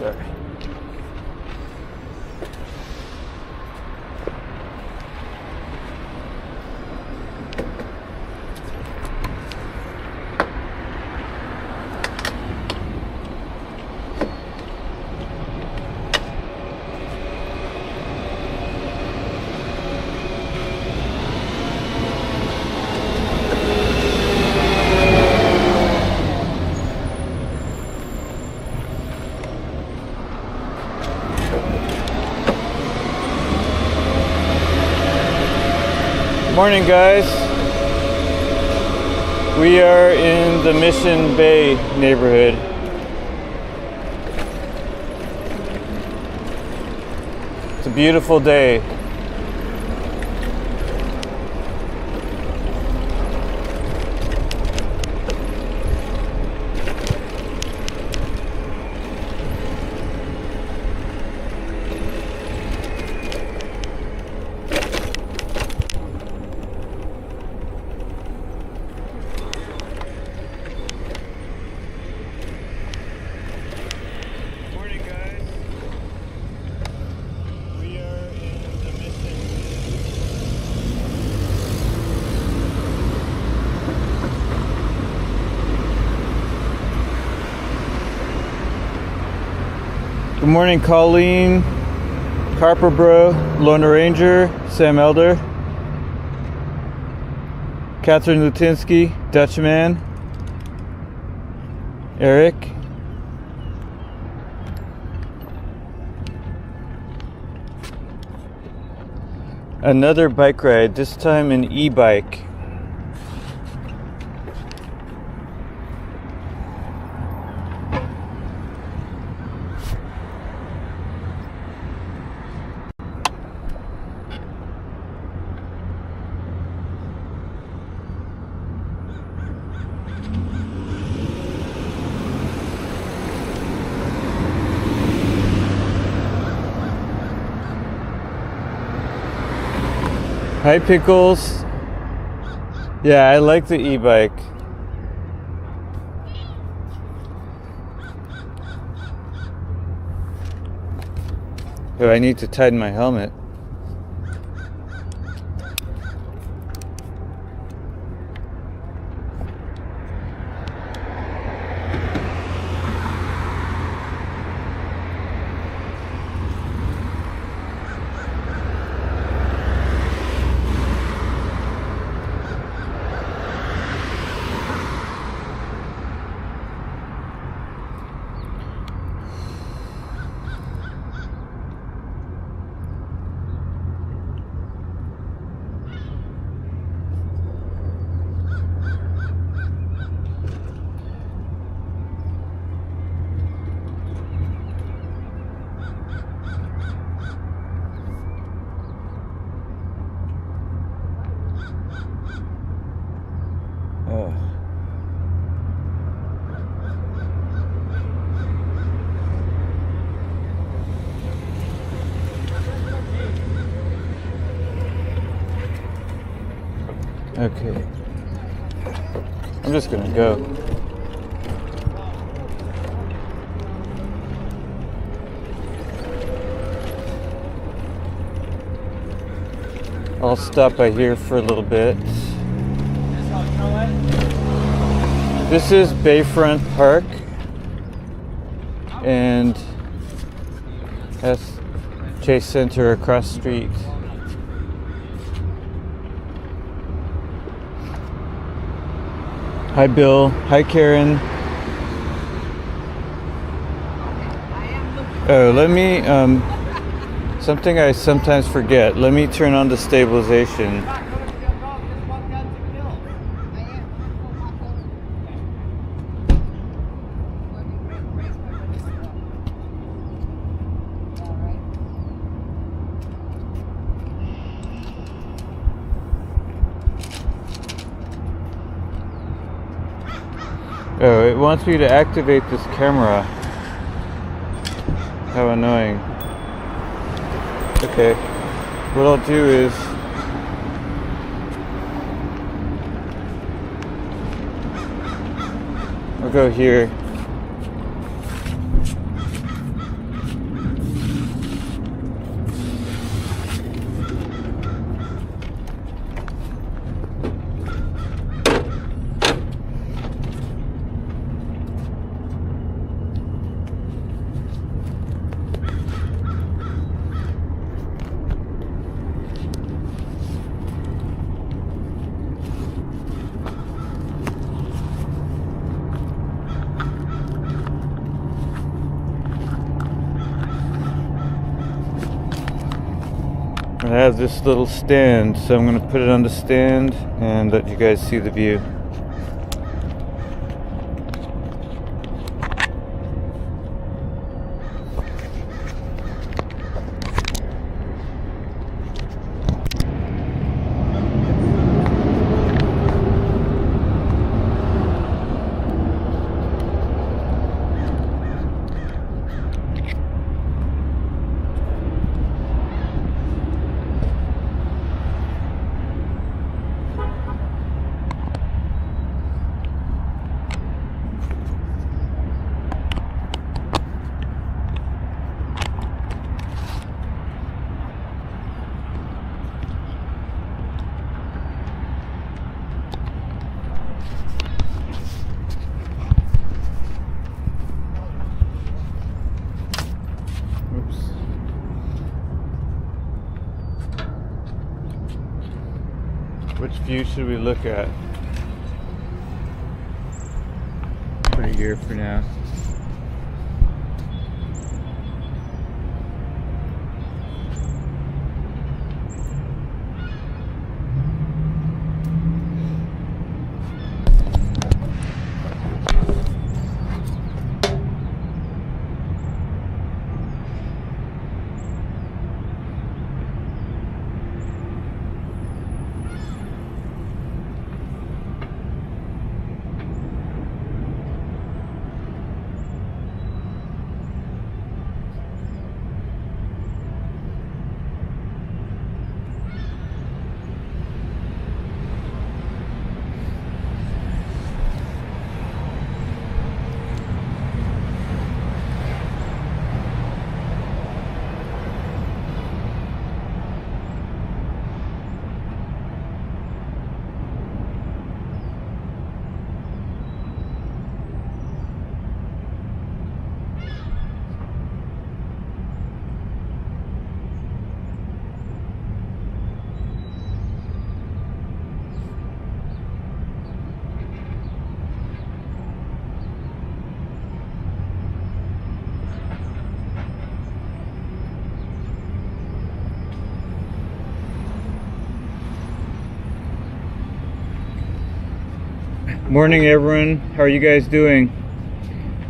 sorry. Morning, guys. We are in the Mission Bay neighborhood. It's a beautiful day. Good morning, Colleen, Carper Bro, Lona Ranger, Sam Elder, Catherine Lutinsky, Dutchman, Eric, another bike ride, this time an e-bike. Hi, Pickles. Yeah, I like the e-bike. Oh, I need to tighten my helmet. Okay. I'm just gonna go. I'll stop by here for a little bit. This is Bayfront Park and that's Chase Center across the street. Hi, Bill. Hi, Karen. Oh, let me, something I sometimes forget. Let me turn on the stabilization. Oh, it wants me to activate this camera. How annoying. Okay, what I'll do is I'll go here. has this little stand, so I'm going to put it on the stand and let you guys see the view. Which view should we look at? Pretty here for now. Morning everyone, how are you guys doing?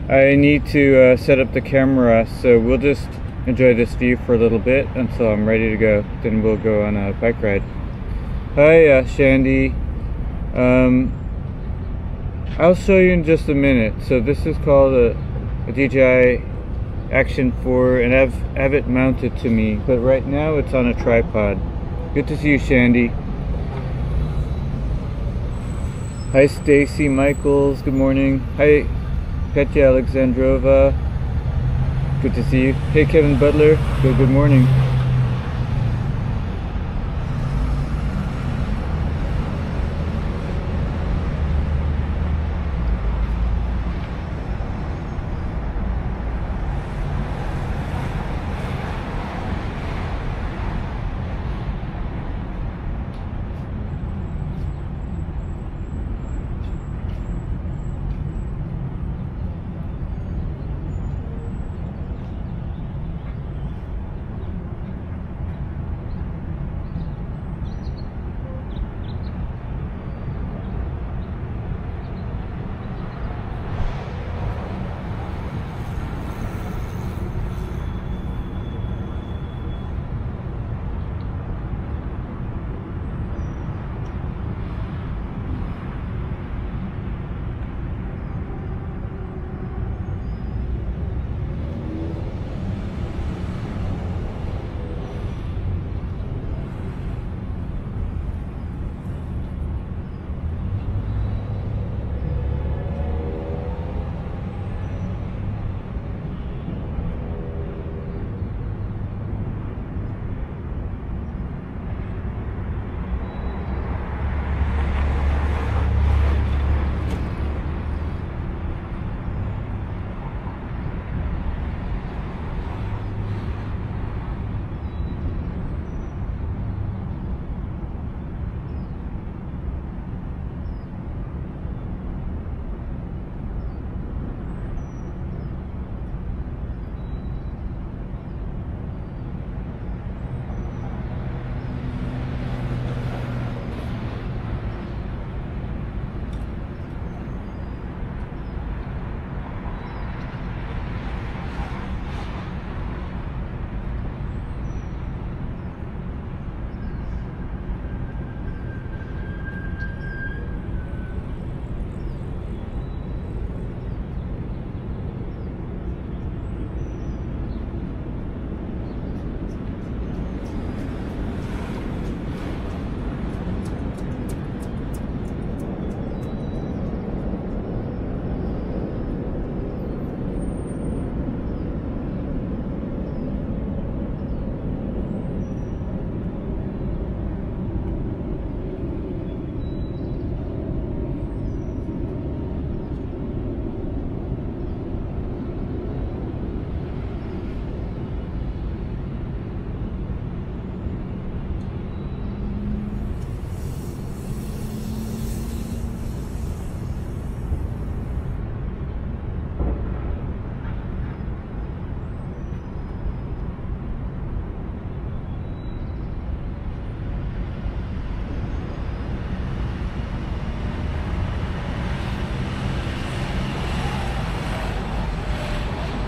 I need to set up the camera, so we'll just enjoy this view for a little bit until I'm ready to go. Then we'll go on a bike ride. Hi Shandy. I'll show you in just a minute. So this is called a DJI Action 4 and I have it mounted to me, but right now it's on a tripod. Good to see you, Shandy. Hi Stacy Michaels, good morning. Hi Petya Alexandrova, good to see you. Hey Kevin Butler, good morning.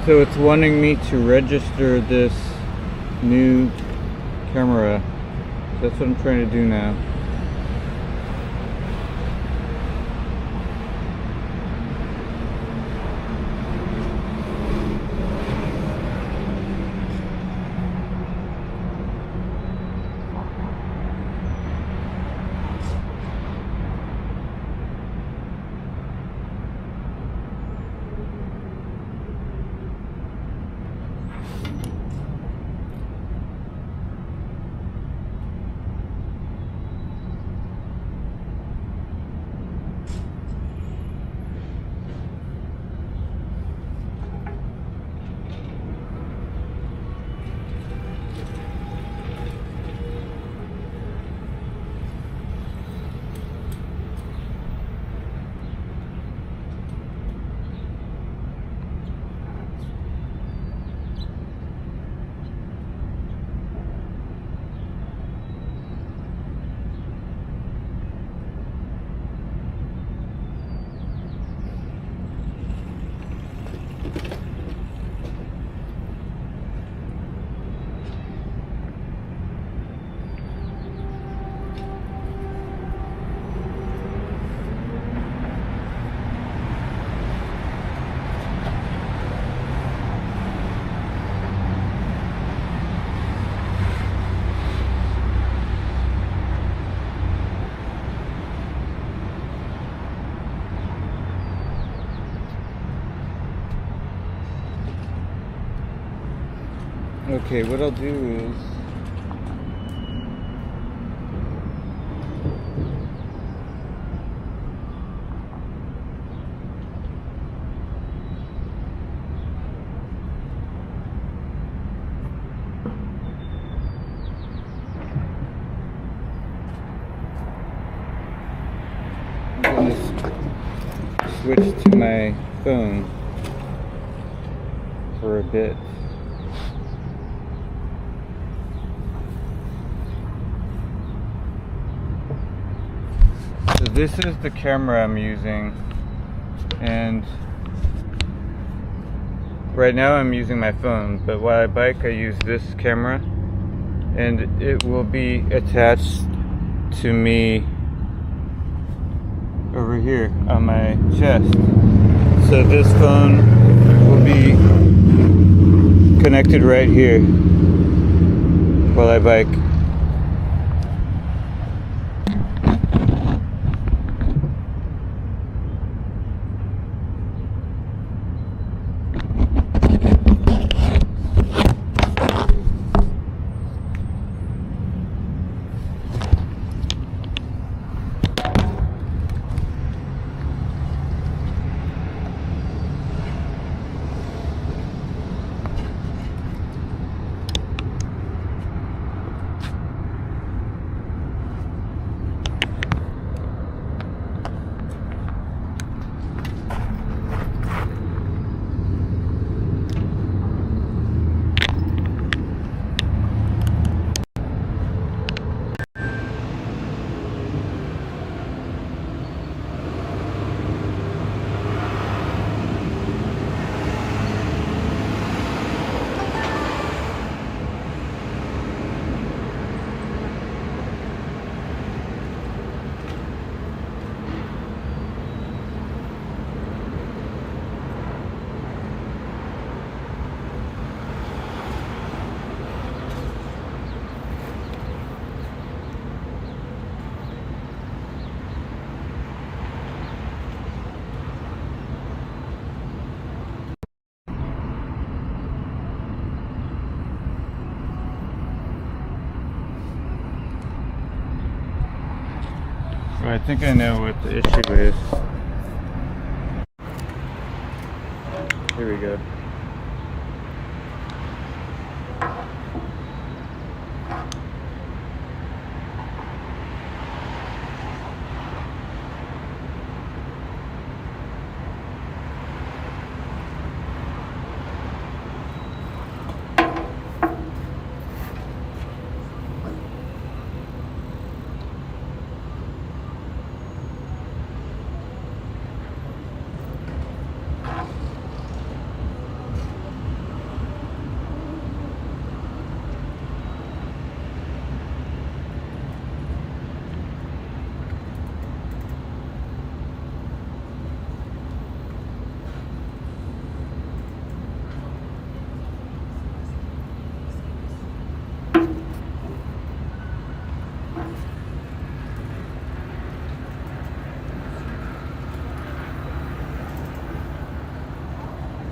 So it's wanting me to register this new camera. So that's what I'm trying to do now. Okay, what I'll do is I'm going to switch to my phone for a bit. So this is the camera I'm using, and right now I'm using my phone, but while I bike I use this camera, and it will be attached to me over here on my chest. So this phone will be connected right here while I bike. Well, I think I know what the issue is. Here we go.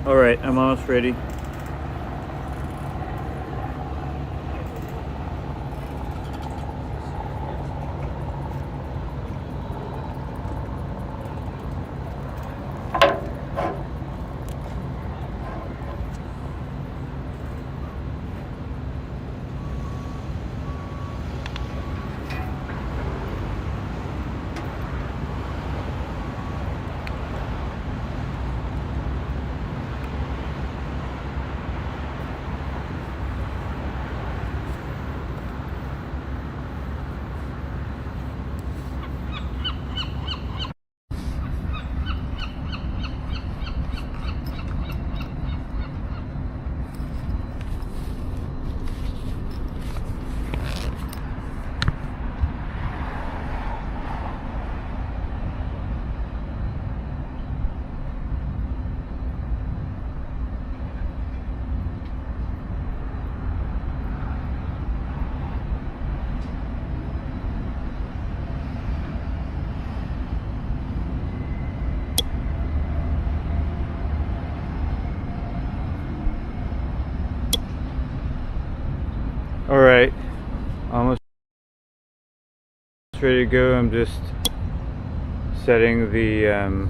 All right, I'm almost ready. All right, almost ready to go. I'm just setting the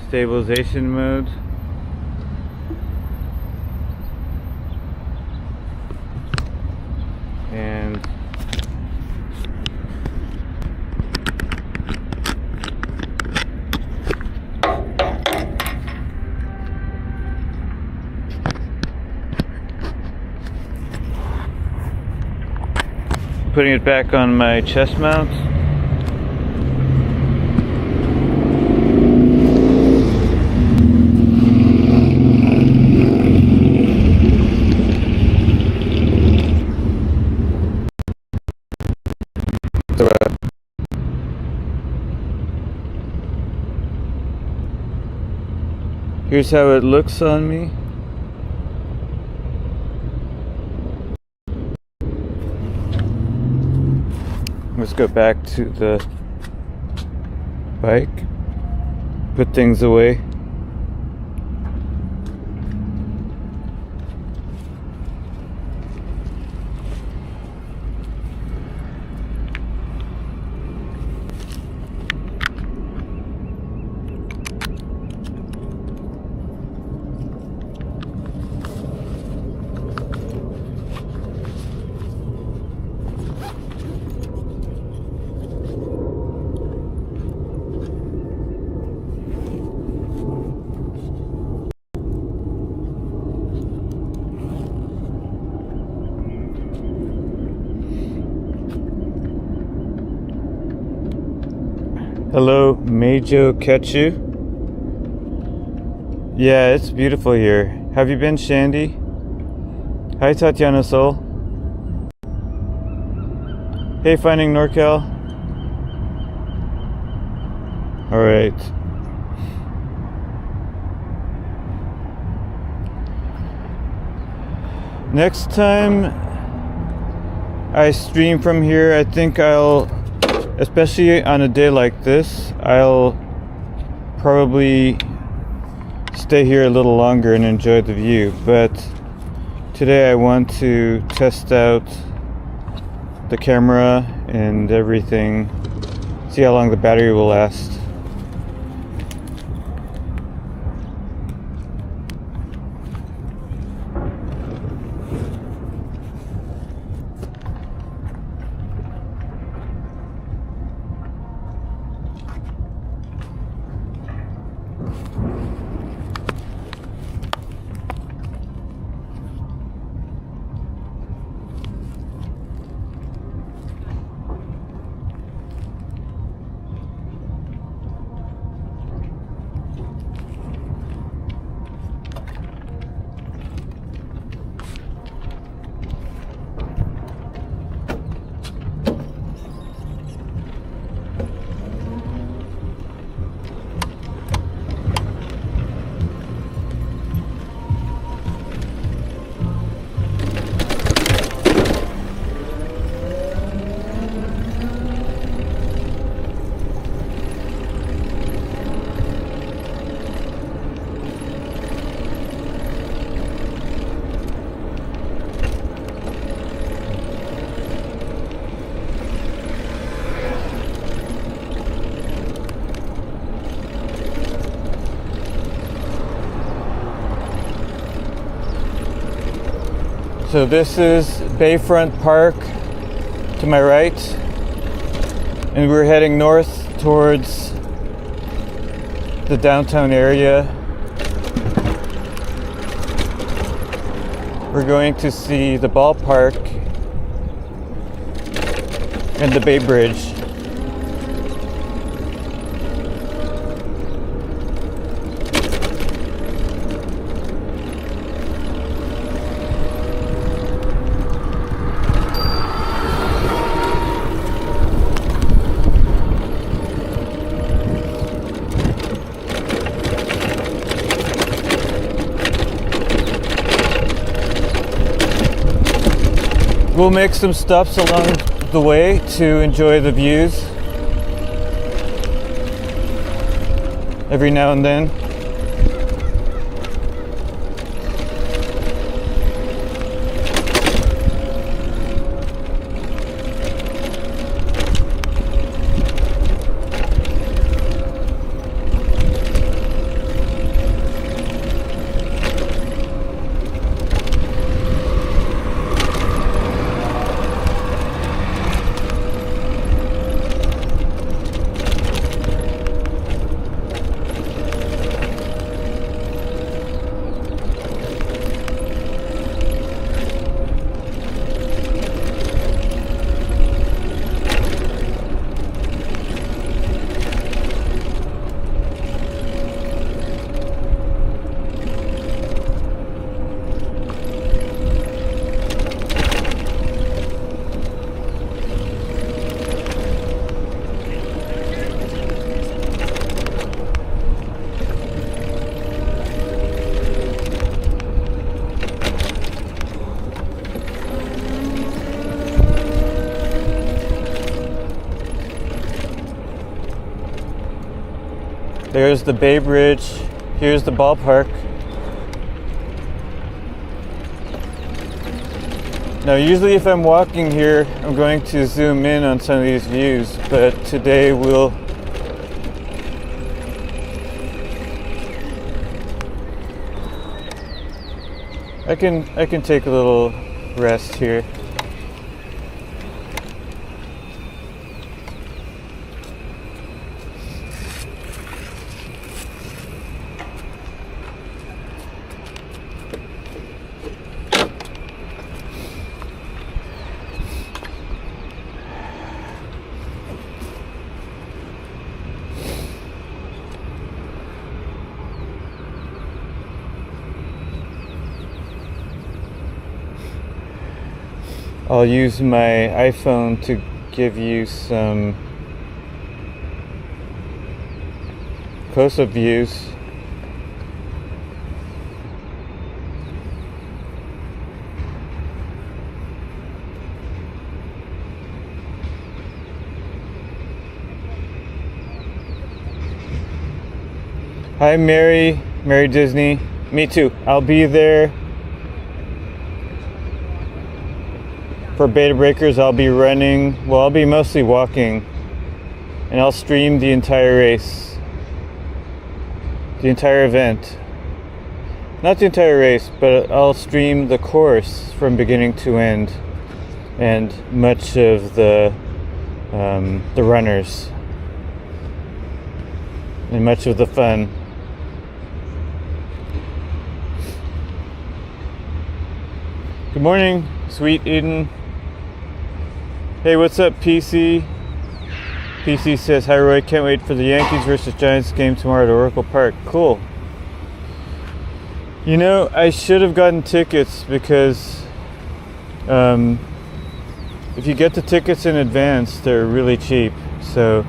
stabilization mode. And putting it back on my chest mount. Here's how it looks on me. Let's go back to the bike, put things away. Hello, Meijo Ketchu. Yeah, it's beautiful here. Have you been, Shandy? Hi, Tatiana Soul. Hey, Finding NorCal. All right. Next time I stream from here, I think especially on a day like this, I'll probably stay here a little longer and enjoy the view. But today I want to test out the camera and everything, see how long the battery will last. So this is Bayfront Park to my right, and we're heading north towards the downtown area. We're going to see the ballpark and the Bay Bridge. We'll make some stops along the way to enjoy the views every now and then. There's the Bay Bridge. Here's the ballpark. Now, usually if I'm walking here, I'm going to zoom in on some of these views, but today I can take a little rest here. I'll use my iPhone to give you some close-up views. Hi, Mary Disney. Me too. I'll be there. For Beta Breakers, I'll be running, well, I'll be mostly walking, and I'll stream the entire race, the entire event. Not the entire race, but I'll stream the course from beginning to end, and much of the runners, and much of the fun. Good morning, Sweet Eden. Hey, what's up, PC? PC says, hi Roy, can't wait for the Yankees versus Giants game tomorrow at Oracle Park. Cool. You know, I should have gotten tickets because if you get the tickets in advance, they're really cheap. So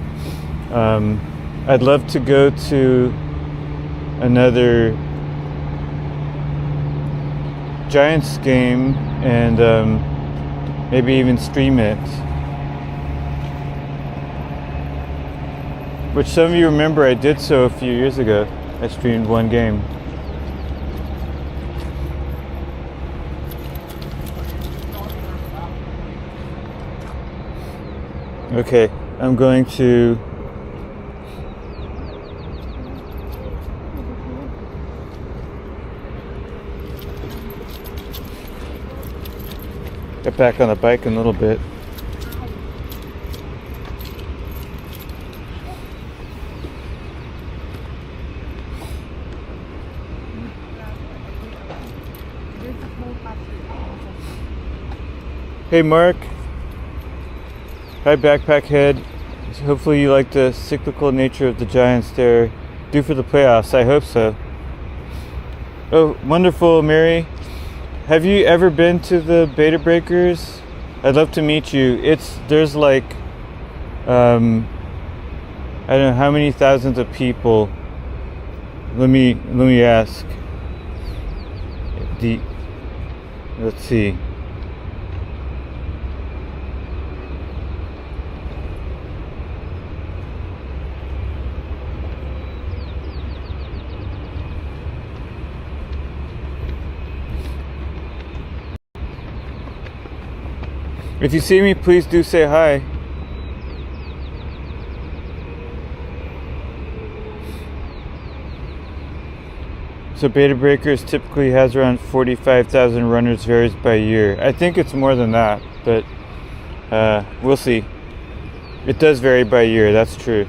I'd love to go to another Giants game and maybe even stream it. Which some of you remember I did so a few years ago. I streamed one game. Okay, I'm going to get back on the bike in a little bit. Hey Mark. Hi Backpack Head. Hopefully you like the cyclical nature of the Giants there. Due for the playoffs, I hope so. Oh, wonderful, Mary. Have you ever been to the Beta Breakers? I'd love to meet you. There's like I don't know how many thousands of people. Let me ask. Let's see. If you see me, please do say hi. So Beta Breakers typically has around 45,000 runners, varies by year. I think it's more than that, but we'll see. It does vary by year, that's true.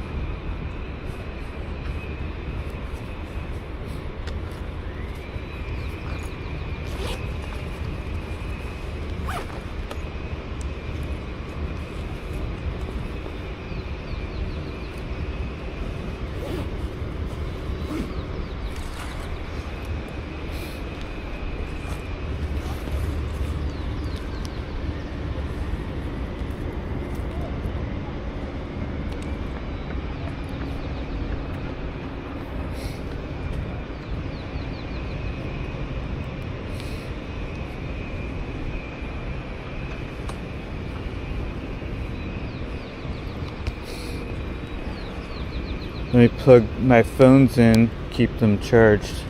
Let me plug my phones in, keep them charged.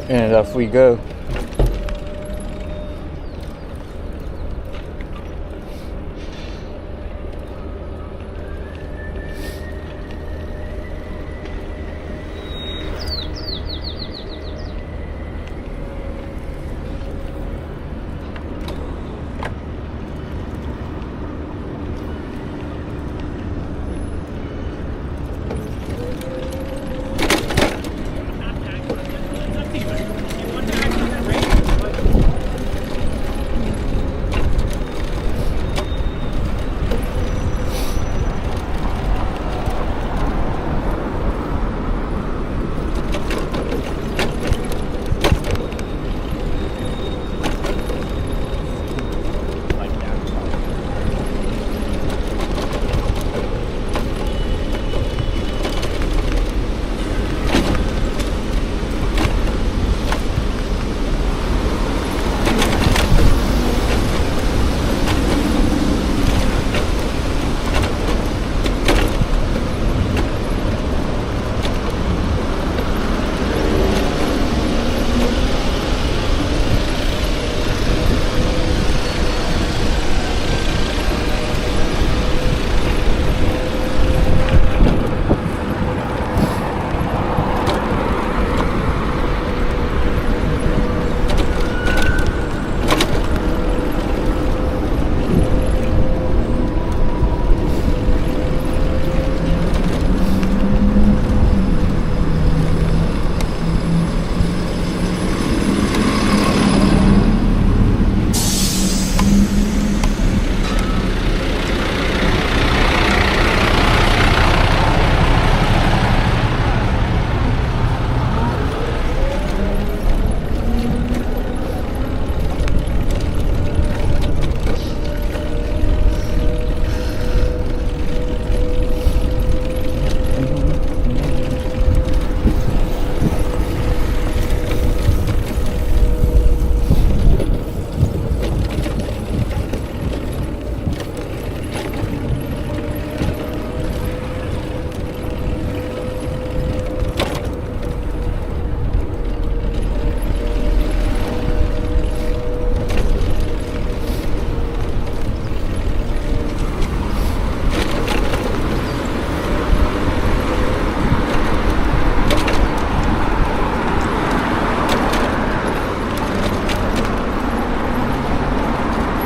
And off we go.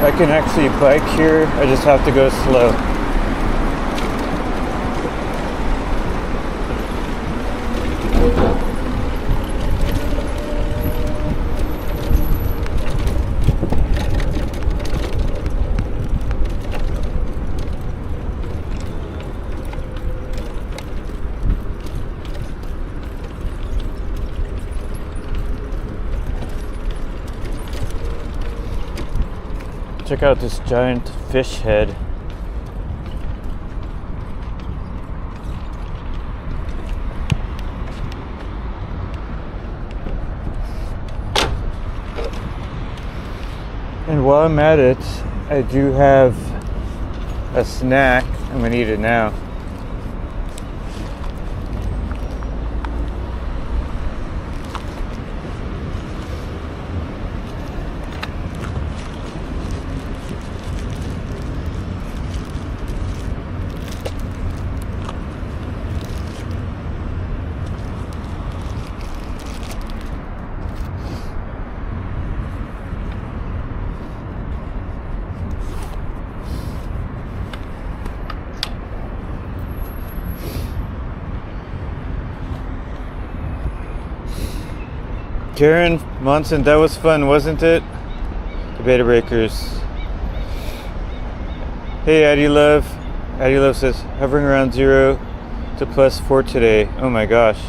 I can actually bike here. I just have to go slow. Check out this giant fish head. And while I'm at it, I do have a snack. I'm gonna eat it now. Karen Monson, that was fun, wasn't it? The Beta Breakers. Hey, Addie Love. Addie Love says, hovering around 0 to +4 today. Oh my gosh.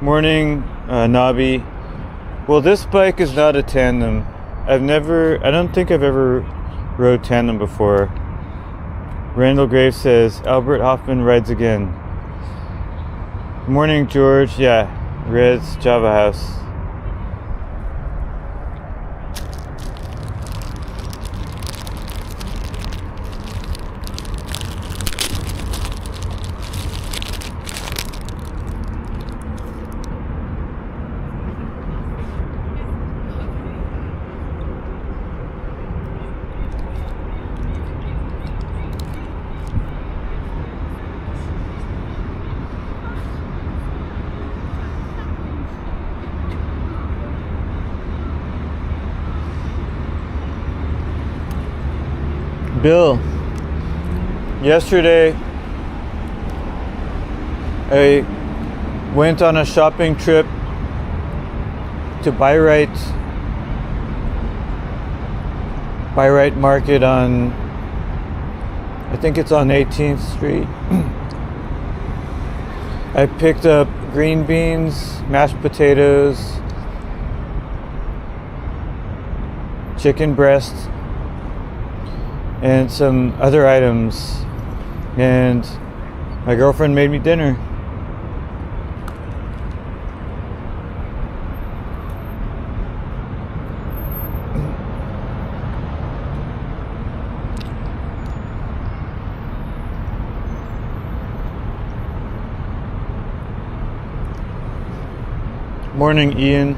Morning, Nobby. Well, this bike is not a tandem. I don't think I've ever rode tandem before. Randall Graves says, Albert Hoffman rides again. Morning, George. Yeah, Red's Java House. Bill, yesterday I went on a shopping trip to Bayreuth Market on, I think it's on 18th Street. I picked up green beans, mashed potatoes, chicken breast, and some other items, and my girlfriend made me dinner. Morning, Ian.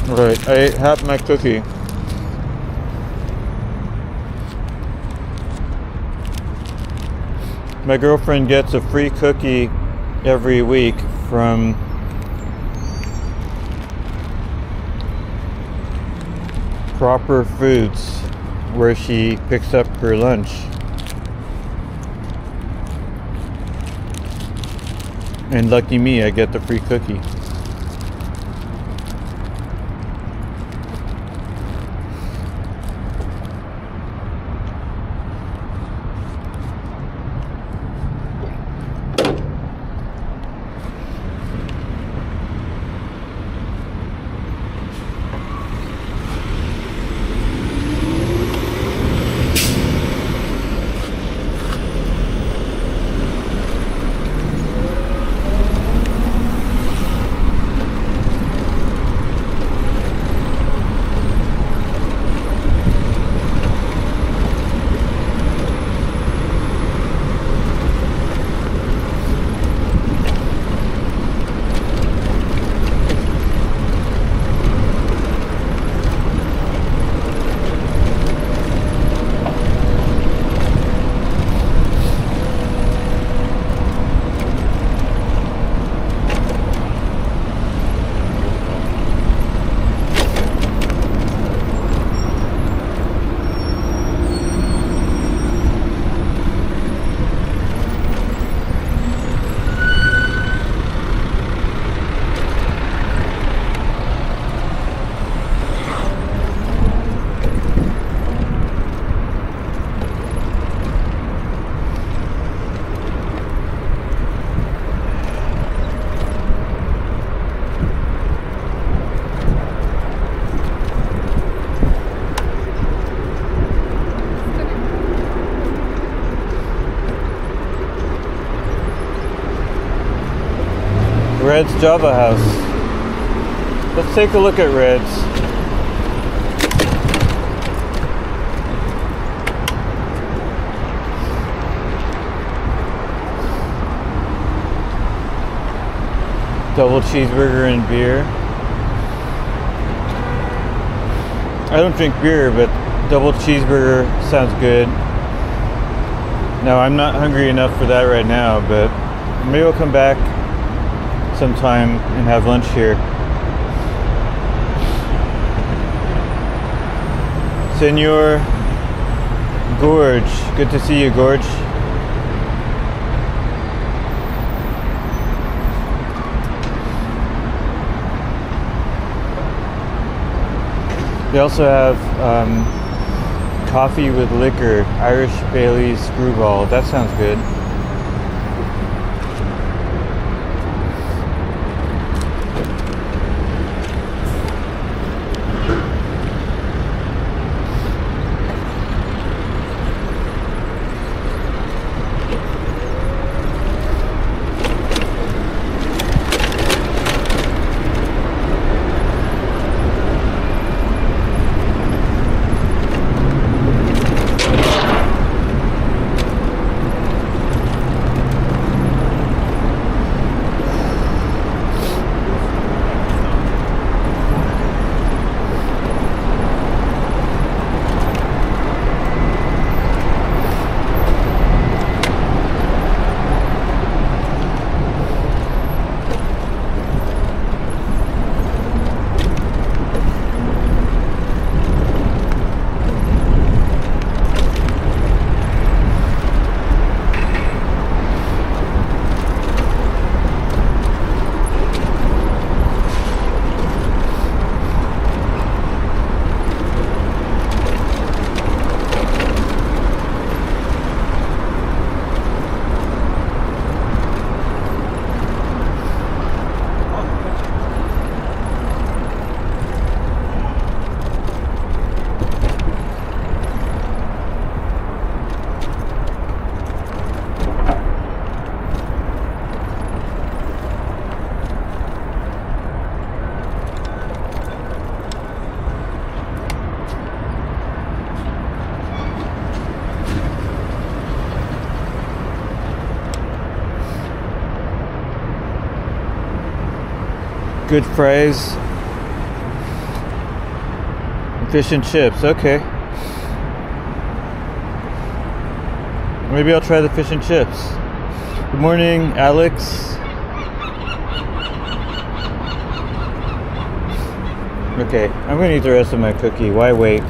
Right, I have my cookie. My girlfriend gets a free cookie every week from Proper Foods, where she picks up her lunch. And lucky me, I get the free cookie. Red's Java House. Let's take a look at Red's. Double cheeseburger and beer. I don't drink beer, but double cheeseburger sounds good. Now, I'm not hungry enough for that right now, but maybe I'll come back sometime and have lunch here. Senor Gorge. Good to see you, Gorge. They also have coffee with liquor, Irish Bailey's Screwball. That sounds good. Good fries. Fish and chips, okay. Maybe I'll try the fish and chips. Good morning, Alex. Okay, I'm gonna eat the rest of my cookie. Why wait?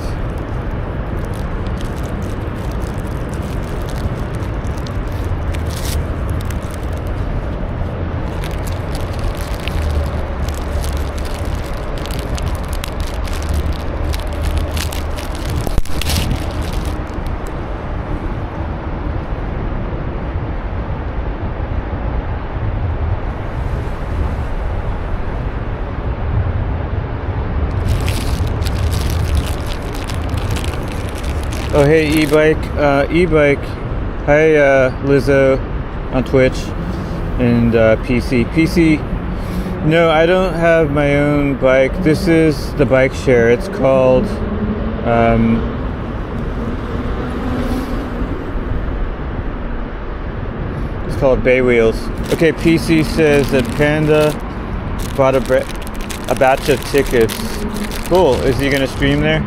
Oh hey, e-bike, hi Lizzo on Twitch and PC. No, I don't have my own bike. This is the bike share. It's called Bay Wheels. Okay, PC says that Panda bought a batch of tickets. Cool. Is he gonna stream there?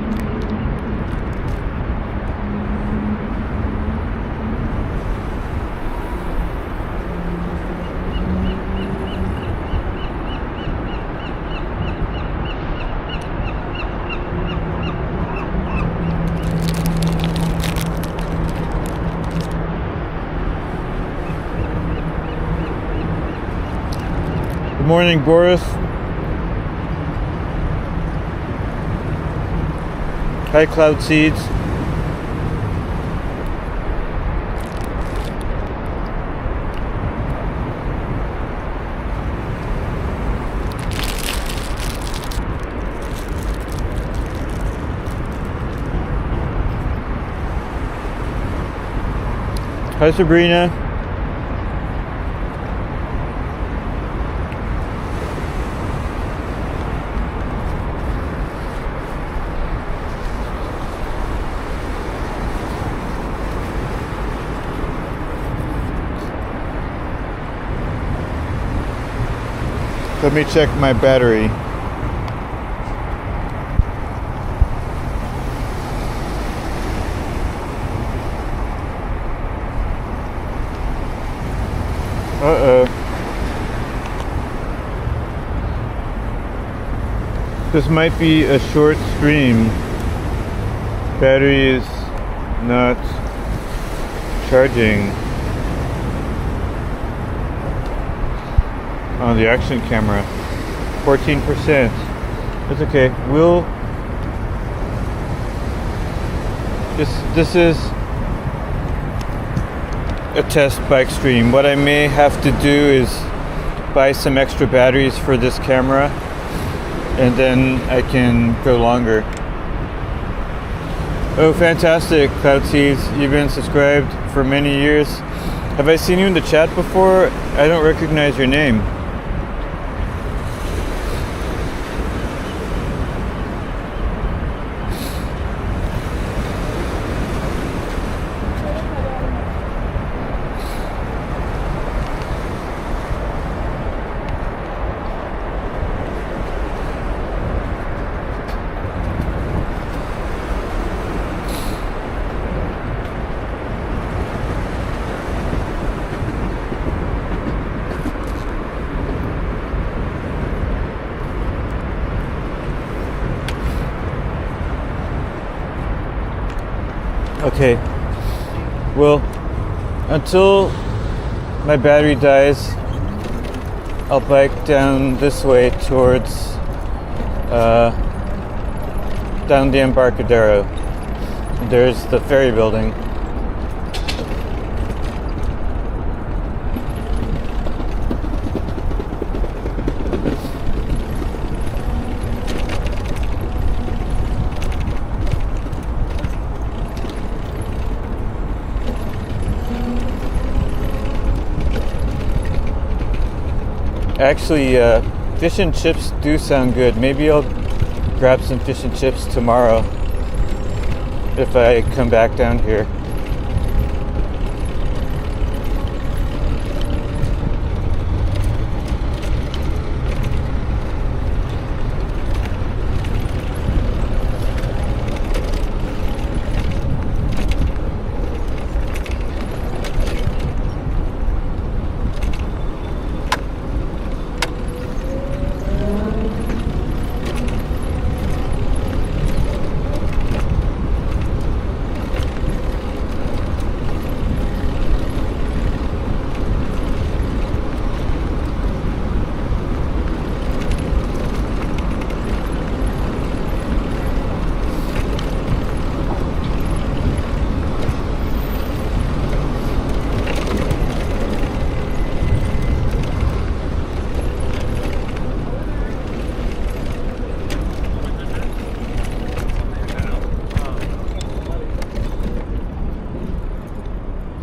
Morning, Boris. Hi, Cloud Seeds. Hi, Sabrina. Let me check my battery. Uh-oh. This might be a short stream. Battery is not charging on the action camera. 14%. That's okay. We'll this is a test bike stream. What I may have to do is buy some extra batteries for this camera, and then I can go longer. Oh, fantastic, Cloud Seeds. You've been subscribed for many years. Have I seen you in the chat before? I don't recognize your name. Okay, well, until my battery dies, I'll bike down this way towards down the Embarcadero. There's the ferry building. Actually, fish and chips do sound good. Maybe I'll grab some fish and chips tomorrow if I come back down here.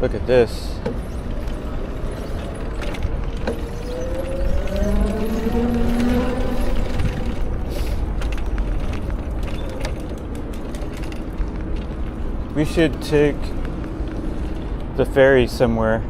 Look at this. We should take the ferry somewhere.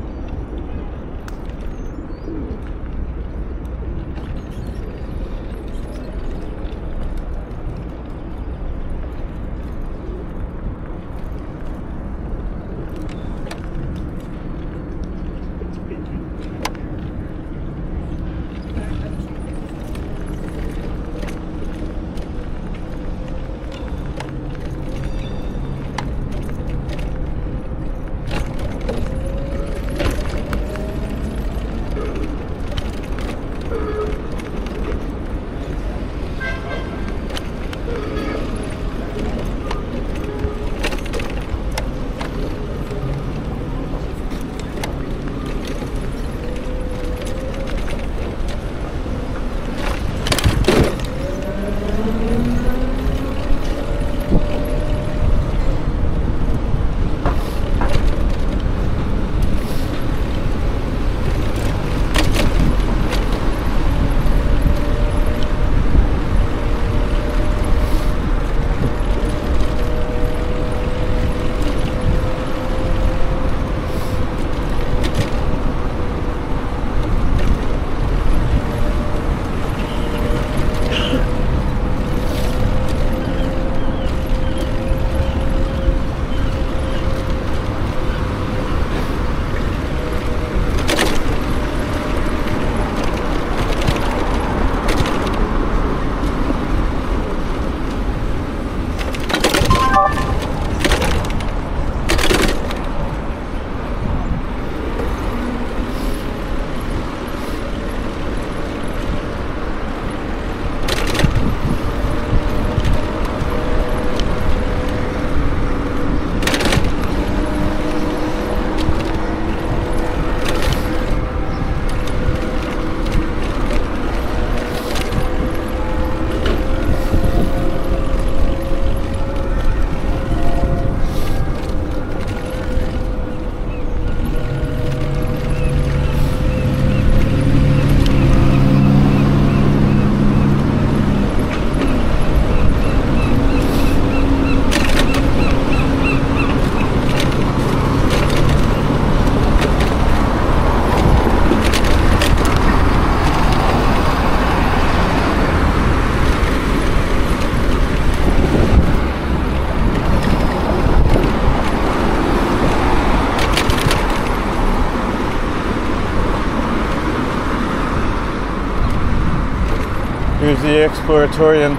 Here's the Exploratorium.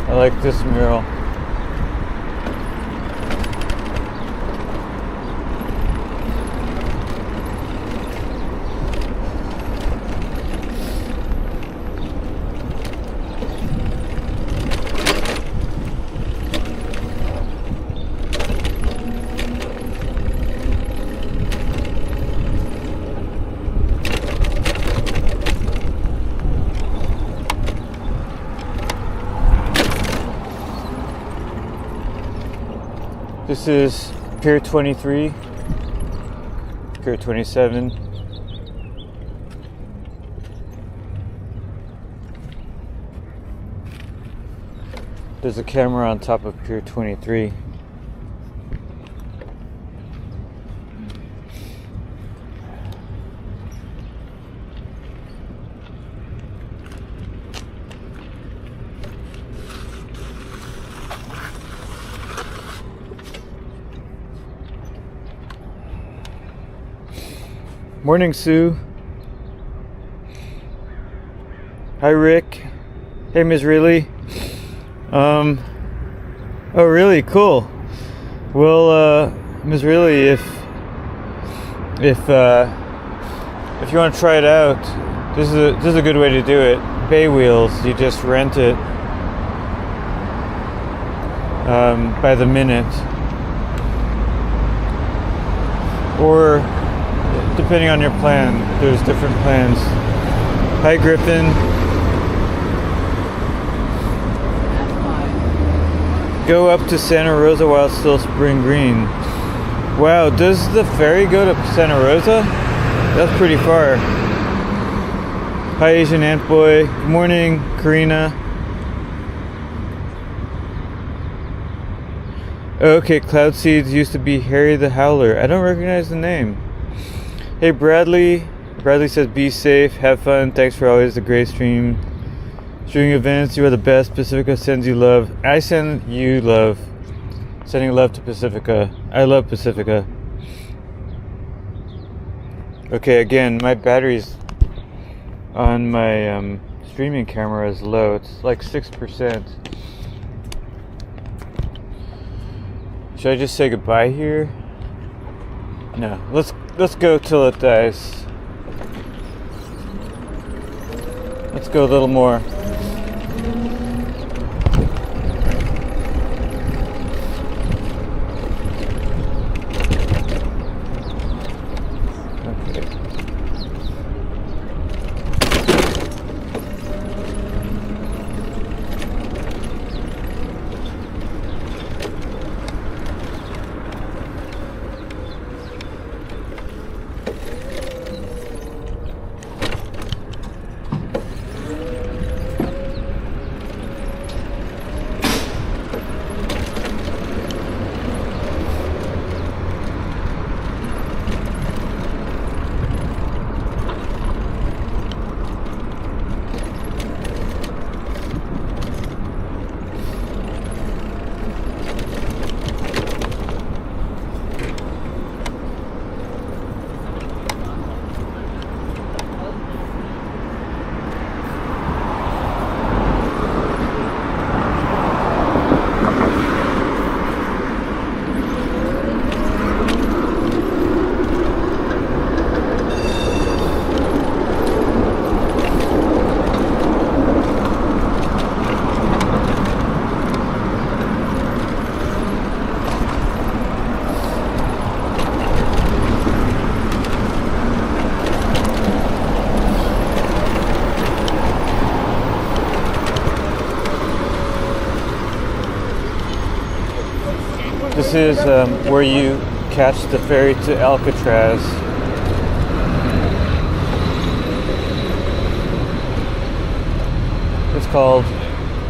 I like this mural. This is Pier 23, Pier 27. There's a camera on top of Pier 23. Morning, Sue. Hi, Rick. Hey, Ms. Riley. Oh, really? Cool. Well, Ms. Riley, if you want to try it out, this is a good way to do it. Bay wheels. You just rent it by the minute, or depending on your plan, there's different plans. Hi, Griffin. Go up to Santa Rosa while it's still spring green. Wow, does the ferry go to Santa Rosa? That's pretty far. Hi, Asian Ant Boy. Good morning, Karina. Okay, Cloud Seeds used to be Harry the Howler. I don't recognize the name. Hey, Bradley. Bradley says, be safe, have fun. Thanks for always the great streaming events. You are the best. Pacifica sends you love. I send you love. Sending love to Pacifica. I love Pacifica. Okay, again, my battery's on my streaming camera is low. It's like 6%. Should I just say goodbye here? No, let's go till it dies. Let's go a little more. This is where you catch the ferry to Alcatraz. It's called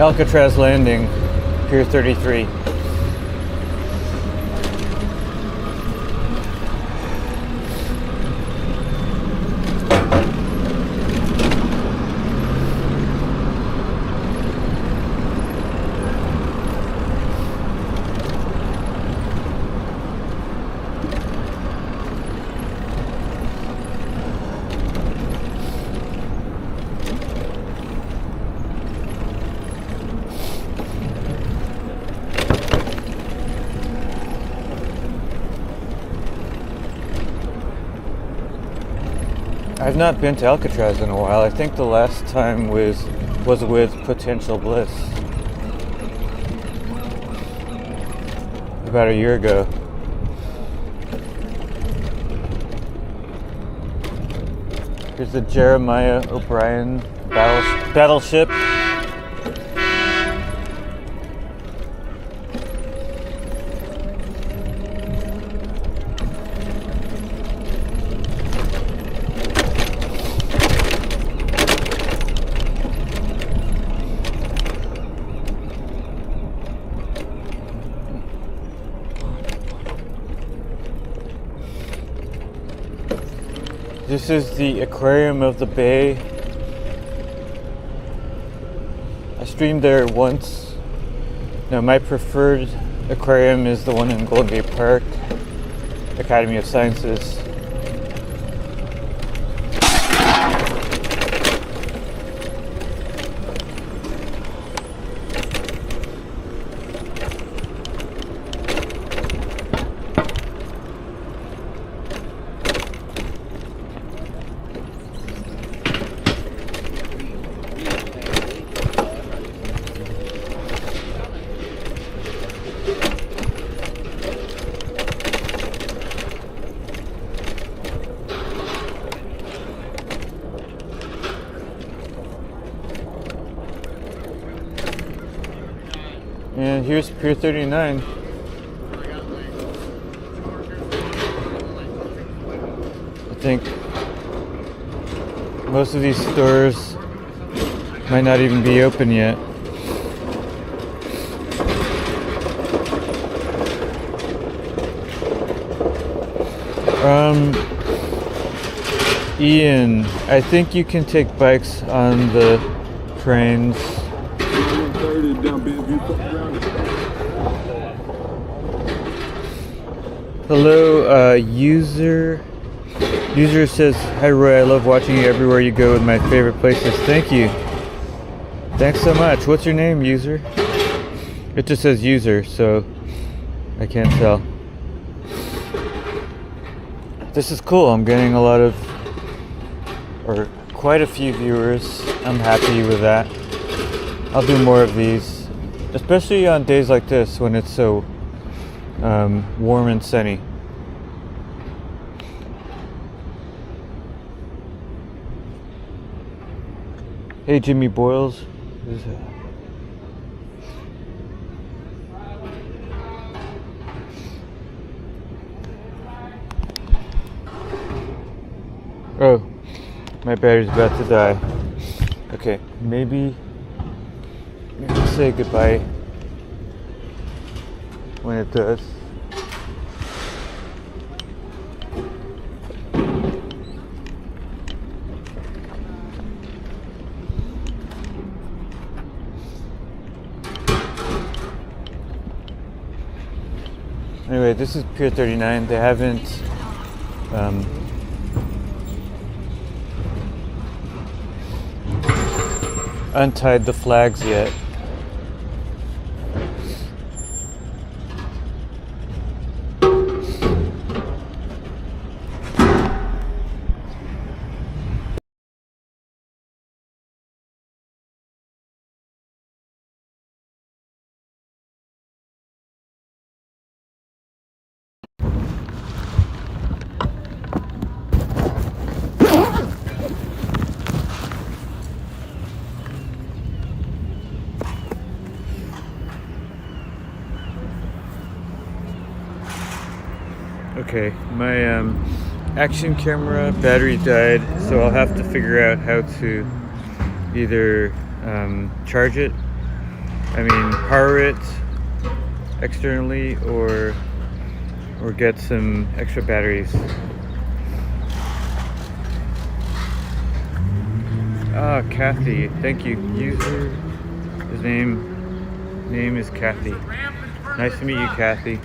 Alcatraz Landing, Pier 33. I've not been to Alcatraz in a while. I think the last time was with Potential Bliss. About a year ago. Here's the Jeremiah O'Brien battleship. This is the aquarium of the bay. I streamed there once. Now my preferred aquarium is the one in Golden Gate Park, Academy of Sciences. And here's Pier 39. I think most of these stores might not even be open yet. Ian, I think you can take bikes on the trains. Hello, user. User says, "Hi Roy, I love watching you everywhere you go with my favorite places." Thank you. Thanks so much. What's your name, user? It just says user, so I can't tell. This is cool. I'm getting a lot of, or quite a few viewers. I'm happy with that. I'll do more of these, especially on days like this when it's so warm and sunny. Hey Jimmy Boyles. Oh, my battery's about to die. Okay, maybe say goodbye when it does. Anyway, this is Pier 39. They haven't untied the flags yet. Okay, my action camera battery died, so I'll have to figure out how to either charge it, power it externally, or get some extra batteries. Ah, Kathy, thank you. User, his name is Kathy. Nice to meet you, Kathy.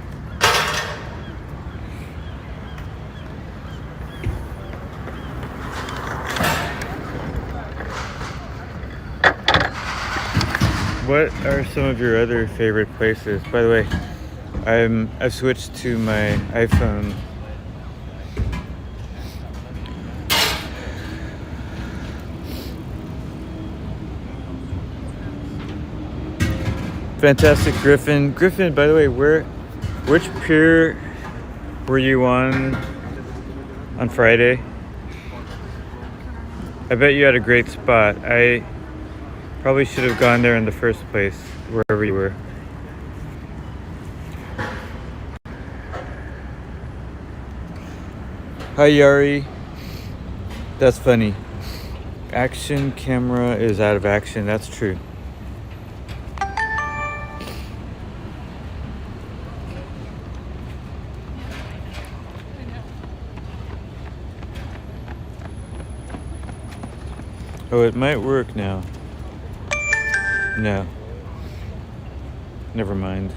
What are some of your other favorite places? By the way, I've switched to my iPhone. Fantastic, Griffin. Griffin, by the way, which pier were you on Friday? I bet you had a great spot. I probably should have gone there in the first place, wherever you were. Hi, Yari. That's funny. Action camera is out of action. That's true. Oh, it might work now. No. Never mind.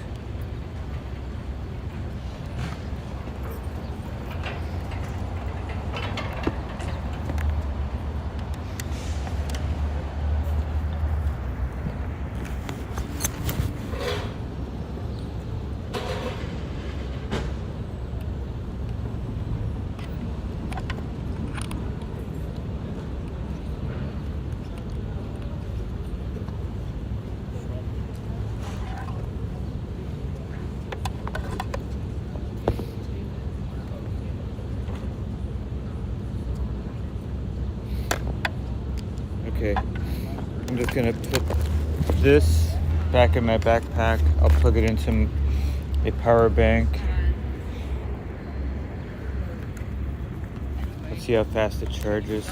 Okay, I'm just gonna put this back in my backpack. I'll plug it into a power bank. Let's see how fast it charges.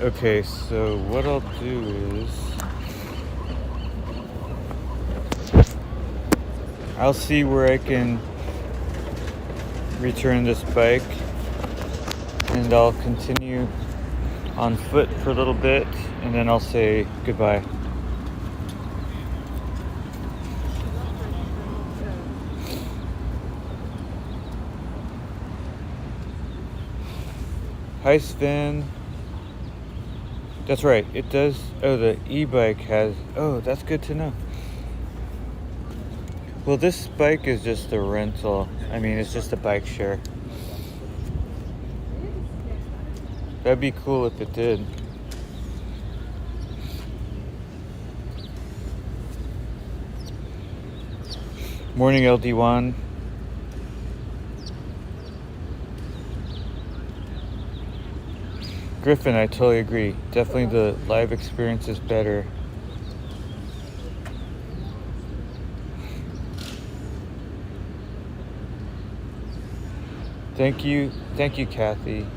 Okay, so what I'll do is I'll see where I can return this bike, and I'll continue on foot for a little bit, and then I'll say goodbye. Hi, Sven. That's right, it does. Oh, the e-bike has. Oh, that's good to know. Well, this bike is just a rental. It's just a bike share. That'd be cool if it did. Morning, LD1. Griffin, I totally agree. Definitely the live experience is better. Thank you, Kathy.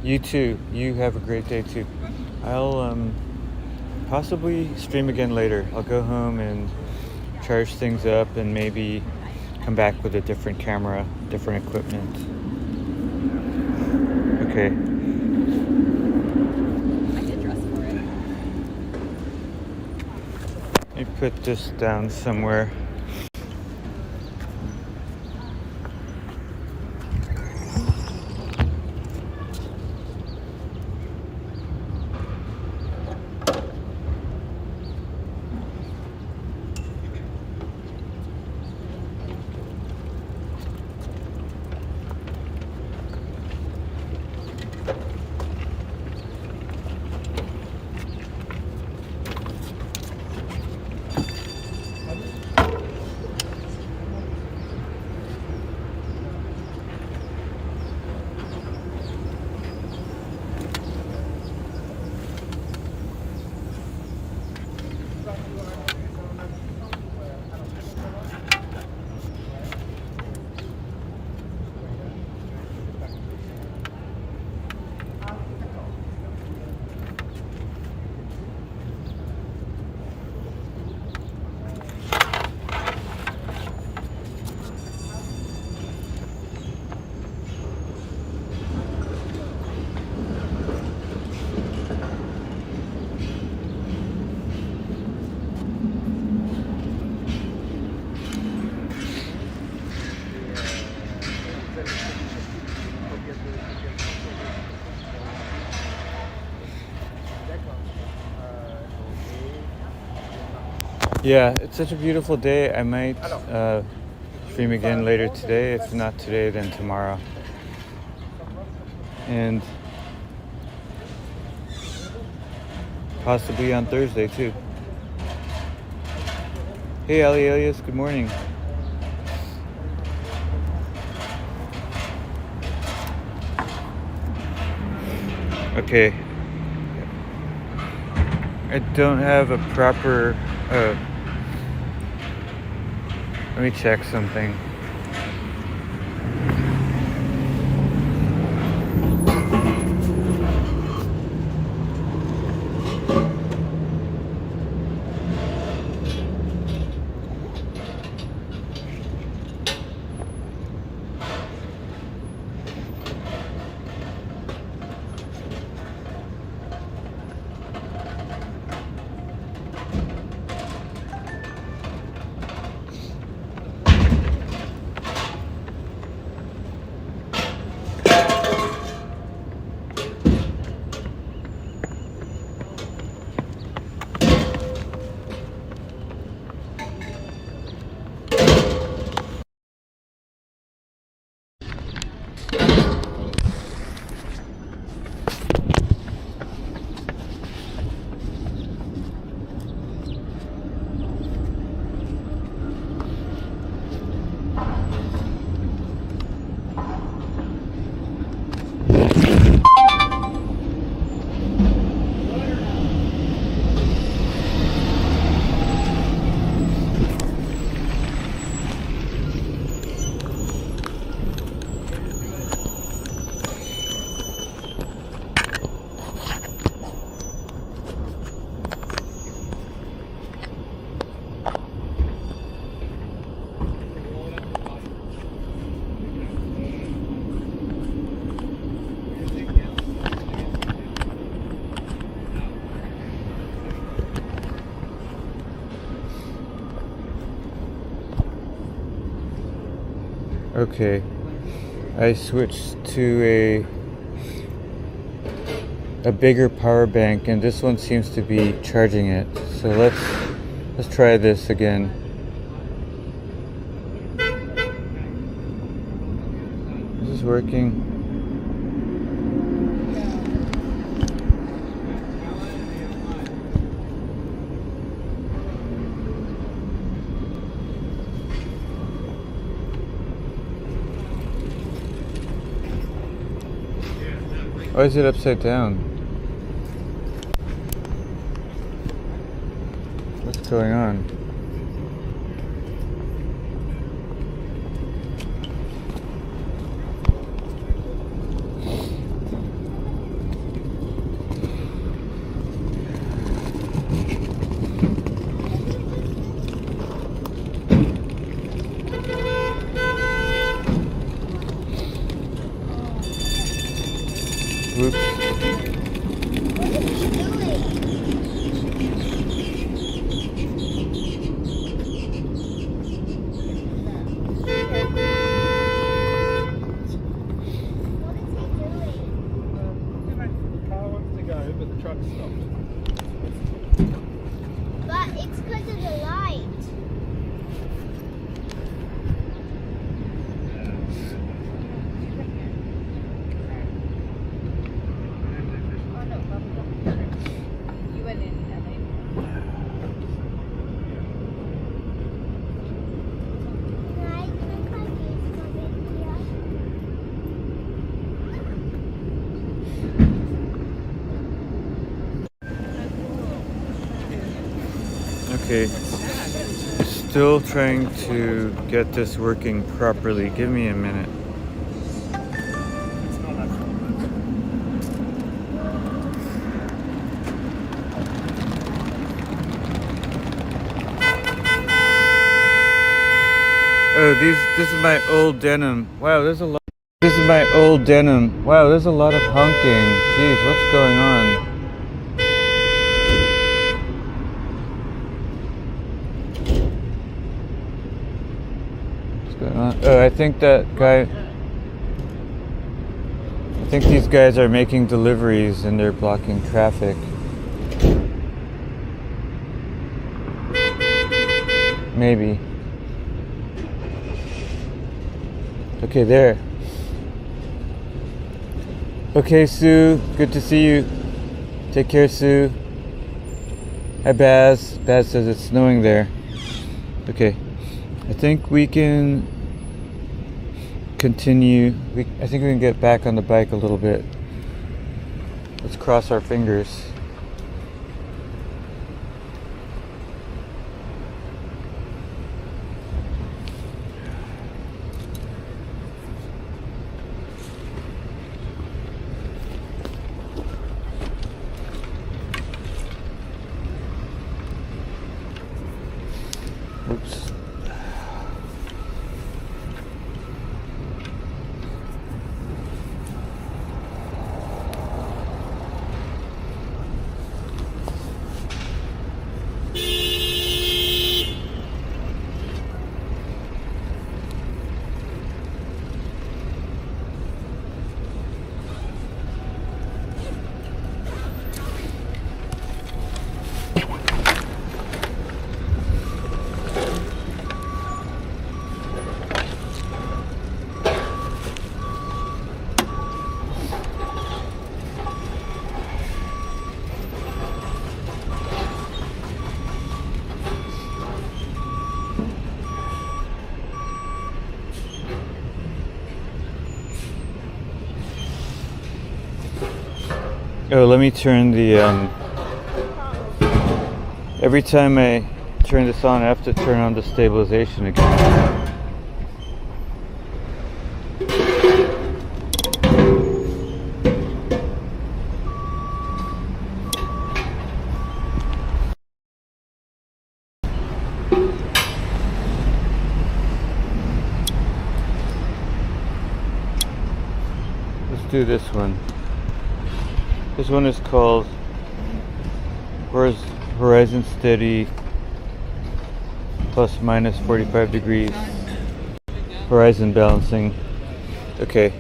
You too. You have a great day too. I'll possibly stream again later. I'll go home and charge things up and maybe come back with a different camera, different equipment. Okay. I did dress for it. Let me put this down somewhere. Yeah, it's such a beautiful day. I might stream again later today. If not today, then tomorrow. And possibly on Thursday too. Hey Ali Elias, good morning. Okay. I don't have a proper let me check something. Okay, I switched to a bigger power bank, and this one seems to be charging it. So let's try this again. Is this working? Why is it upside down? What's going on? Okay, still trying to get this working properly. Give me a minute. Oh, this is my old denim. Wow, there's a lot. This is my old denim. Wow, there's a lot of honking. Jeez, what's going on? Oh, I think these guys are making deliveries and they're blocking traffic. Maybe. Okay, there. Okay, Sue, good to see you. Take care, Sue. Hi, Baz. Baz says it's snowing there. Okay, I think we can continue. I think we can get back on the bike a little bit. Let's cross our fingers. Oops. Oh, let me turn the, every time I turn this on, I have to turn on the stabilization again. Let's do this one. This one is called Horizon Steady plus minus 45 degrees horizon balancing. Okay,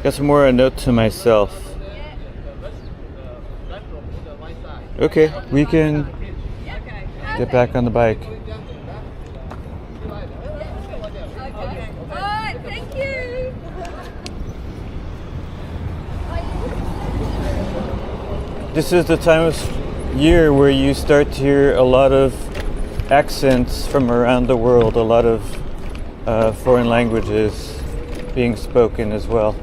got some more a note to myself. Okay, we can get back on the bike. Thank you. This is the time of year where you start to hear a lot of accents from around the world, a lot of foreign languages being spoken as well.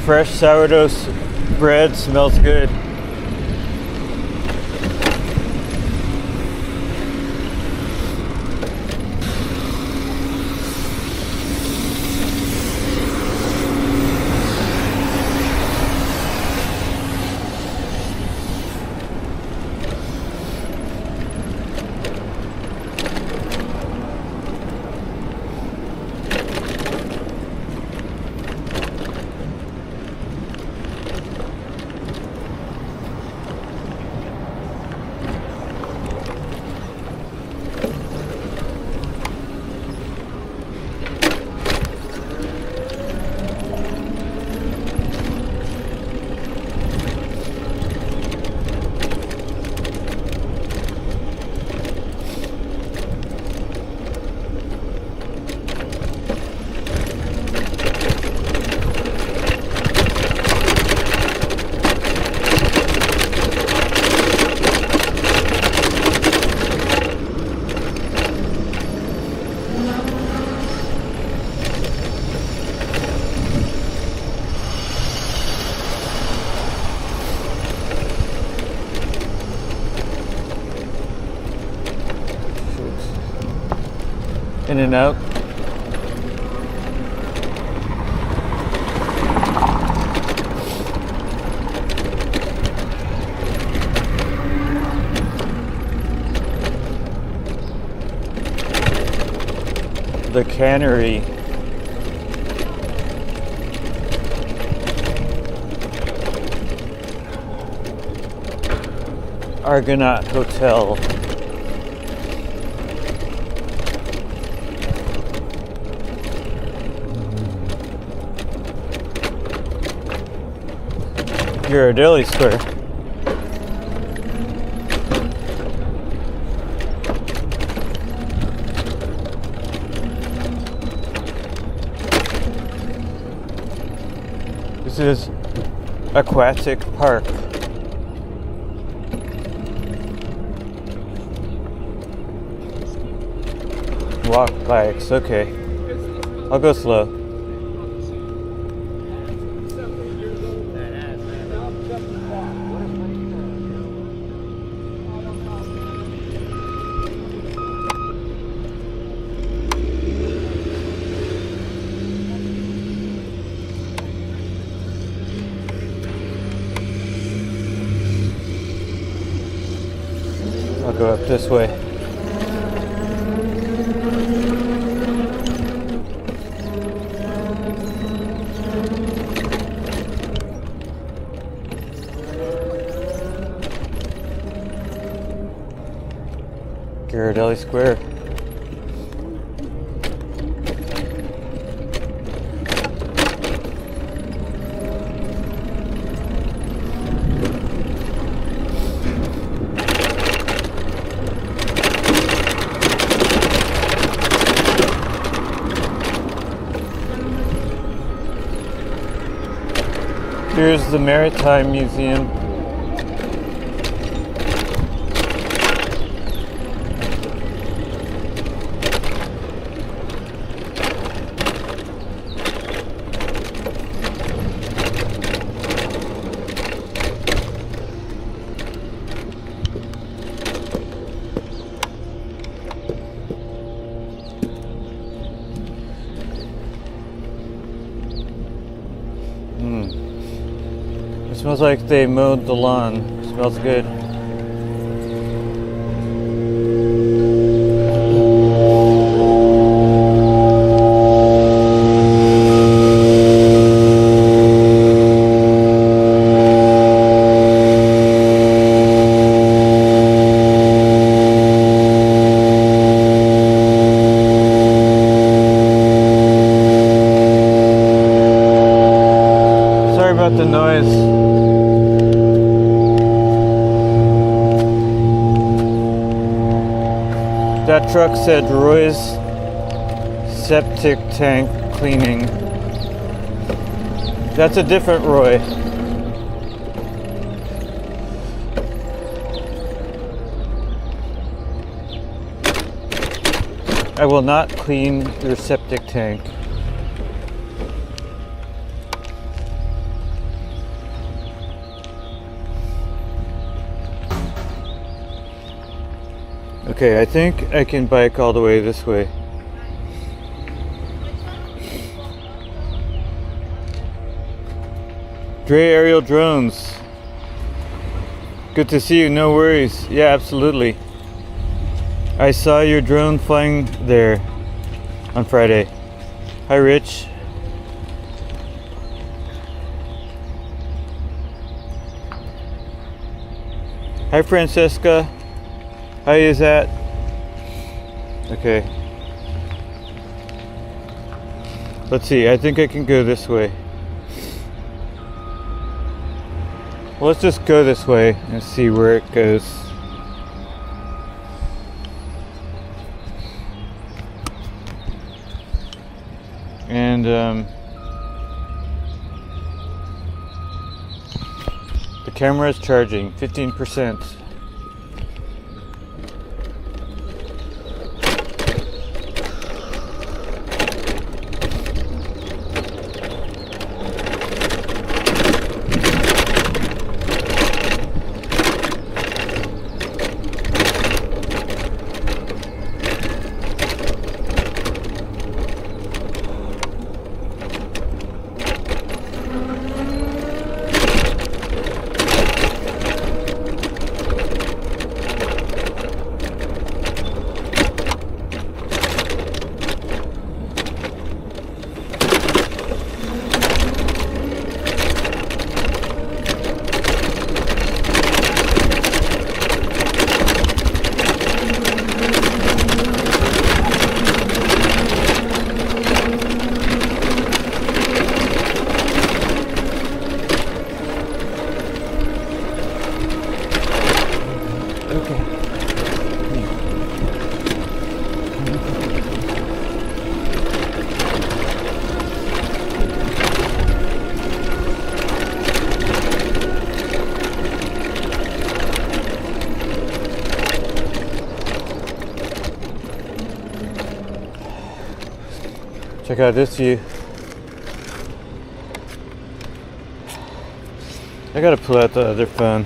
fresh sourdough bread smells good. In and out. The cannery. Argonaut Hotel. Ghirardelli Square. This is Aquatic Park. Walk bikes, okay. I'll go slow. I'll go up this way. Ghirardelli Square. Here's the Maritime Museum. It smells like they mowed the lawn. It smells good. Sorry about the noise. That truck said Roy's septic tank cleaning. That's a different Roy. I will not clean your septic tank. Okay, I think I can bike all the way this way. Dre aerial drones. Good to see you, no worries. Yeah, absolutely. I saw your drone flying there on Friday. Hi, Rich. Hi, Francesca. How is that? Okay. Let's see, I think I can go this way. Well, let's just go this way and see where it goes. And the camera is charging 15%. Check out this view. I gotta pull out the other phone.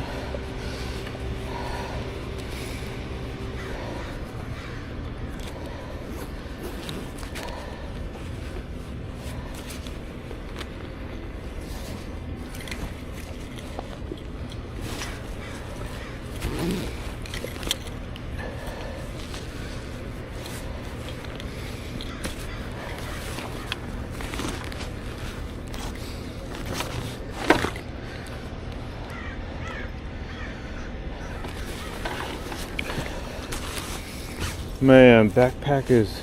My backpack is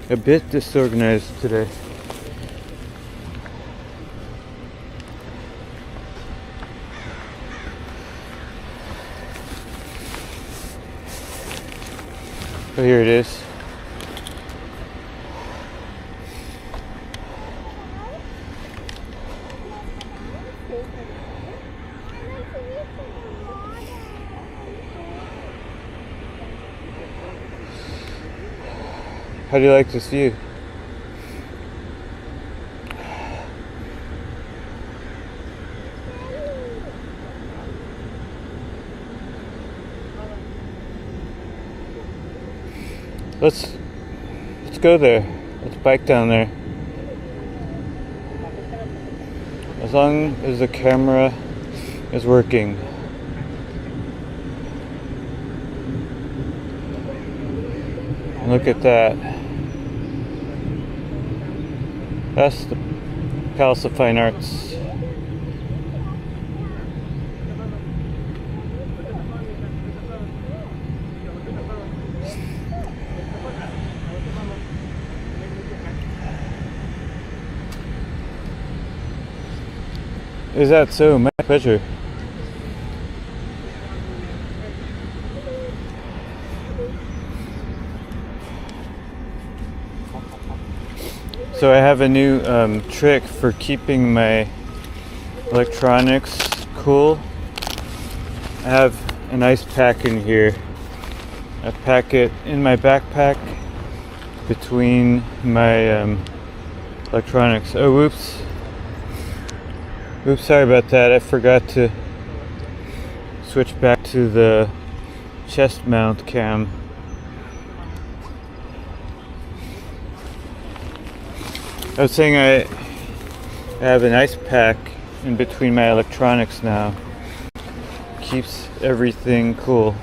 a bit disorganized today. Oh, here it is. How do you like this view? Let's go there. Let's bike down there. As long as the camera is working. Look at that. That's the Palace of Fine Arts. Is that so? My pleasure. So I have a new trick for keeping my electronics cool. I have an ice pack in here. I pack it in my backpack between my electronics. Oh, whoops. Oops, sorry about that. I forgot to switch back to the chest mount cam. I was saying I have an ice pack in between my electronics now. Keeps everything cool.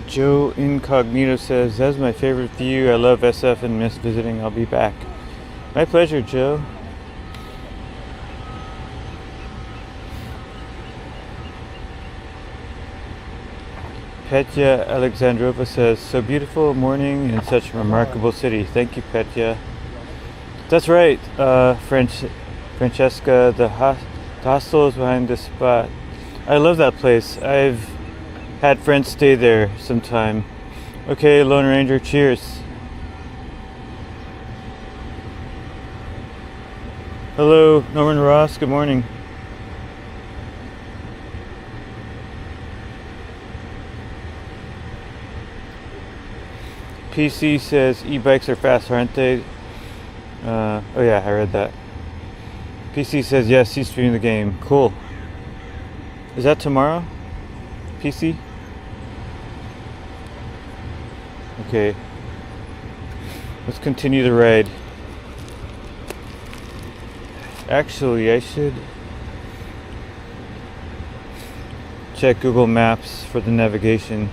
Joe Incognito says, that's my favorite view. I love SF and miss visiting. I'll be back. My pleasure, Joe. Petya Alexandrova says, so beautiful morning in such a remarkable city. Thank you, Petya. That's right, Francesca. The hostel is behind this spot. I love that place. I've had friends stay there sometime. Okay, Lone Ranger, cheers. Hello, Norman Ross, good morning. PC says e-bikes are fast, aren't they? Oh yeah, I read that. PC says yes, he's streaming the game. Cool. Is that tomorrow? PC? Okay. Let's continue the ride. Actually, I should check Google Maps for the navigation.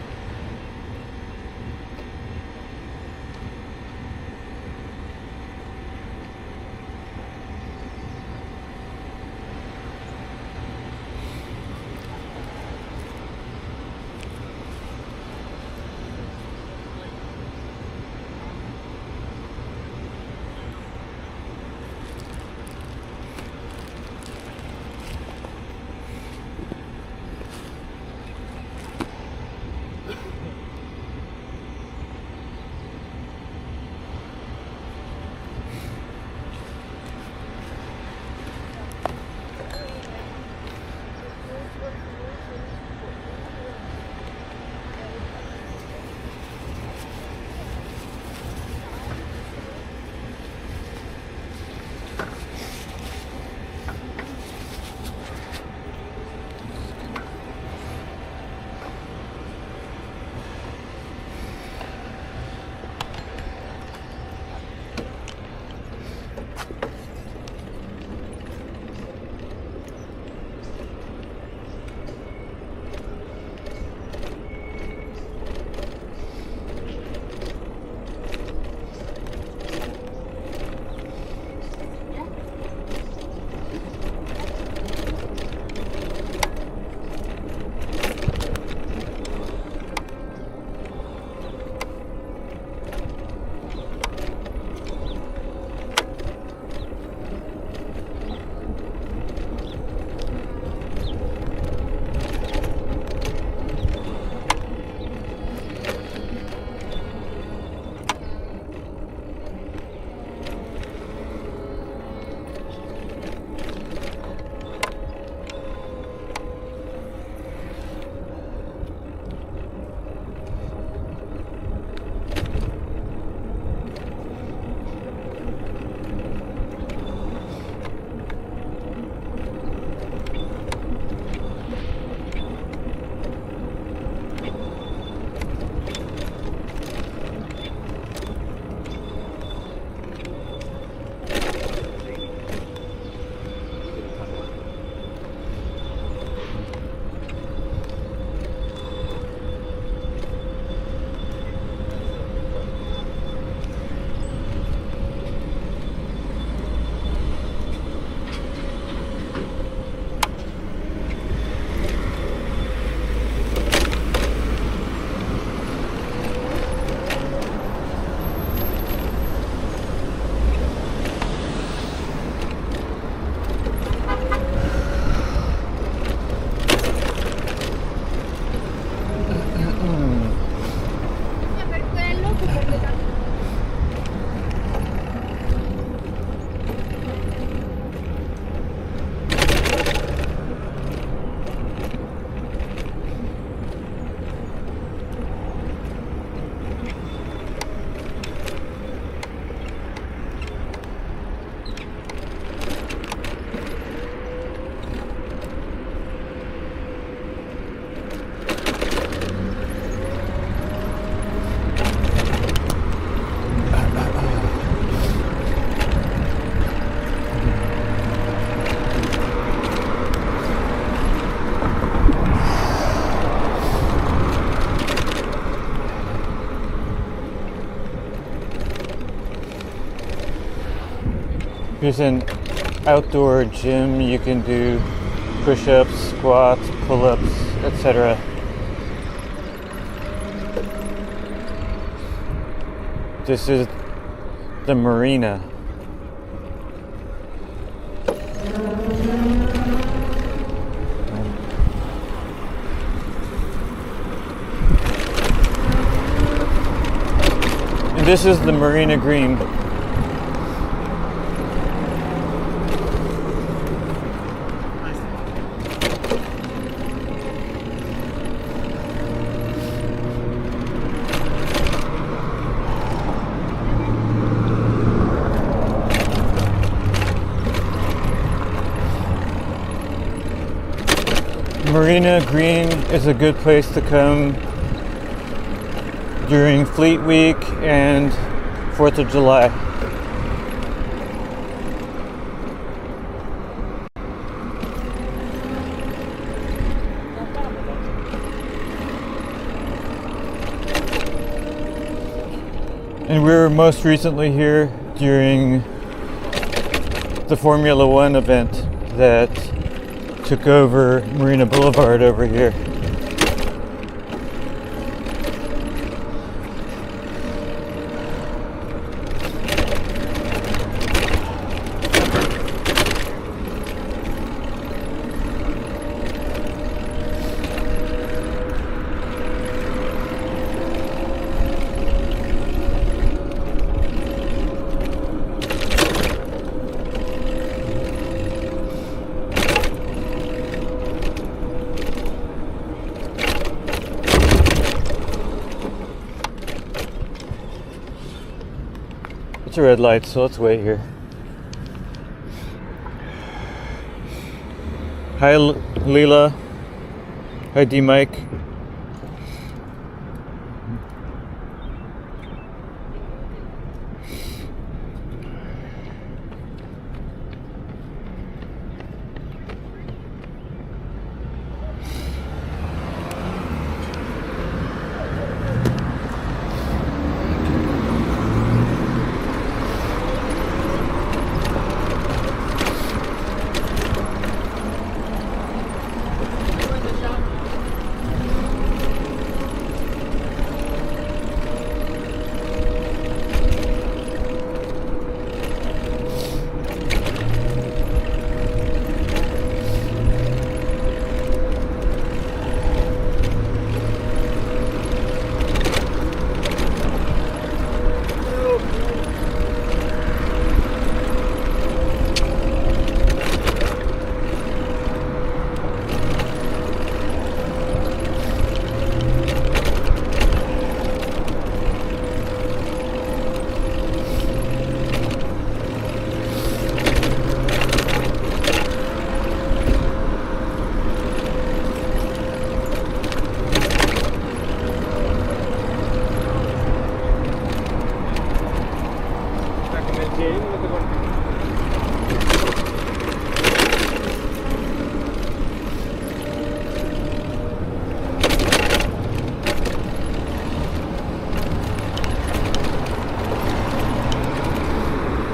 Here's an outdoor gym. You can do push-ups, squats, pull-ups, etc. This is the Marina. And this is the Marina Green. Marina Green is a good place to come during Fleet Week and 4th of July. And we were most recently here during the Formula One event that took over Marina Boulevard over here. It's a red light, so let's wait here. Hi Leela. Hi D Mike.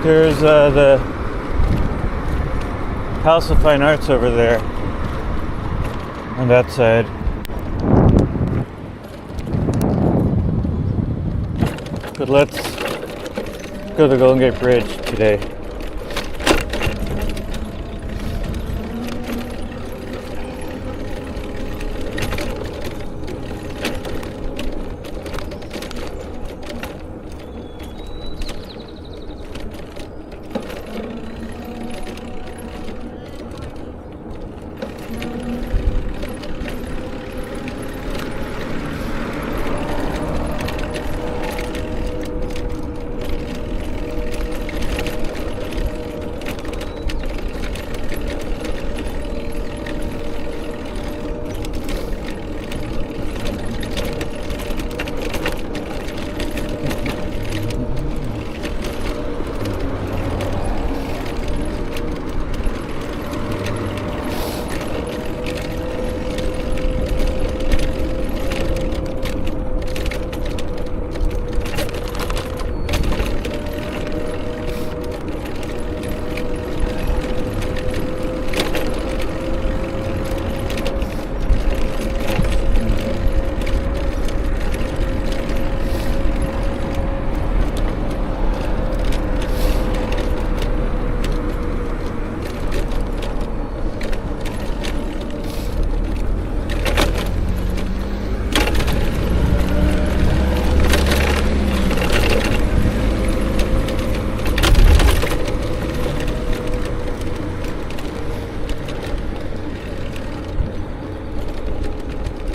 There's the House of Fine Arts over there on that side. But let's go to the Golden Gate Bridge today.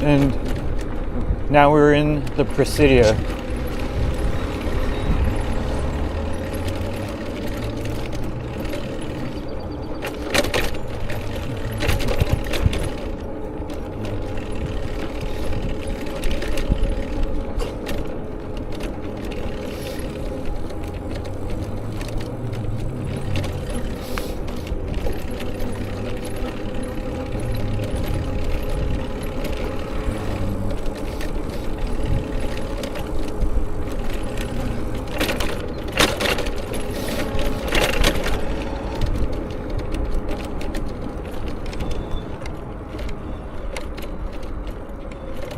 and now we're in the Presidio.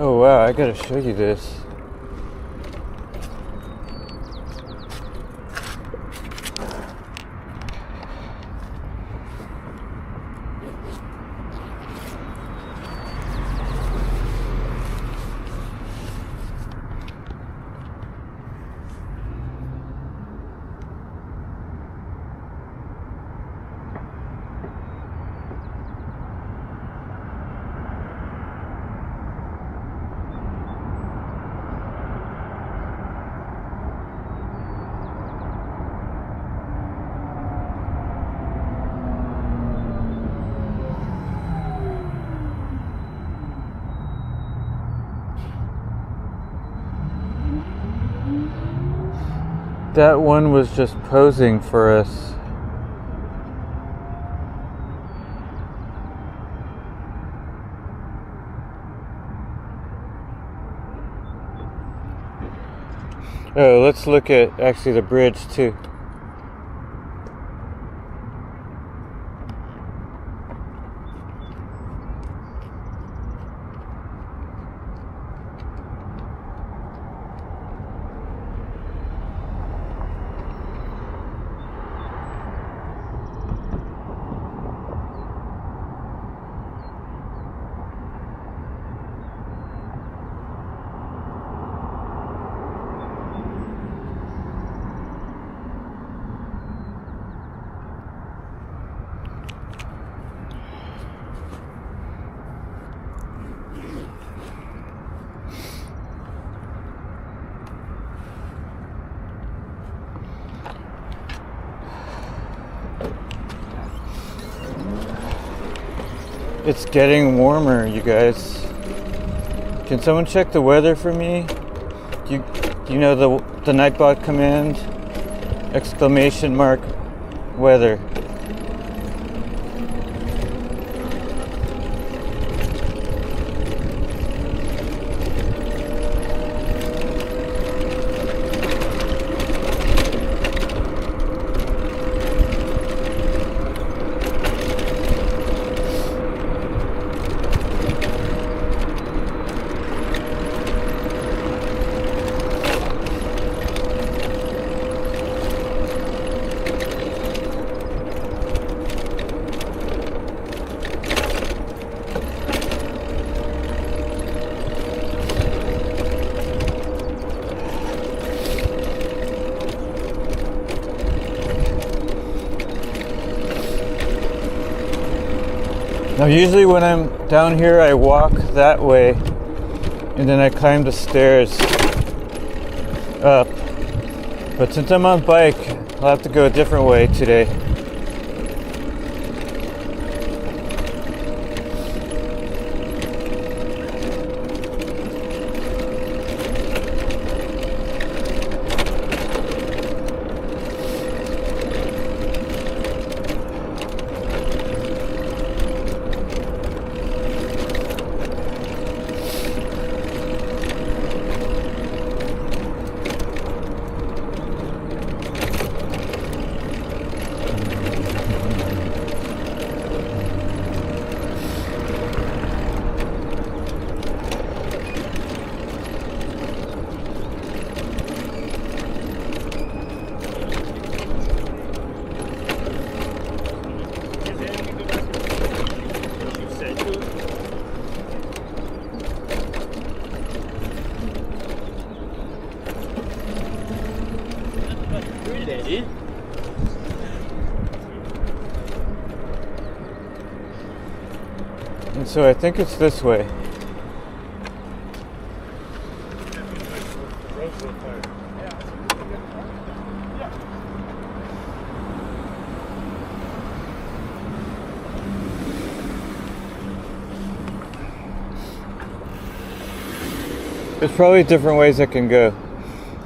Oh wow, I gotta show you this. That one was just posing for us. Oh, let's look at actually the bridge too. It's getting warmer, you guys. Can someone check the weather for me? Do you know the Nightbot command? Exclamation mark weather. Now usually when I'm down here I walk that way and then I climb the stairs up. But since I'm on bike, I'll have to go a different way today. And so I think it's this way. There's probably different ways I can go.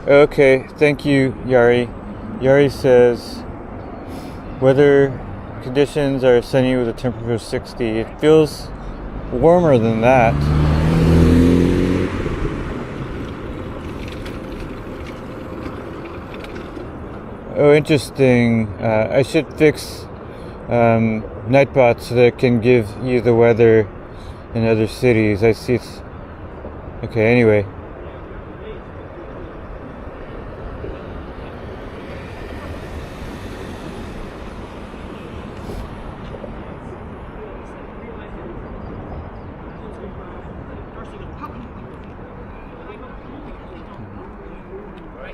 Okay, thank you, Yari. Yari says, weather conditions are sunny with a temperature of 60. It feels warmer than that. Oh, interesting. I should fix Nightbot so that it can give you the weather in other cities. I see it's... Okay, anyway.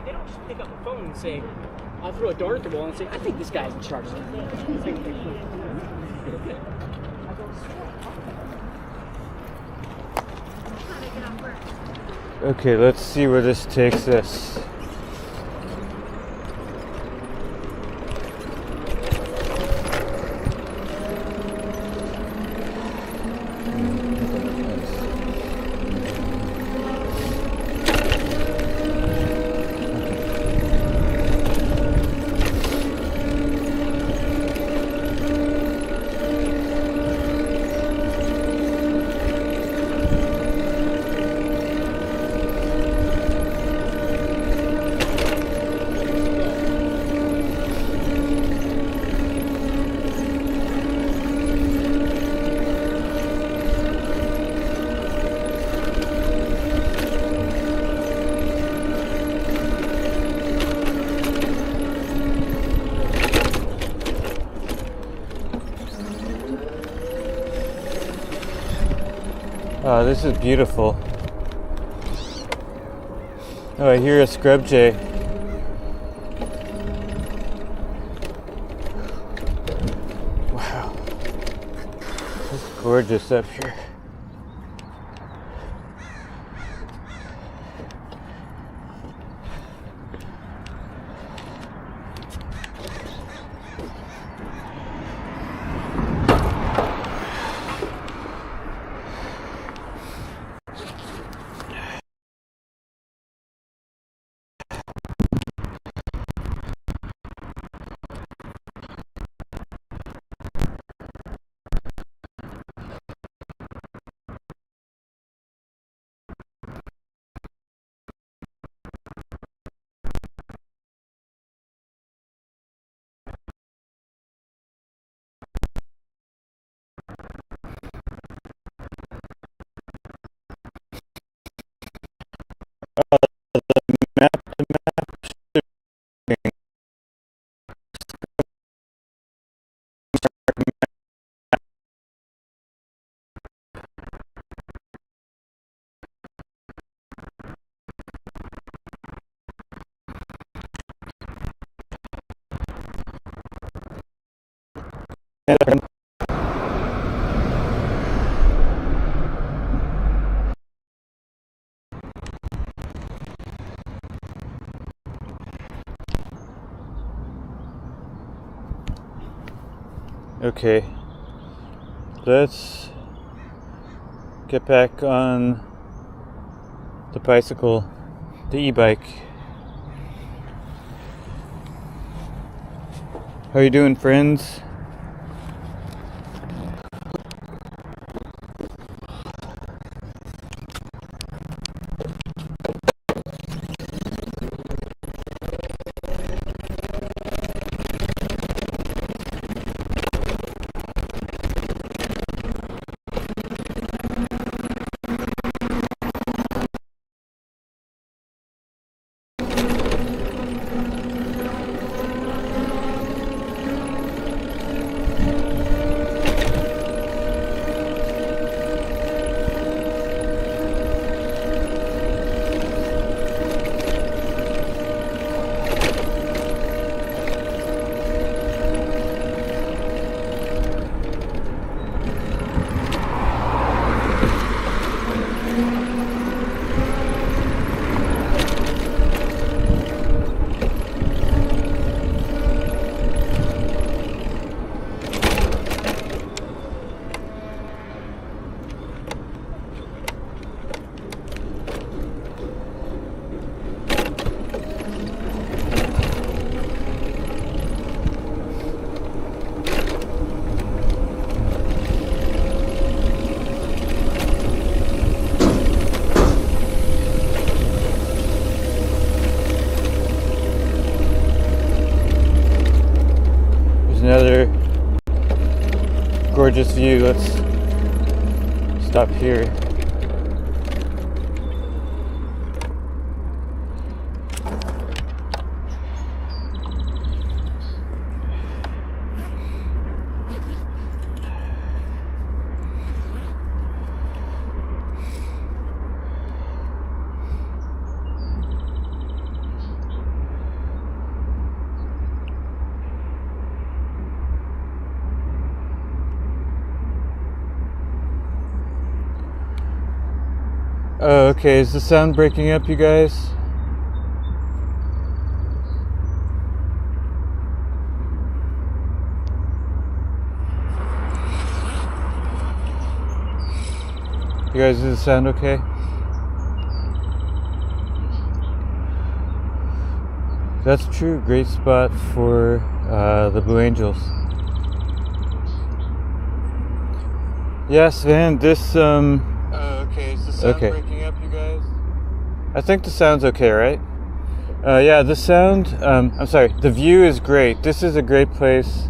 They don't just pick up the phone and say, I'll throw a dart at the wall and say, I think this guy's in charge of it. Okay, let's see where this takes us. Oh, this is beautiful. Oh, I hear a scrub jay. Wow. It's gorgeous up here. Okay, let's get back on the bicycle, the e-bike. How are you doing, friends? gorgeous view. Let's stop here. Oh, okay, is the sound breaking up, you guys? You guys, does the sound okay? That's true, great spot for the Blue Angels. Yes, Van, this okay, is the sound breaking up, you guys? I think the sound's okay, right? Yeah, the sound, I'm sorry, the view is great. This is a great place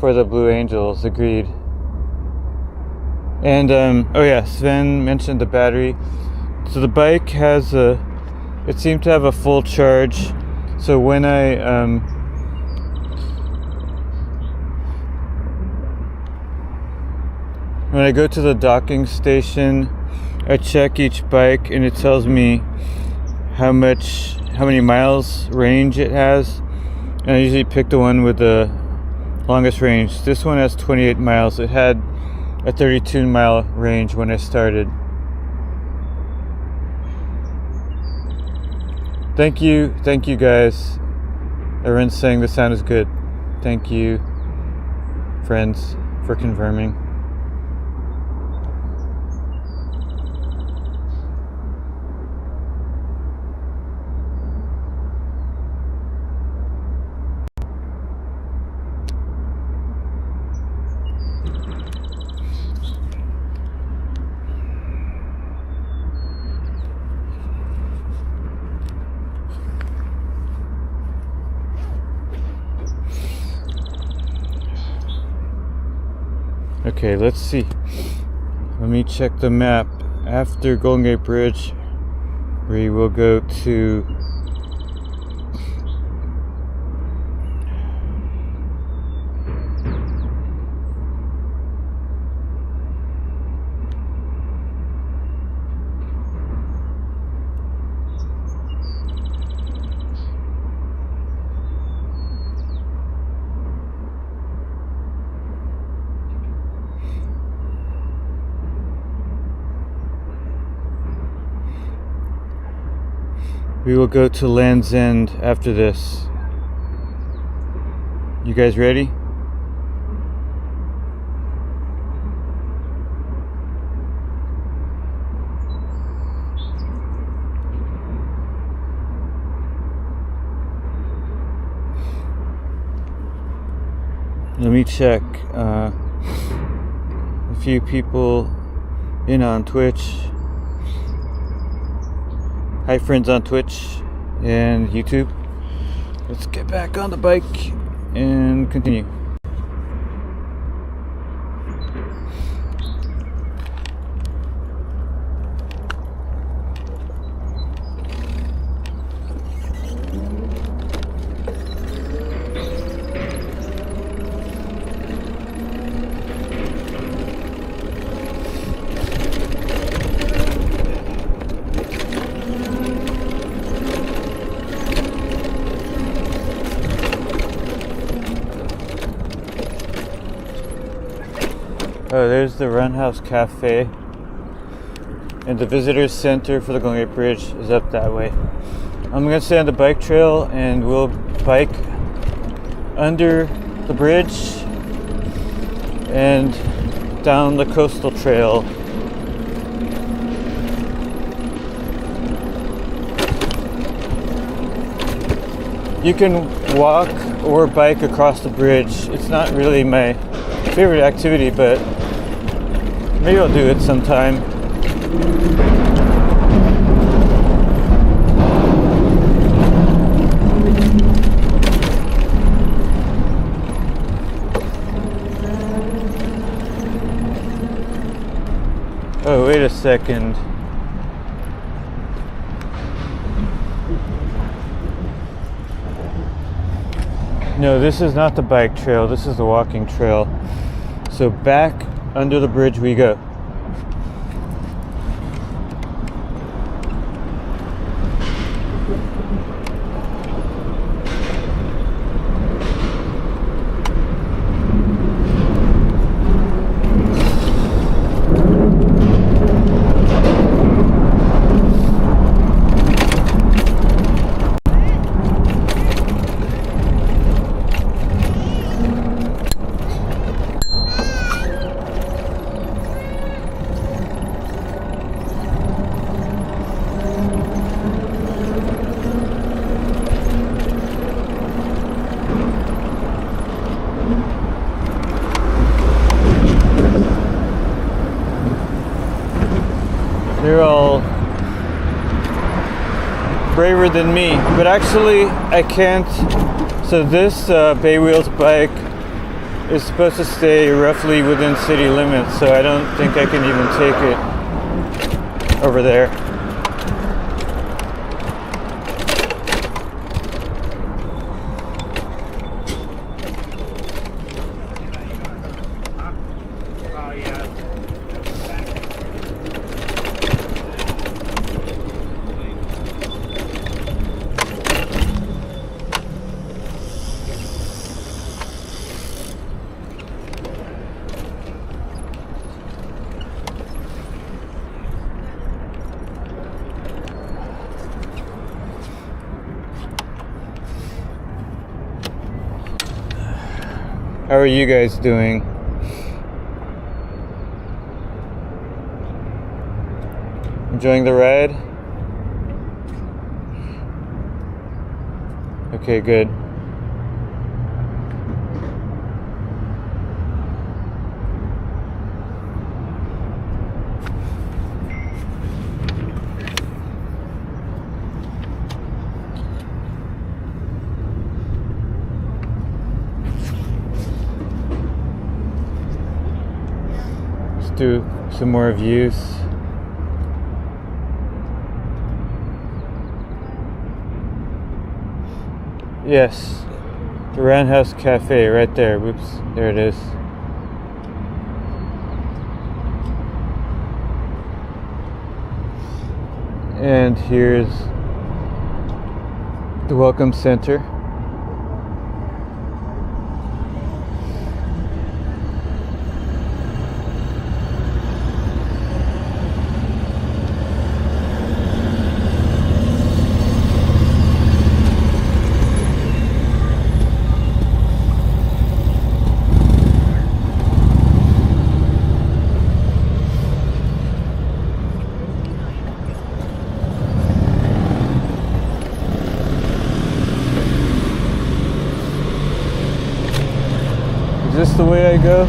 for the Blue Angels, agreed. And, oh yeah, Sven mentioned the battery. So the bike has it seemed to have a full charge. So when I go to the docking station, I check each bike and it tells me how many miles range it has. And I usually pick the one with the longest range. This one has 28 miles. It had a 32-mile range when I started. Thank you guys. Everyone's saying the sound is good. Thank you, friends, for confirming. Okay, let's see. Let me check the map. After Golden Gate Bridge, we will go to Land's End after this. You guys ready? Let me check. A few people in on Twitch. Hi friends on Twitch and YouTube. Let's get back on the bike and continue. Oh, there's the Run House Cafe. And the Visitors Center for the Golden Gate Bridge is up that way. I'm going to stay on the bike trail and we'll bike under the bridge and down the coastal trail. You can walk or bike across the bridge. It's not really my favorite activity, but maybe I'll do it sometime. Oh, wait a second. No, this is not the bike trail. This is the walking trail. So back under the bridge we go. They're all braver than me, but actually I can't. So this Bay Wheels bike is supposed to stay roughly within city limits, so I don't think I can even take it over there. How are you guys doing? Enjoying the ride? Okay, good. Do some more views. Yes, the Roundhouse Cafe right there. Whoops, there it is. And here's the Welcome Center. Is this the way I go?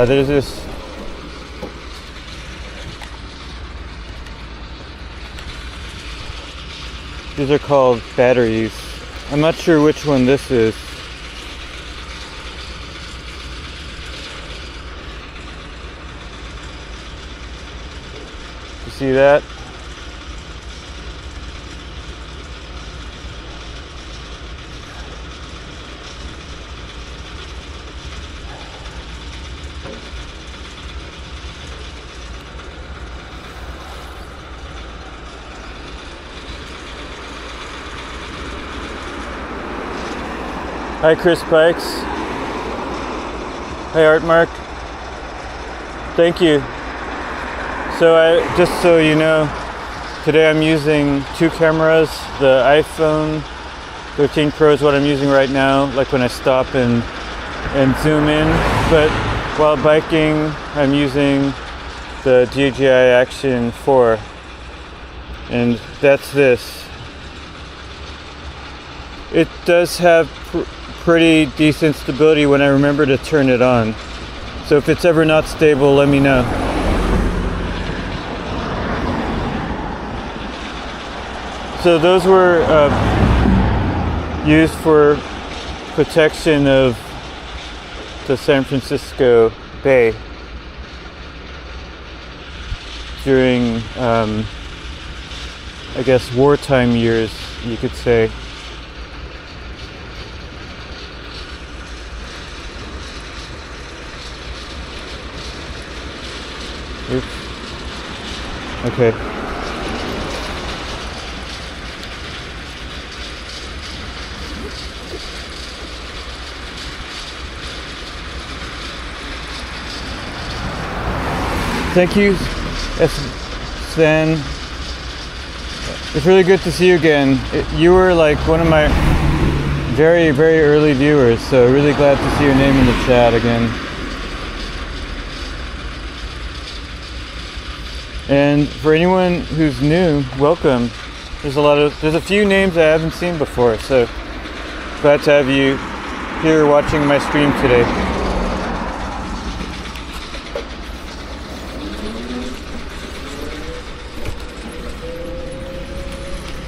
There's this. These are called batteries. I'm not sure which one this is. You see that? Hi Chris Bikes. Hey Art Mark. Thank you. So just so you know, today I'm using two cameras. The iPhone 13 Pro is what I'm using right now, like when I stop and zoom in. But while biking, I'm using the DJI Action 4. And that's this. It does have pretty decent stability when I remember to turn it on. So if it's ever not stable, let me know. So those were used for protection of the San Francisco Bay during, I guess, wartime years, you could say. Oops. Okay. Thank you, Sven. It's really good to see you again. You were like one of my very, very early viewers, so really glad to see your name in the chat again. And for anyone who's new, welcome. There's a few names I haven't seen before, so glad to have you here watching my stream today.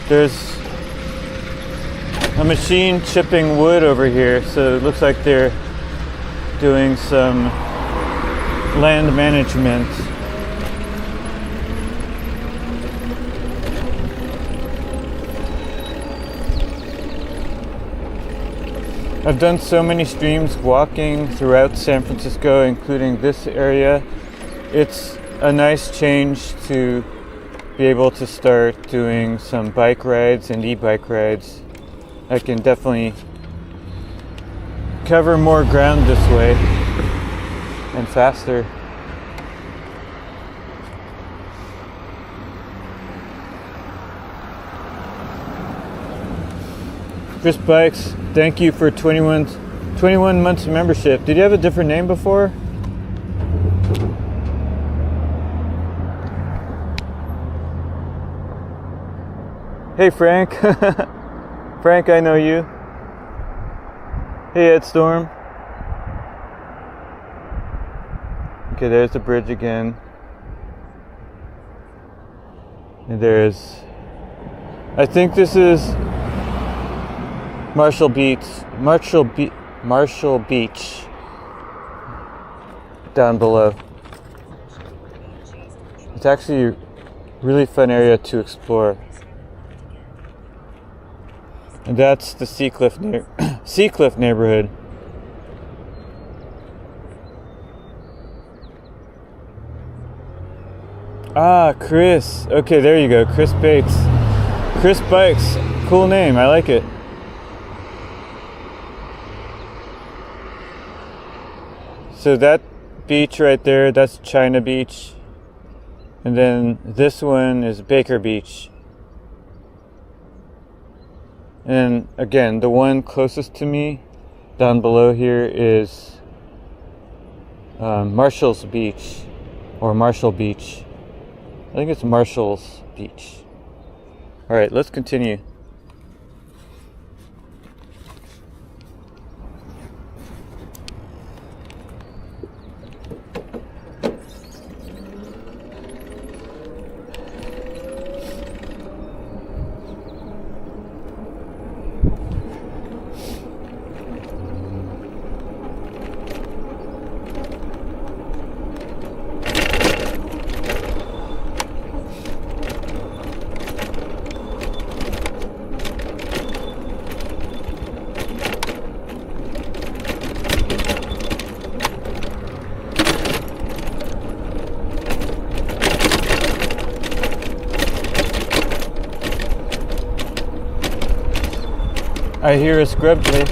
There's a machine chipping wood over here, so it looks like they're doing some land management. I've done so many streams walking throughout San Francisco, including this area. It's a nice change to be able to start doing some bike rides and e-bike rides. I can definitely cover more ground this way and faster. Chris Bikes, thank you for 21 months of membership. Did you have a different name before? Hey Frank. Frank, I know you. Hey Ed Storm. Okay, there's the bridge again. And I think this is Marshall Beach down below. It's actually a really fun area to explore. And that's the Seacliff neighborhood. Ah, Chris. Okay, there you go. Chris Bates. Chris Bikes. Cool name. I like it. So that beach right there, that's China Beach. And then this one is Baker Beach. And again, the one closest to me down below here is Marshall's Beach, or Marshall Beach. I think it's Marshall's Beach. Alright, let's continue. I hear a scrub jay.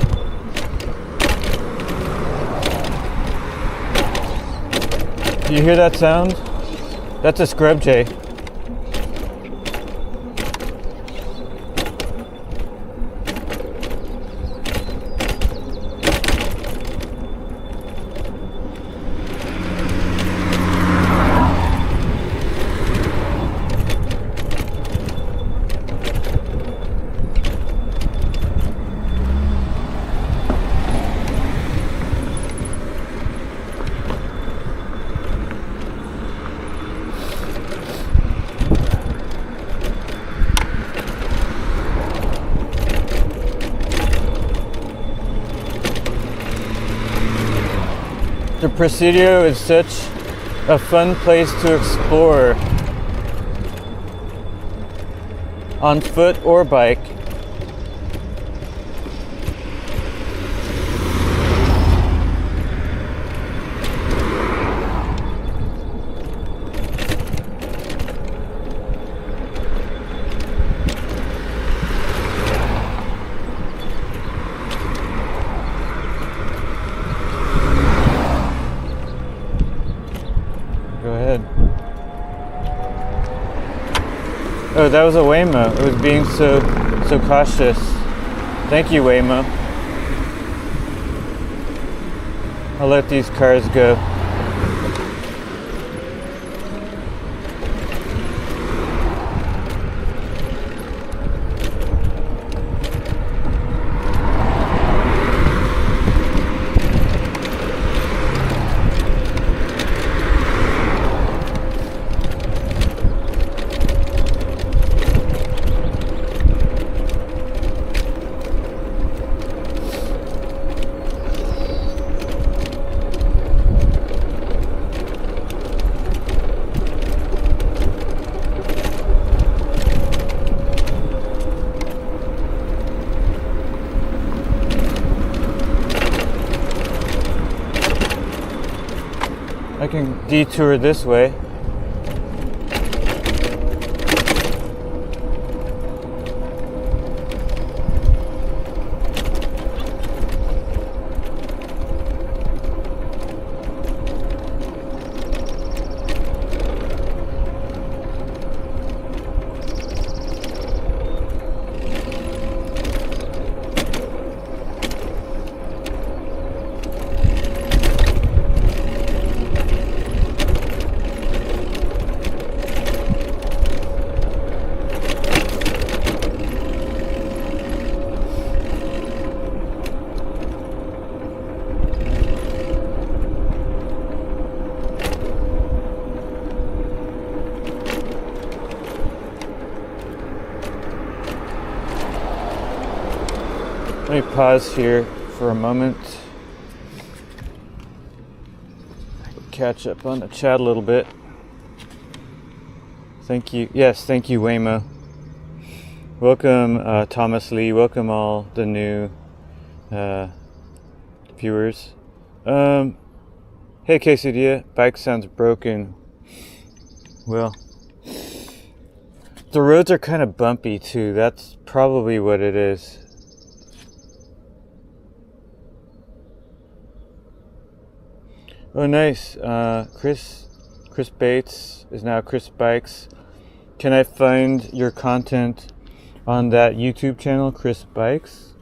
Do you hear that sound? That's a scrub jay. The Presidio is such a fun place to explore on foot or bike. Go ahead. Oh, that was a Waymo. It was being so cautious. Thank you, Waymo. I'll let these cars go. I can detour this way. Let me pause here for a moment. Catch up on the chat a little bit. Thank you. Yes, thank you, Waymo. Welcome, Thomas Lee. Welcome all the new viewers. Hey, Quesadilla. Bike sounds broken. Well, the roads are kind of bumpy too. That's probably what it is. Oh, nice. Chris Bates is now Chris Bikes. Can I find your content on that YouTube channel, Chris Bikes.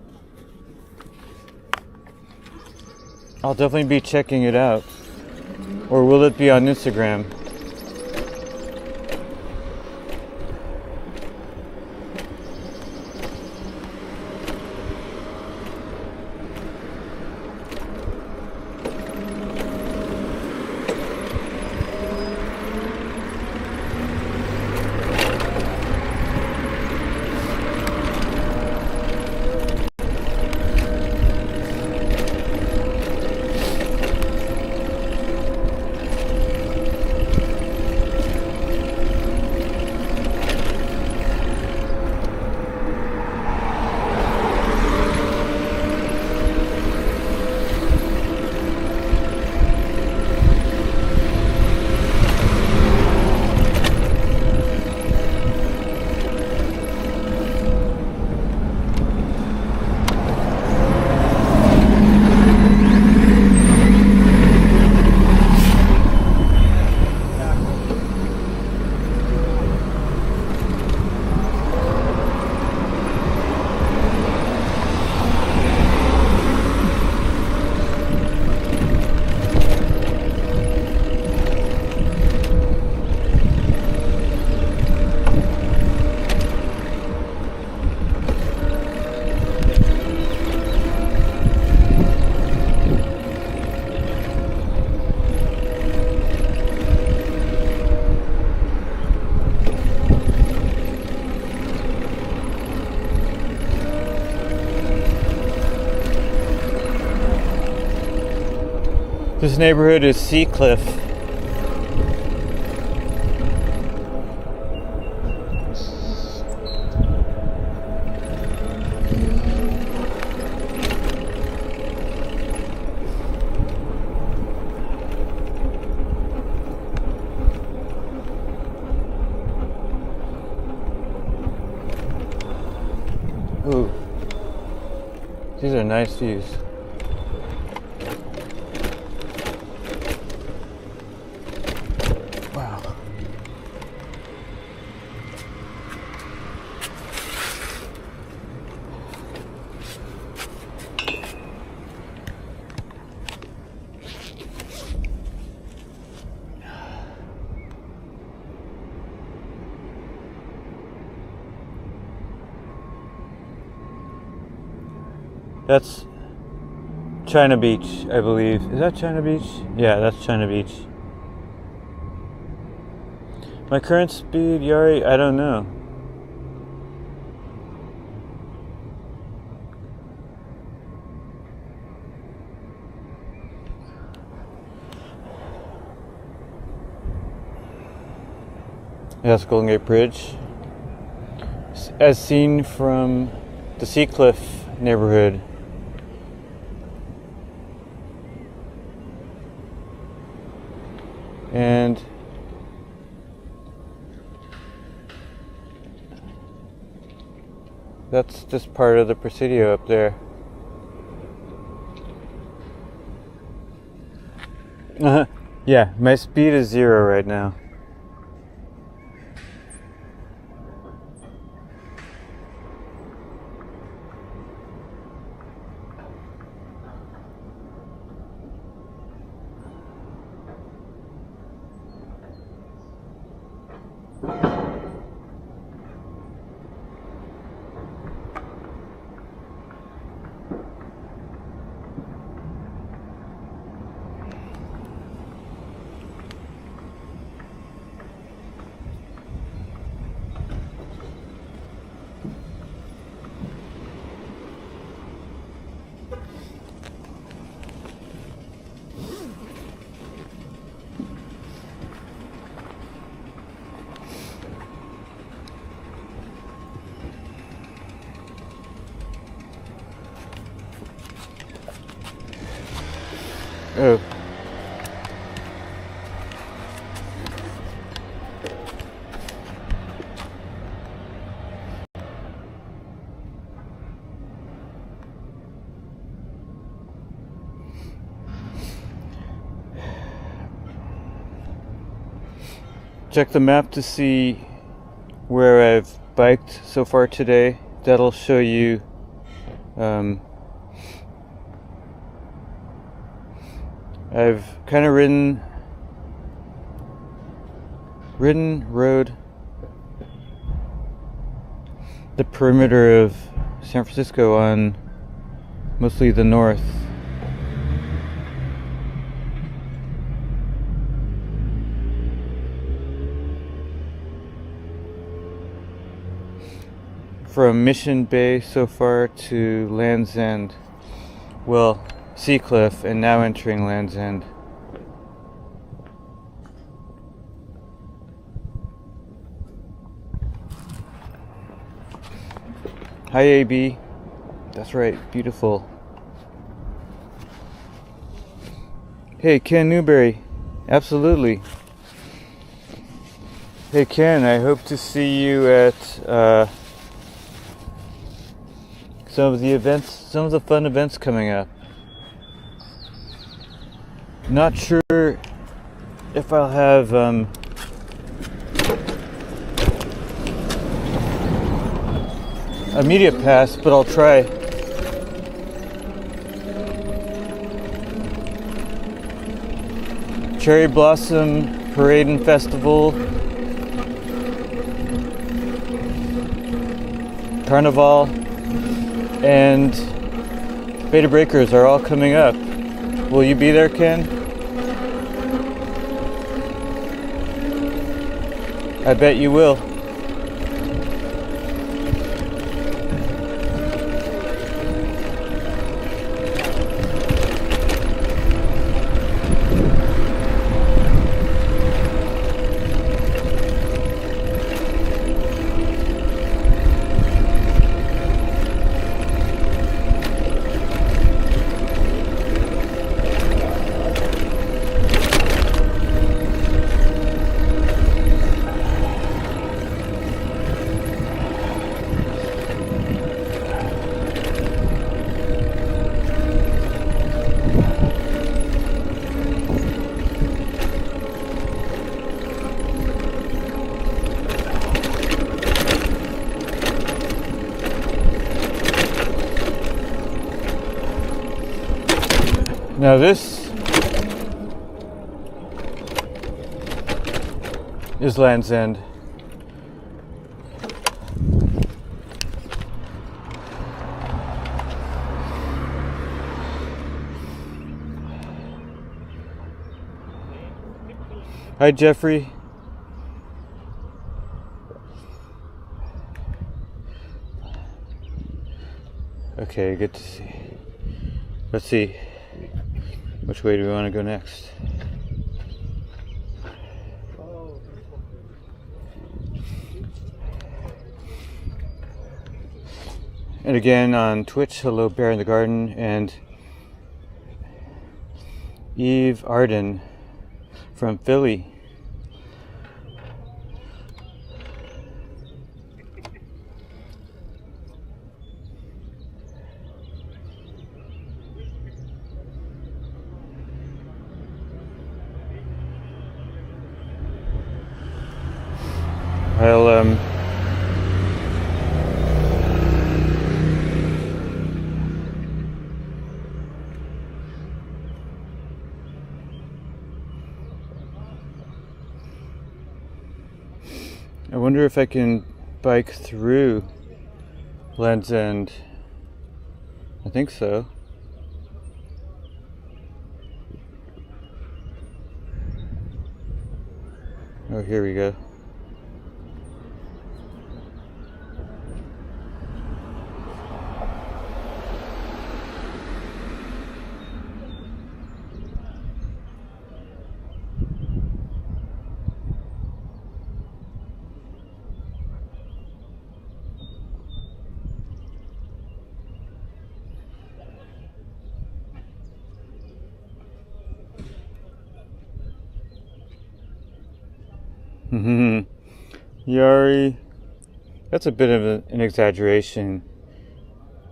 I'll definitely be checking it out. Or will it be on Instagram? This neighborhood is Seacliff. Ooh, these are nice views. Wow. That's China Beach, I believe. Is that China Beach? Yeah, that's China Beach. My current speed, Yari, I don't know. Yeah, that's Golden Gate Bridge. As seen from the Seacliff neighborhood. And that's just part of the Presidio up there. Yeah, my speed is 0 right now. Oh. Check the map to see where I've biked so far today. That'll show you I've kind of rode the perimeter of San Francisco on mostly the north. From Mission Bay so far to Land's End. Well, Seacliff, and now entering Land's End. Hi AB. That's right, beautiful. Hey Ken Newberry. Absolutely. Hey Ken, I hope to see you at some of the fun events coming up. Not sure if I'll have a media pass, but I'll try. Cherry Blossom Parade and Festival, Carnival, and Beta Breakers are all coming up. Will you be there, Ken? I bet you will. Now this is Land's End. Hi Jeffrey. Okay, good to see. Let's see. Which way do we want to go next? And again on Twitch, hello Bear in the Garden and Eve Arden from Philly. I wonder if I can bike through Land's End. I think so. Oh, here we go. Yari, that's a bit of an exaggeration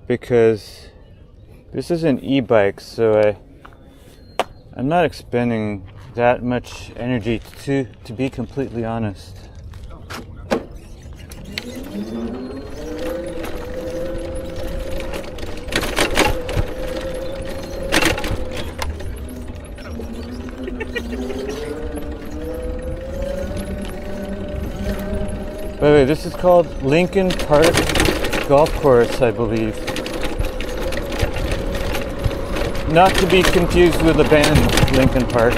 because this is an e-bike, so I'm not expending that much energy to be completely honest. By the way, this is called Lincoln Park Golf Course, I believe. Not to be confused with the band Lincoln Park.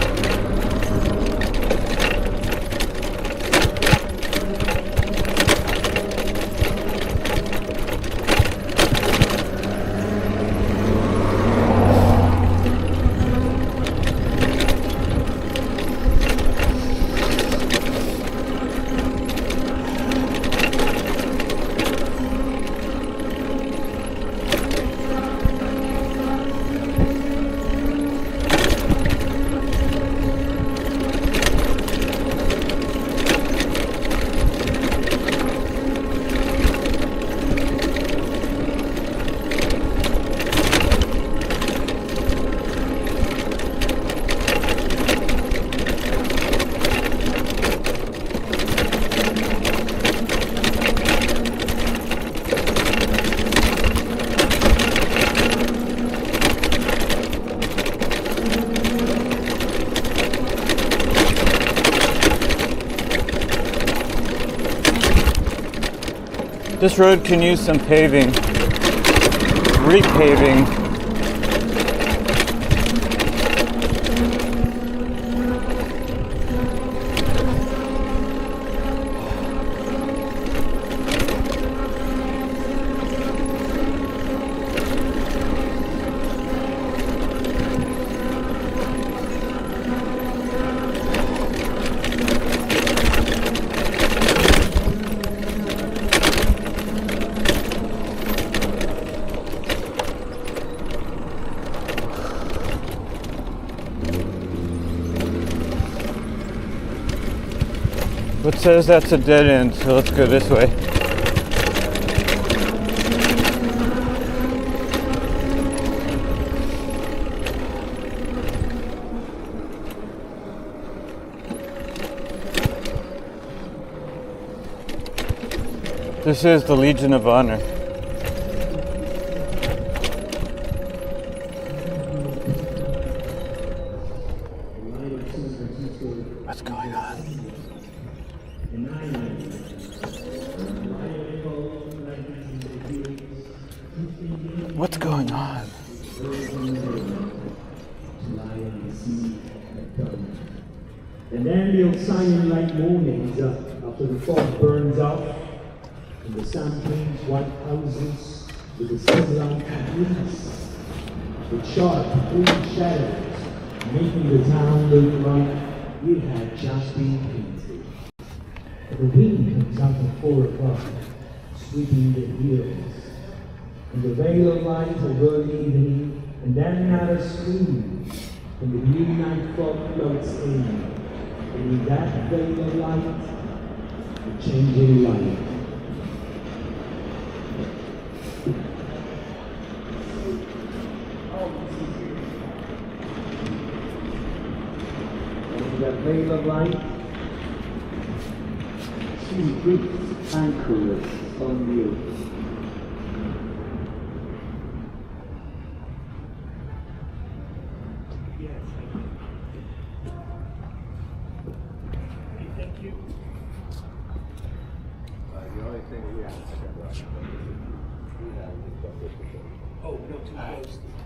This road can use some paving, repaving. What says that's a dead end, so let's go this way. This is the Legion of Honor. What's going on? What's going on? And then they'll sign in like mornings after the fog burns out and the sun paints white houses with the sunlight completes with sharp green shadows, making the town look like it had just been painted. The wind comes out at 4 o'clock, sweeping the hills, and the veil of light of early evening, and then another scream, and the midnight fog floats in, and in that veil of light, the changing light. And in that veil of light, see drifts anchorless on the earth.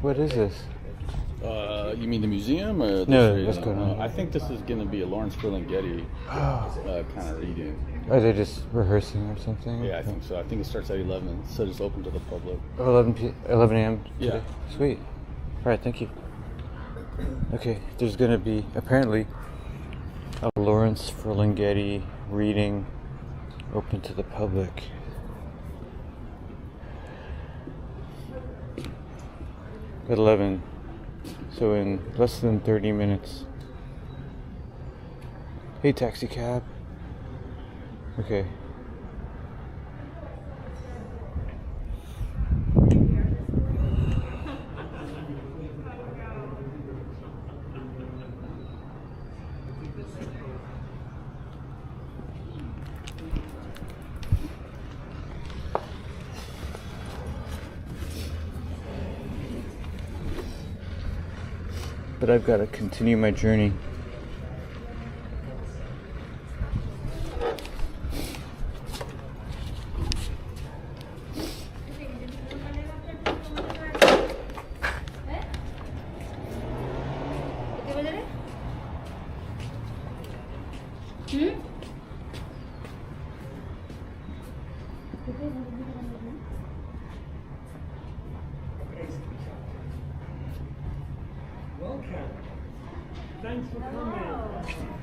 What is this? You mean the museum? Or No, what's going on? I think this is going to be a Lawrence Ferlinghetti kind of reading. Are they just rehearsing or something? Yeah, I think so. I think it starts at 11, so it's open to the public. 11 a.m. Yeah. today? Sweet. All right, thank you. Okay, there's going to be apparently a Lawrence Ferlinghetti reading open to the public. At 11, so in less than 30 minutes. Hey, taxi cab. Okay. But I've got to continue my journey. Thanks for coming.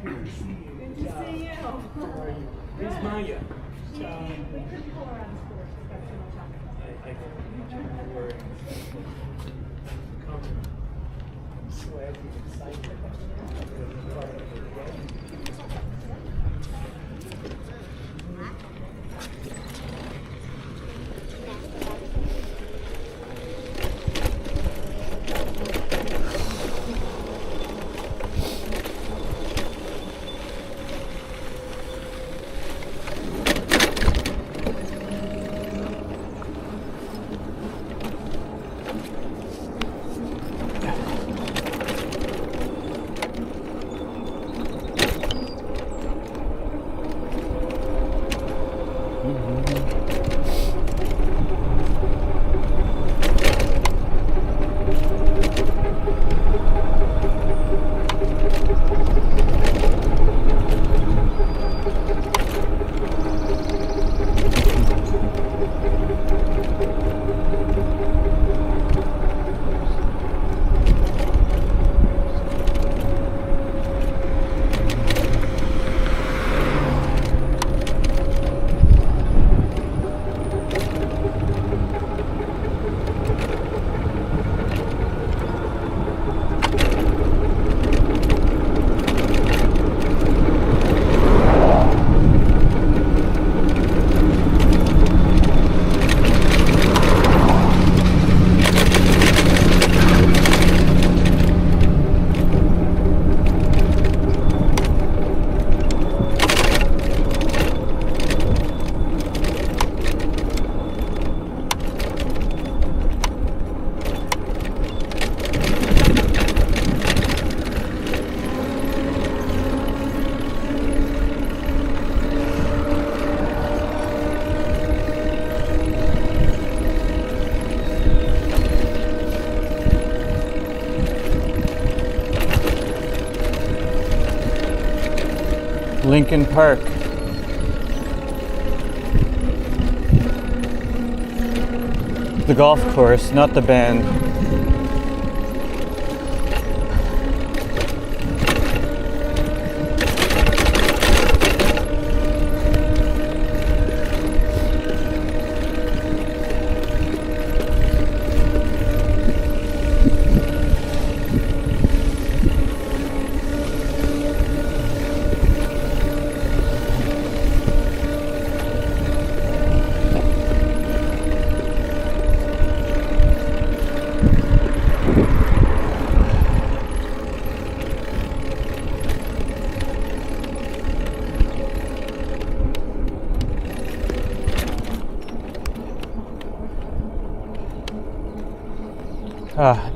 Good to see you. Good to see you. How are you? This is Maya. We couldn't pull her out of school. She's got so much happening. I don't worry. Come. I'm sweating, excited. Lincoln Park. The golf course, not the band.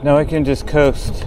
Now I can just coast.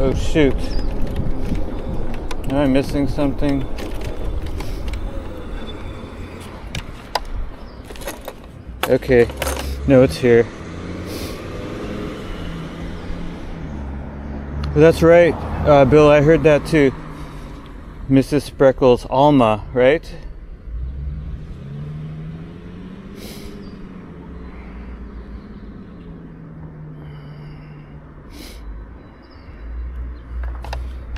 Oh shoot. Am I missing something? Okay. No, it's here. Well, that's right. Bill, I heard that too. Mrs. Spreckles' Alma, right?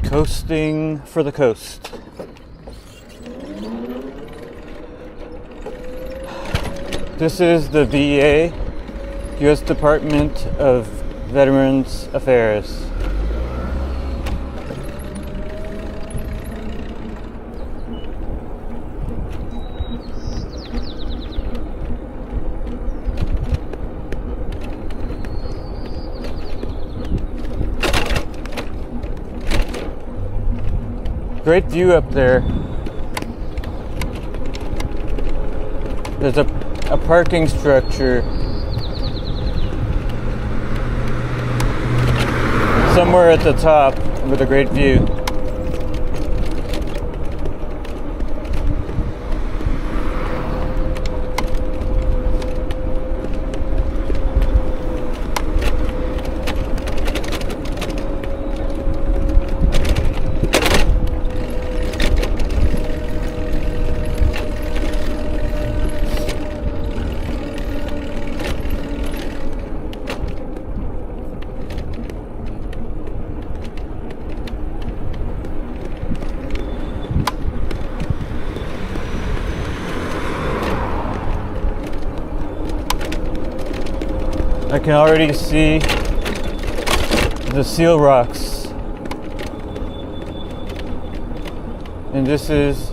Coasting for the coast. This is the VA, U.S. Department of Veterans Affairs. great view up there. There's a parking structure somewhere at the top with a great view. I can already see the seal rocks, and this is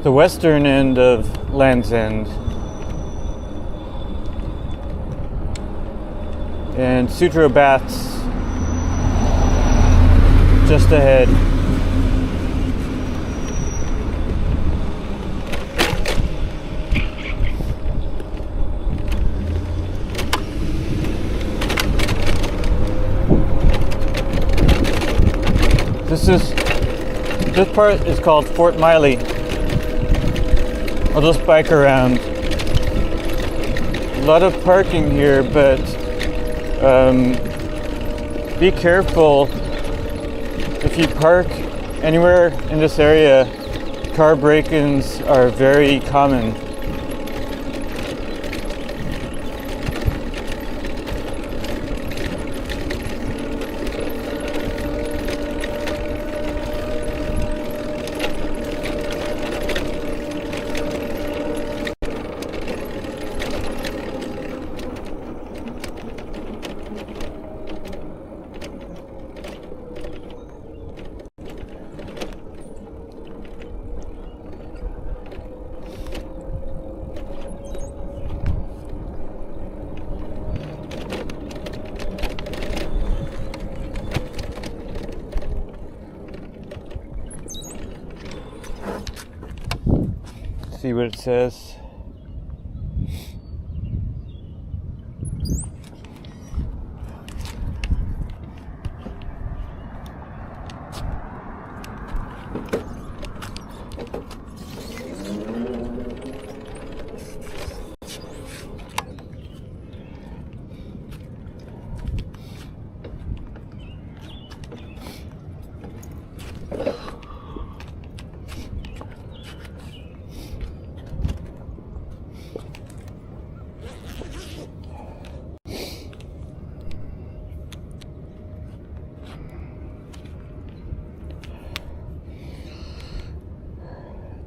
the western end of Land's End, and Sutro Baths just ahead. This part is called Fort Miley. I'll just bike around. A lot of parking here, but be careful if you park anywhere in this area. Car break-ins are very common. See what it says.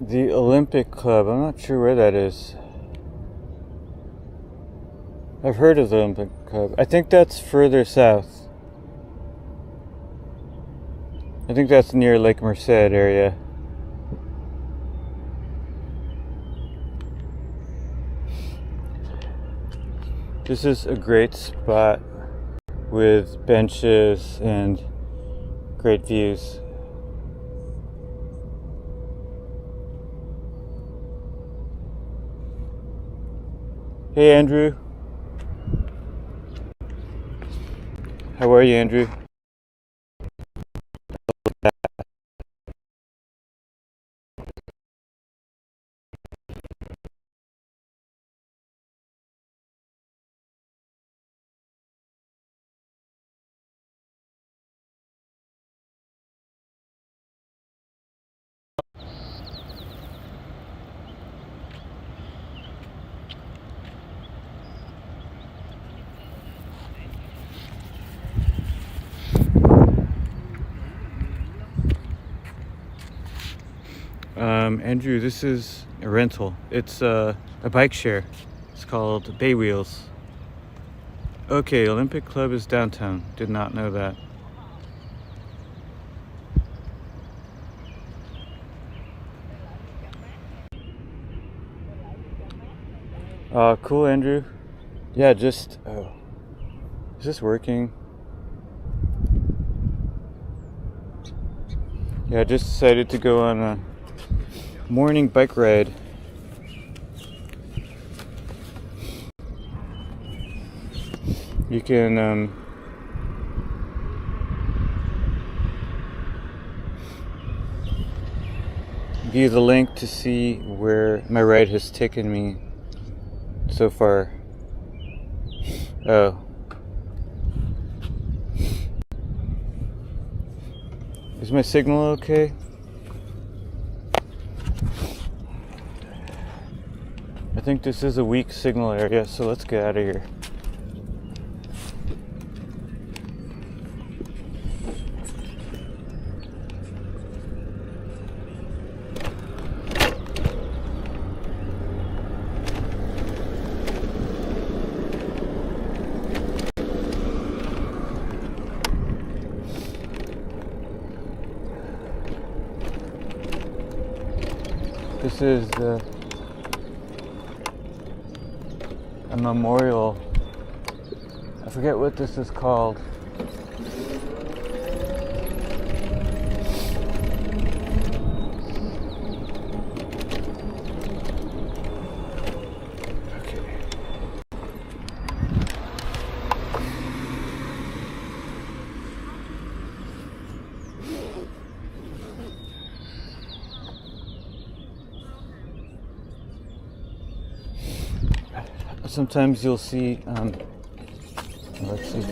The Olympic Club, I'm not sure where that is. I've heard of the Olympic Club. I think that's further south. I think that's near Lake Merced area. This is a great spot with benches and great views. Hey Andrew. How are you, Andrew? Andrew, this is a rental. It's a bike share. It's called Bay Wheels. Okay, Olympic Club is downtown. Did not know that. Cool, Andrew. Yeah, just... Oh. Is this working? Yeah, I just decided to go on a morning bike ride. You can view the link to see where my ride has taken me so far. Oh. Is my signal okay? I think this is a weak signal area, so let's get out of here. This is a memorial. I forget what this is called. Sometimes you'll see, let's see.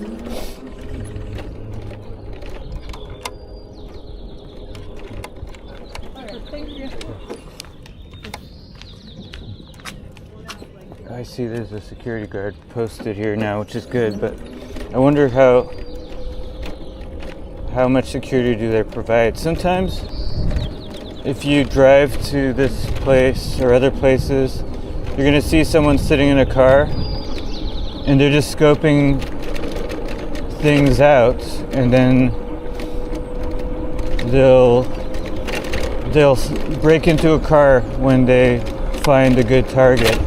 I see there's a security guard posted here now, which is good, but I wonder how much security do they provide. Sometimes if you drive to this place or other places, you're going to see someone sitting in a car and they're just scoping things out, and then they'll break into a car when they find a good target.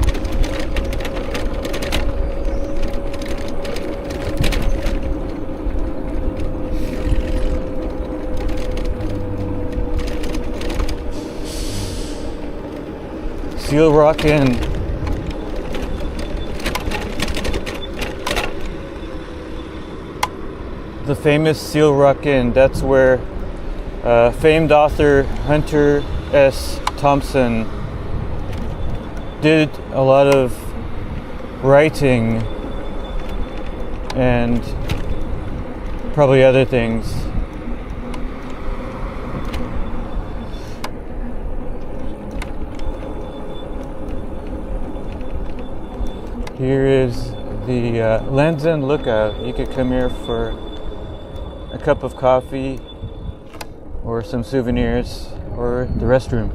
Seal Rock Inn. The famous Seal Rock Inn. That's where famed author Hunter S. Thompson did a lot of writing and probably other things. Here is the Land's End Lookout. You could come here for a cup of coffee or some souvenirs or the restroom.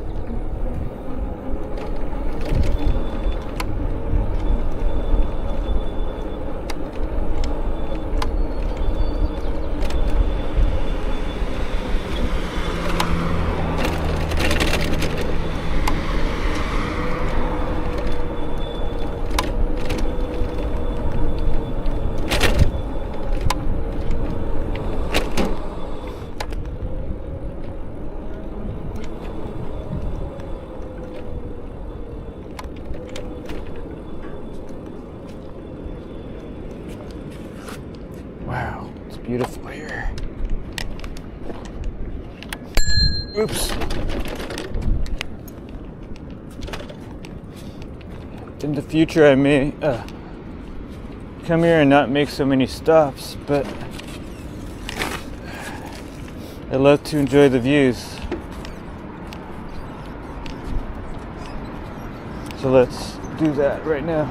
Wow, it's beautiful here. Oops. In the future, I may come here and not make so many stops, but I love to enjoy the views. So let's do that right now.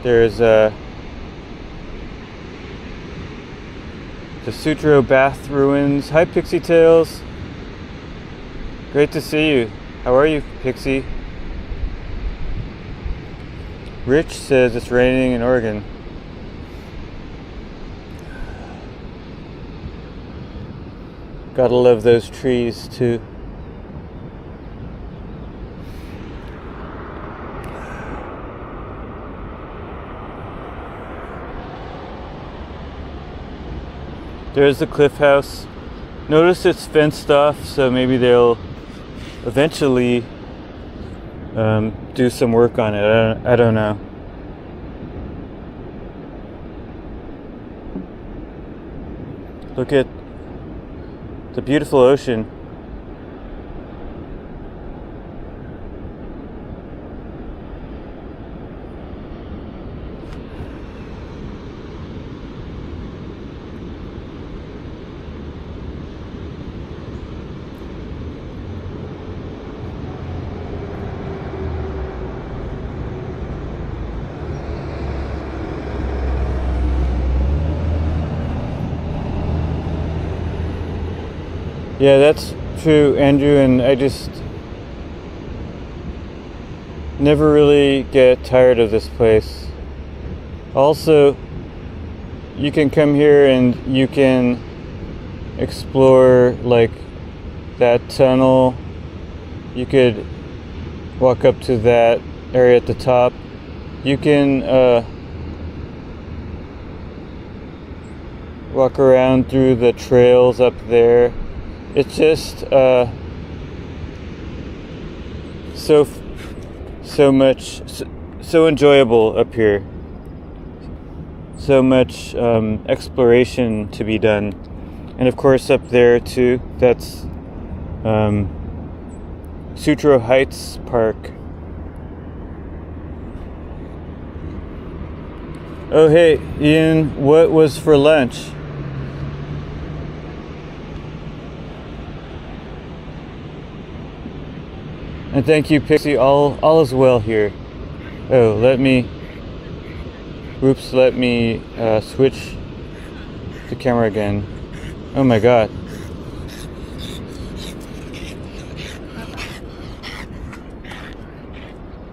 There's the Sutro Bath Ruins. Hi, Pixie Tales. Great to see you. How are you, Pixie? Rich says it's raining in Oregon. Gotta love those trees too. There's the Cliff House. Notice it's fenced off, so maybe they'll eventually do some work on it. I don't know. Look at the beautiful ocean. Yeah, that's true, Andrew, and I just never really get tired of this place. Also, you can come here and you can explore like that tunnel. You could walk up to that area at the top. You can walk around through the trails up there. It's just so enjoyable up here. So much exploration to be done, and of course up there too. That's Sutro Heights Park. Oh hey, Ian, what was for lunch? And thank you, Pixie. All is well here. Oh, let me switch the camera again. Oh my god.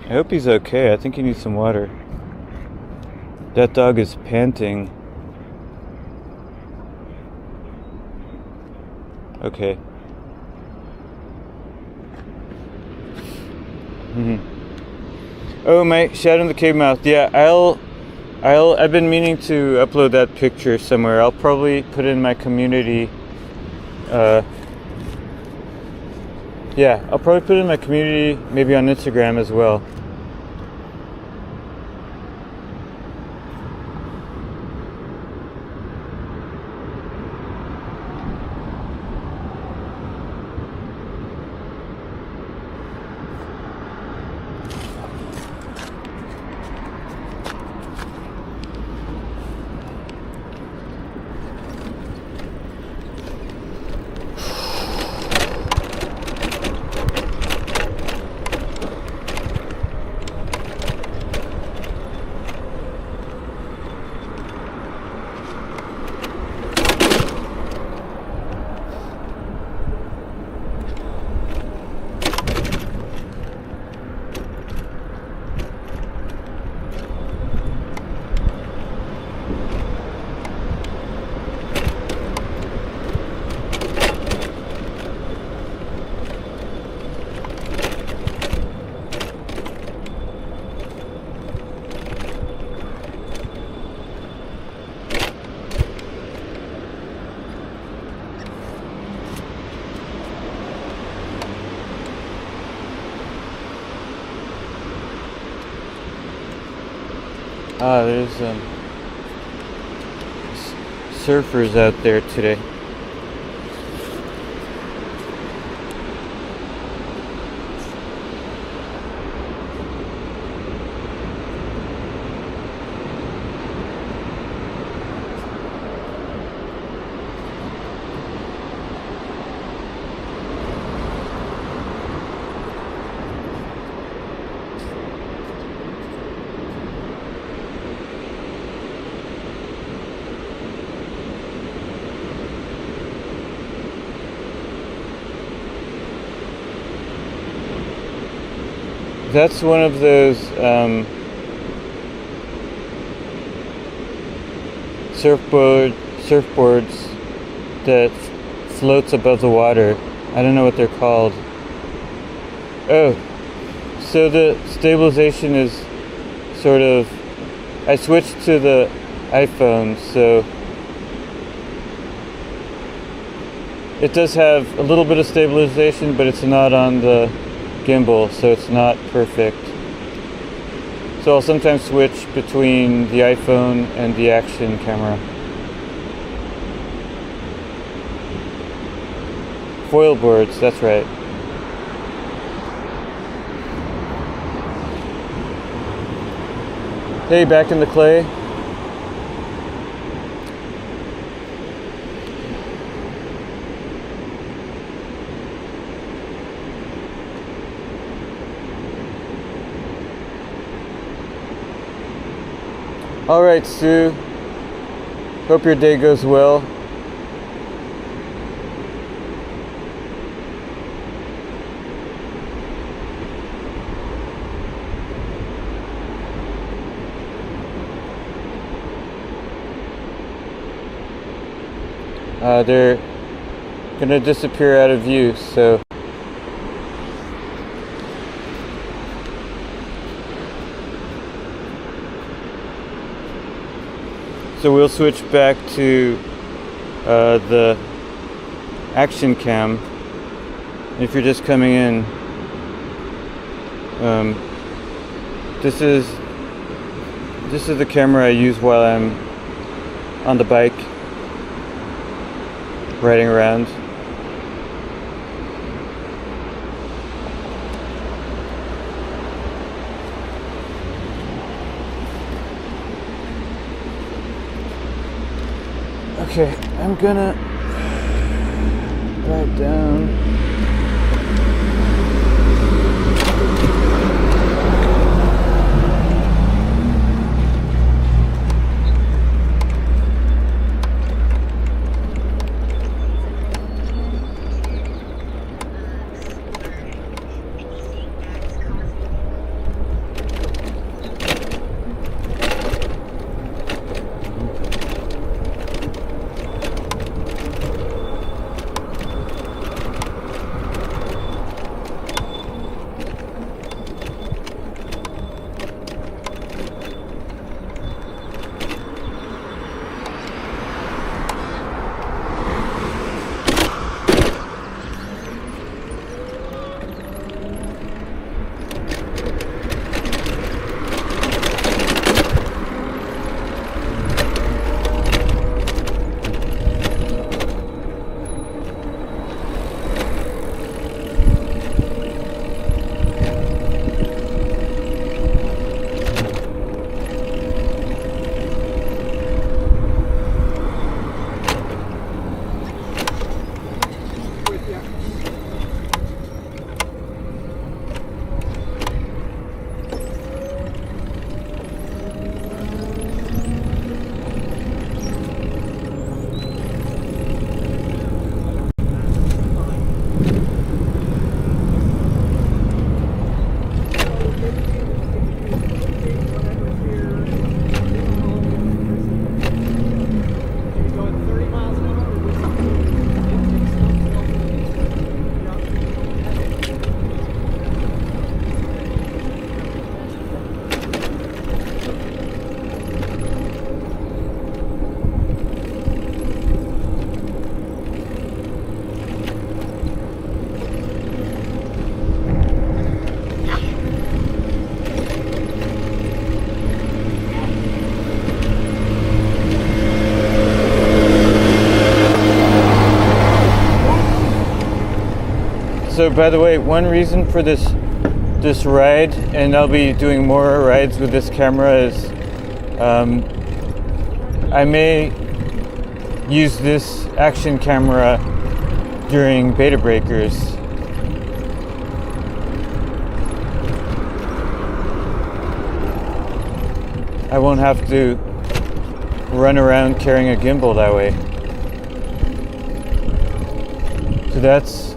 I hope he's okay. I think he needs some water. That dog is panting. Okay. Oh, my Shadow in the Cave Mouth. Yeah, I've been meaning to upload that picture somewhere. I'll probably put it in my community. Yeah, I'll probably put it in my community, maybe on Instagram as well. There's surfers out there today. That's one of those surfboards that floats above the water. I don't know what they're called. Oh, so the stabilization is sort of, I switched to the iPhone, so it does have a little bit of stabilization, but it's not on the gimbal, so it's not perfect. So I'll sometimes switch between the iPhone and the action camera. Foil boards, that's right. Hey, back in the clay. All right, Sue. Hope your day goes well. They're gonna disappear out of view, so we'll switch back to the action cam. If you're just coming in, this is the camera I use while I'm on the bike riding around. Okay, I'm gonna ride down. So by the way, one reason for this ride, and I'll be doing more rides with this camera, is I may use this action camera during beta breakers. I won't have to run around carrying a gimbal that way. So that's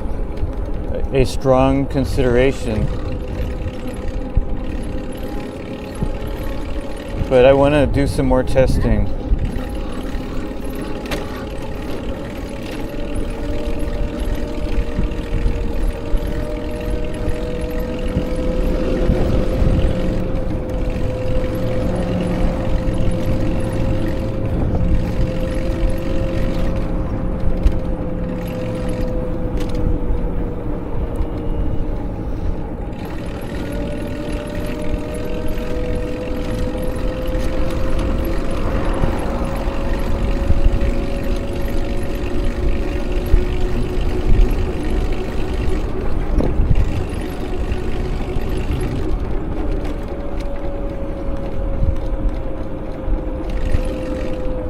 a strong consideration. But I want to do some more testing.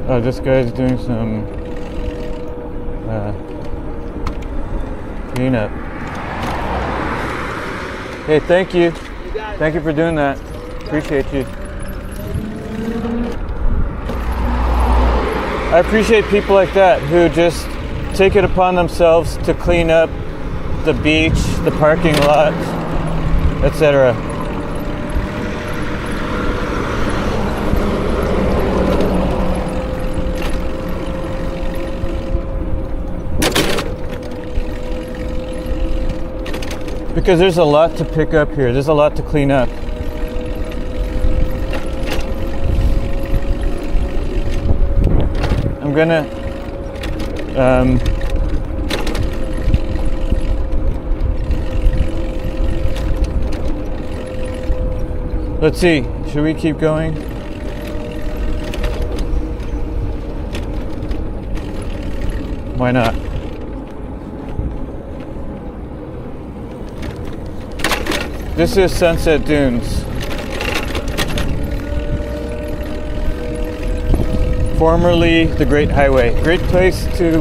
This guy's doing some cleanup. Hey, thank you. Thank you for doing that. Appreciate you. I appreciate people like that who just take it upon themselves to clean up the beach, the parking lot, etc. Because there's a lot to pick up here. There's a lot to clean up. I'm gonna let's see, should we keep going? Why not? This is Sunset Dunes. Formerly the Great Highway. Great place to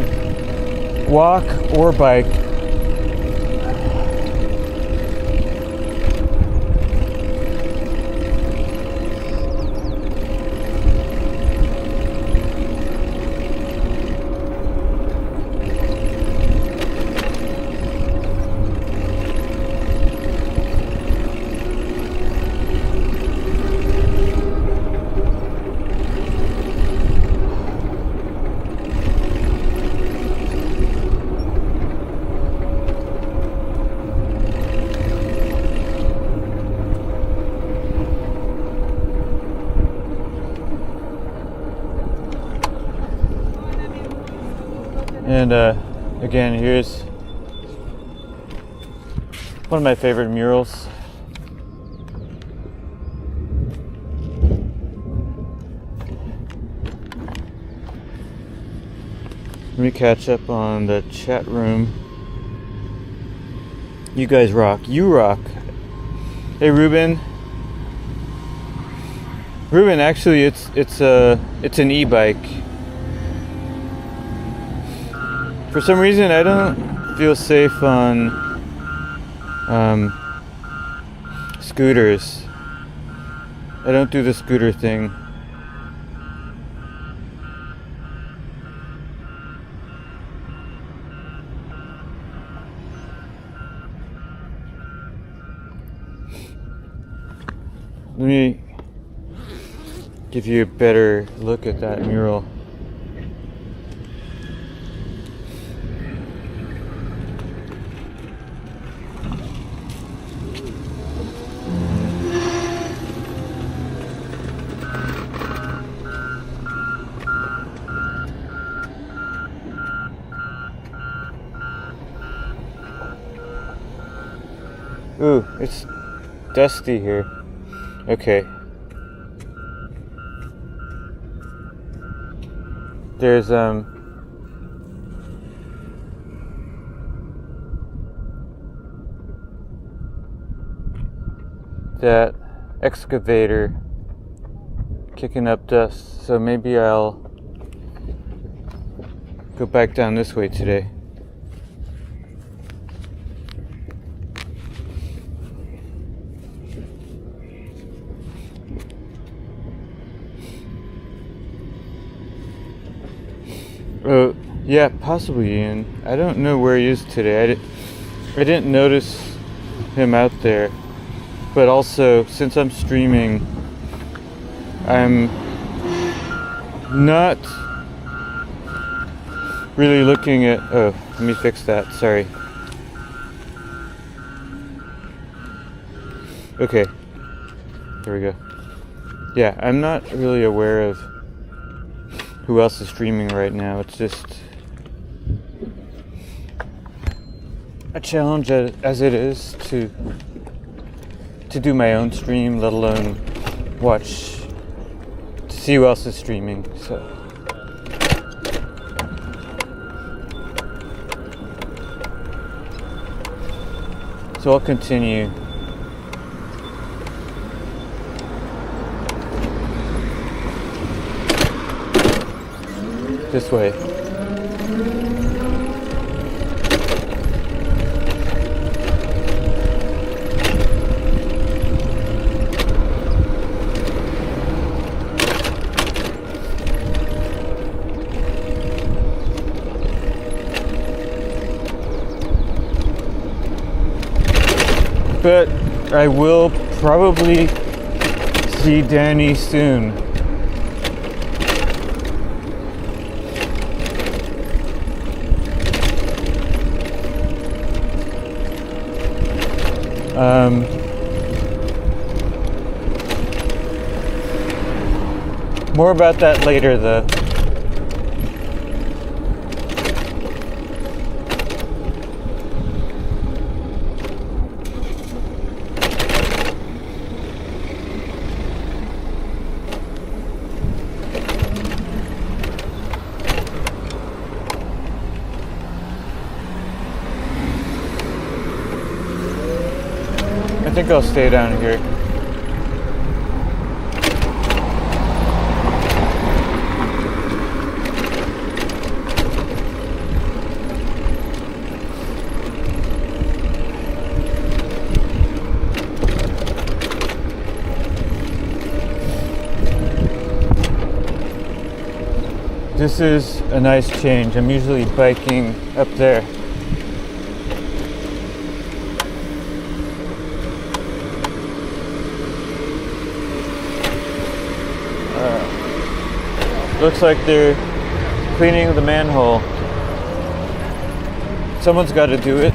walk or bike. And again, here's one of my favorite murals. Let me catch up on the chat room. You guys rock. You rock. Hey, Ruben. Ruben, actually, it's an e-bike. For some reason, I don't feel safe on scooters. I don't do the scooter thing. Let me give you a better look at that mural. Ooh, it's dusty here. Okay. There's that excavator kicking up dust, so maybe I'll go back down this way today. Yeah, possibly Ian. I don't know where he is today. I didn't notice him out there. But also, since I'm streaming, I'm not really looking at... Oh, let me fix that. Sorry. Okay. There we go. Yeah, I'm not really aware of who else is streaming right now. It's just a challenge as it is to do my own stream, let alone watch to see who else is streaming. So I'll continue. this way. But I will probably see Danny soon. More about that later, though. I think I'll stay down here. This is a nice change. I'm usually biking up there. Looks like they're cleaning the manhole. Someone's got to do it.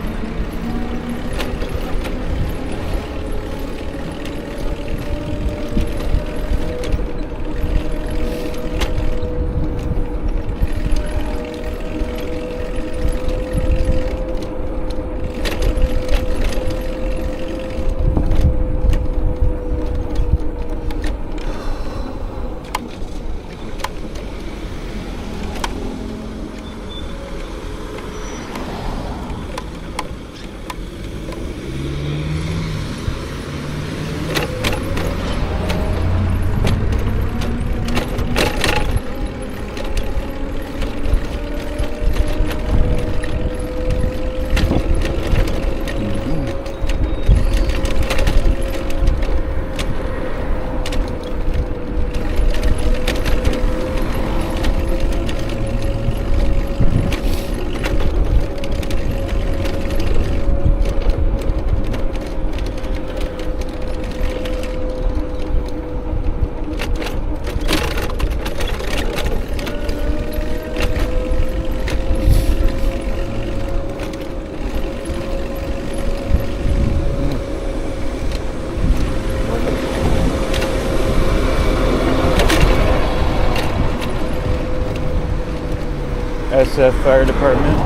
SF Fire Department.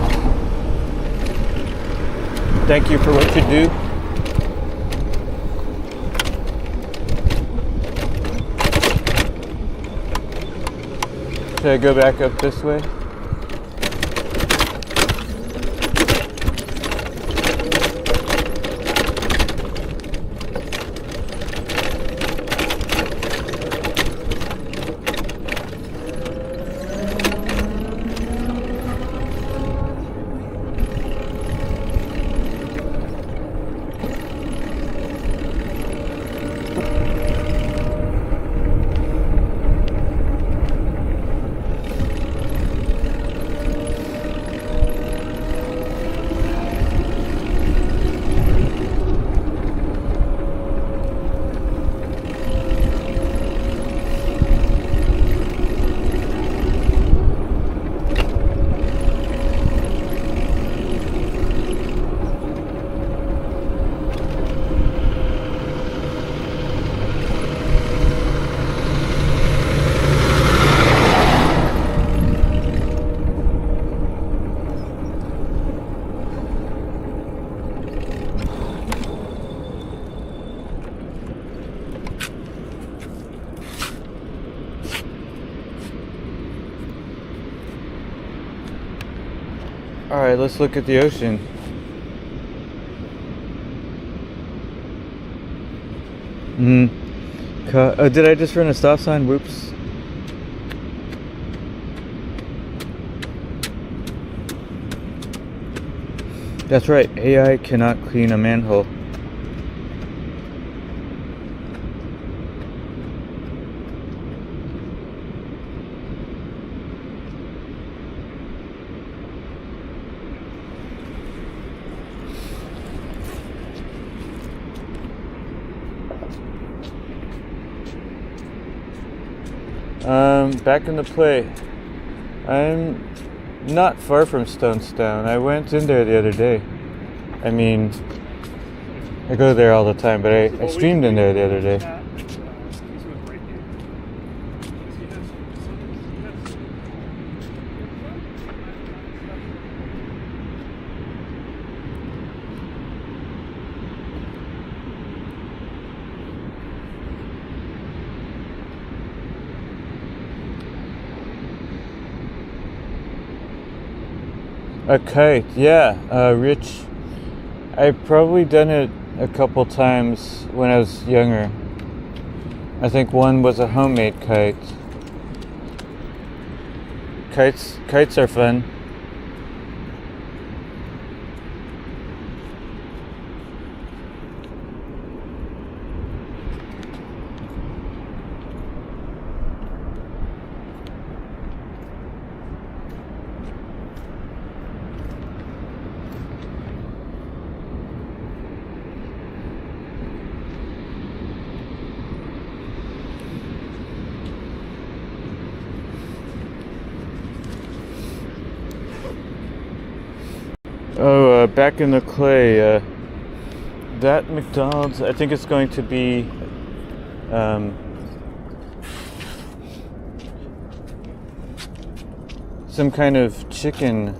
Thank you for what you do. Should I go back up this way? Alright, let's look at the ocean. Did I just run a stop sign? Whoops. That's right, AI cannot clean a manhole. Back in the play. I'm not far from Stonestown. I went in there the other day. I mean, I go there all the time, but I streamed in there the other day. A kite, yeah, Rich. I've probably done it a couple times when I was younger. I think one was a homemade kite. Kites are fun. Oh, back in the clay, that McDonald's, I think it's going to be some kind of chicken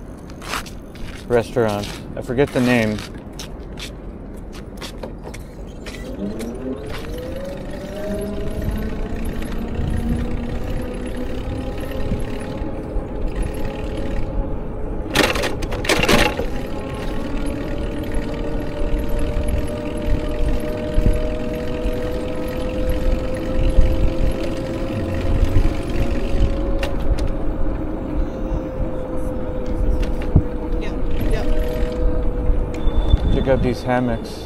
restaurant. I forget the name. Check out these hammocks.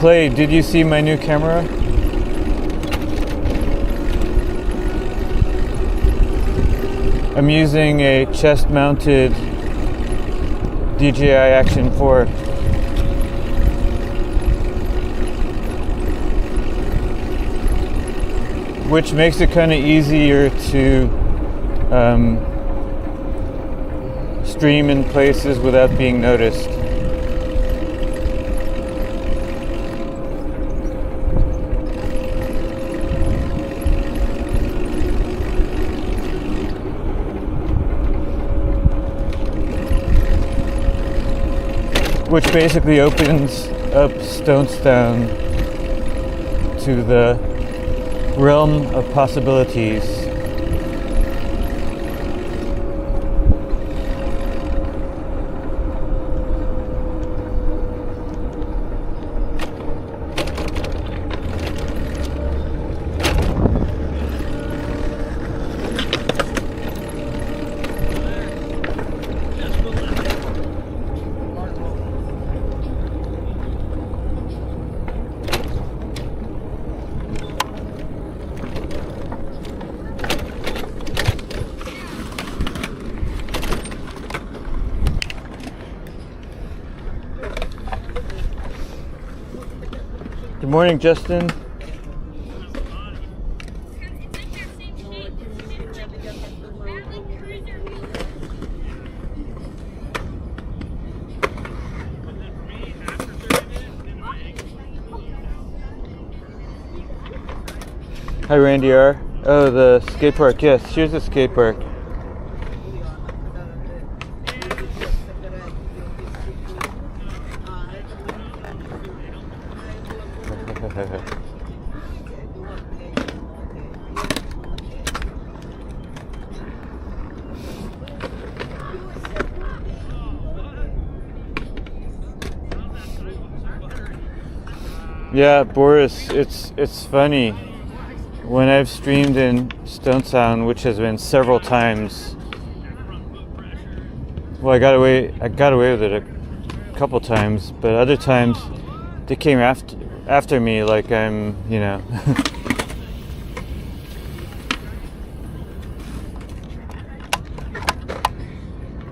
Clay, did you see my new camera? I'm using a chest-mounted DJI Action 4. Which makes it kind of easier to stream in places without being noticed. Which basically opens up Stonestown to the realm of possibilities. Good morning, Justin. Hi, Randy R. Oh, the skate park. Yes, here's the skate park. Yeah, Boris, it's funny. When I've streamed in Stonestown, which has been several times, well, I got away with it a couple times, but other times they came after me like I'm, you know.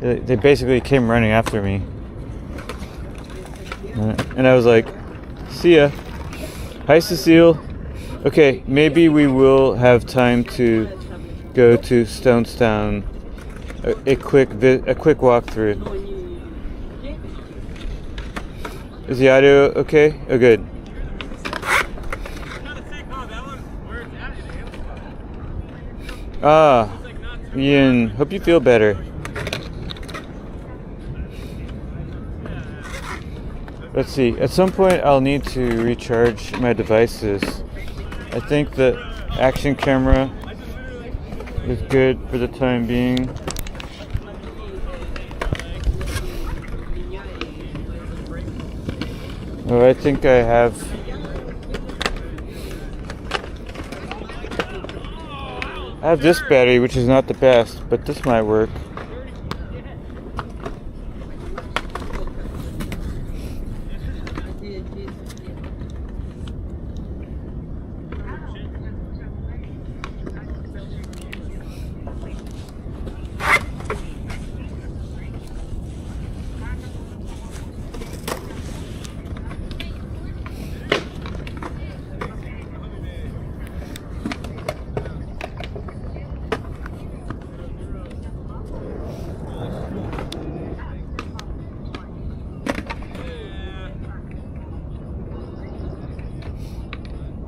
They basically came running after me, and I was like, "See ya." Hi, Cecile. Okay, maybe we will have time to go to Stonestown. A quick walkthrough. Is the audio okay? Oh, good. Ah, Ian. Hope you feel better. Let's see. At some point, I'll need to recharge my devices. I think the action camera is good for the time being. Oh, I think I have. I have this battery, which is not the best, but this might work.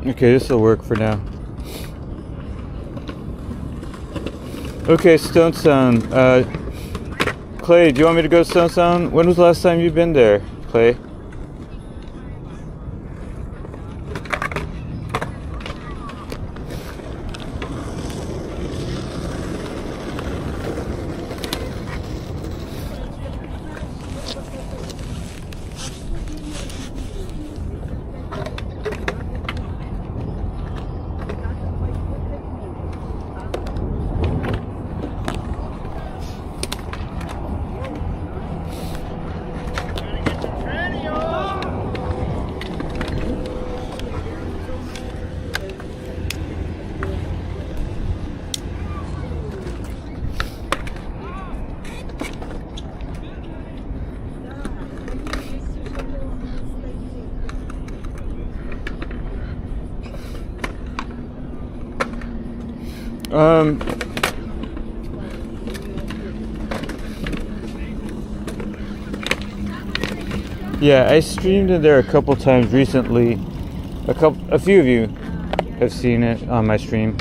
Okay, this will work for now. Okay, Stonestown. Clay, do you want me to go to Stonestown? When was the last time you've been there, Clay? Yeah, I streamed in there a couple times recently. A few of you have seen it on my stream.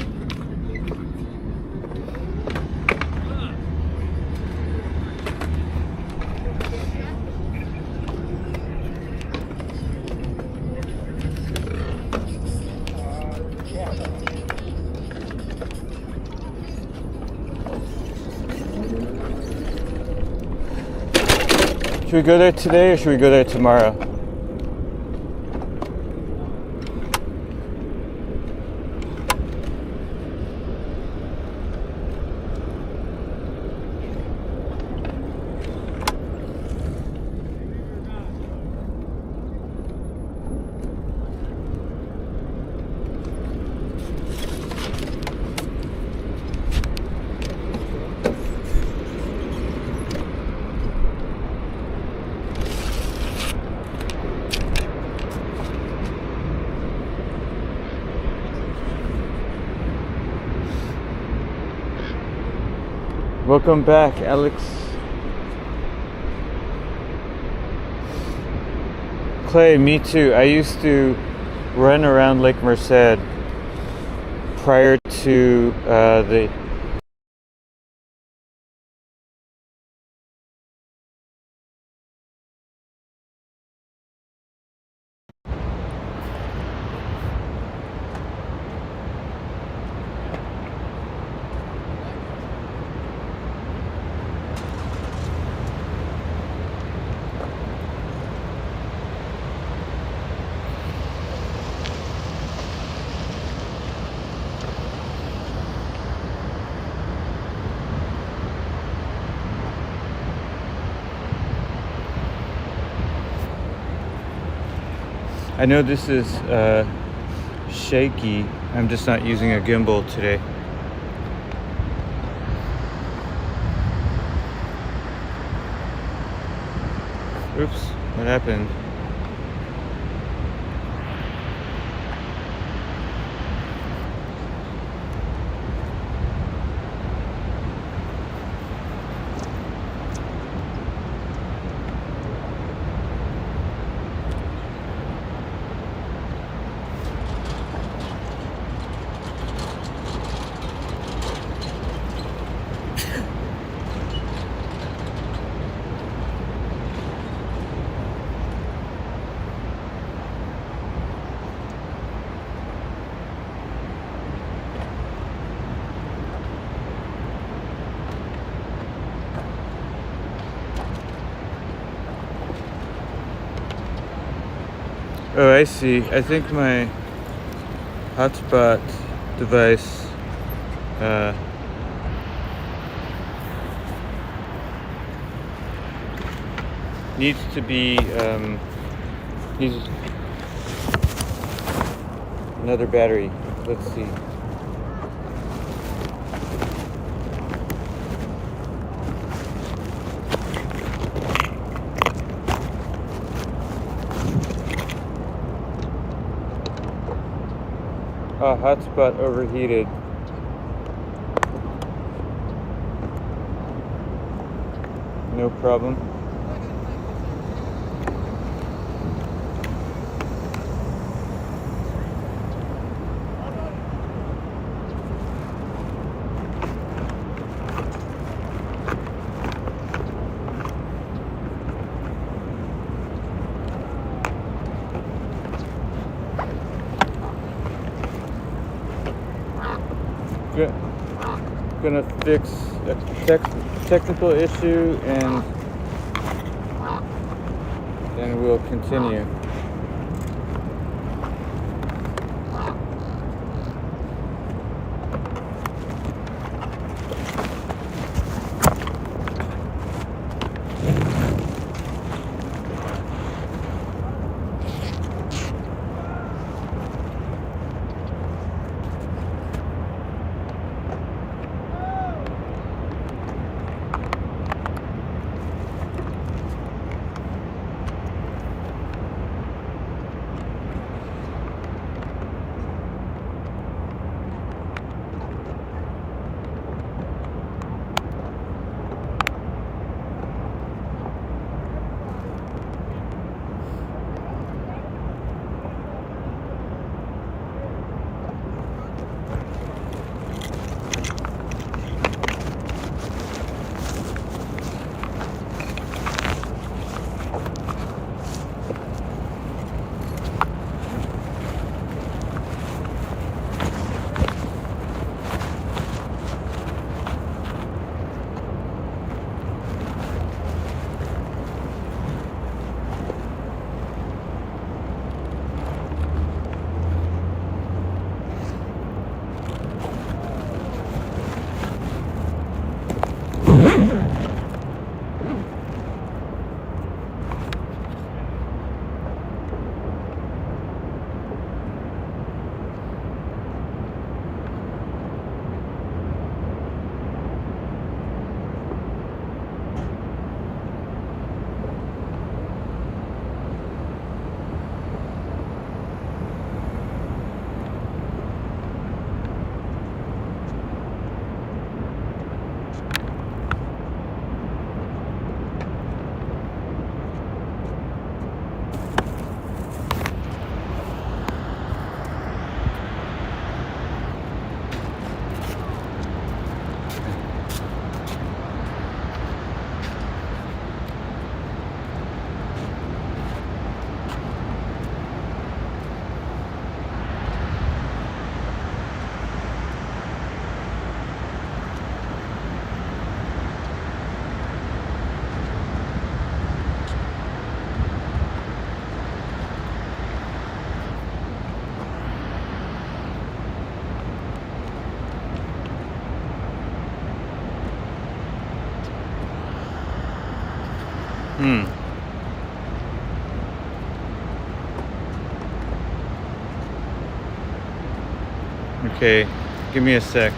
Should we go there today or should we go there tomorrow? Welcome back, Alex. Clay, me too. I used to run around Lake Merced prior to the I know this is shaky. I'm just not using a gimbal today. Oops, what happened? Oh, I see. I think my hotspot device needs to be needs another battery. Let's see. Hotspot overheated. No problem. Gonna fix a technical issue and then we'll continue. Okay, give me a sec.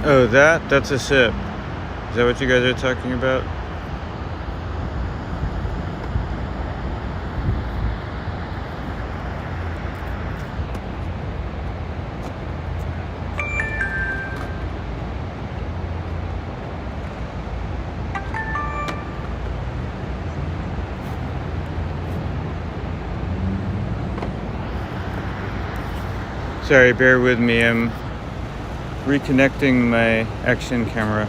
Oh, that's a sip. Is that what you guys are talking about? Sorry, bear with me. I'm reconnecting my action camera.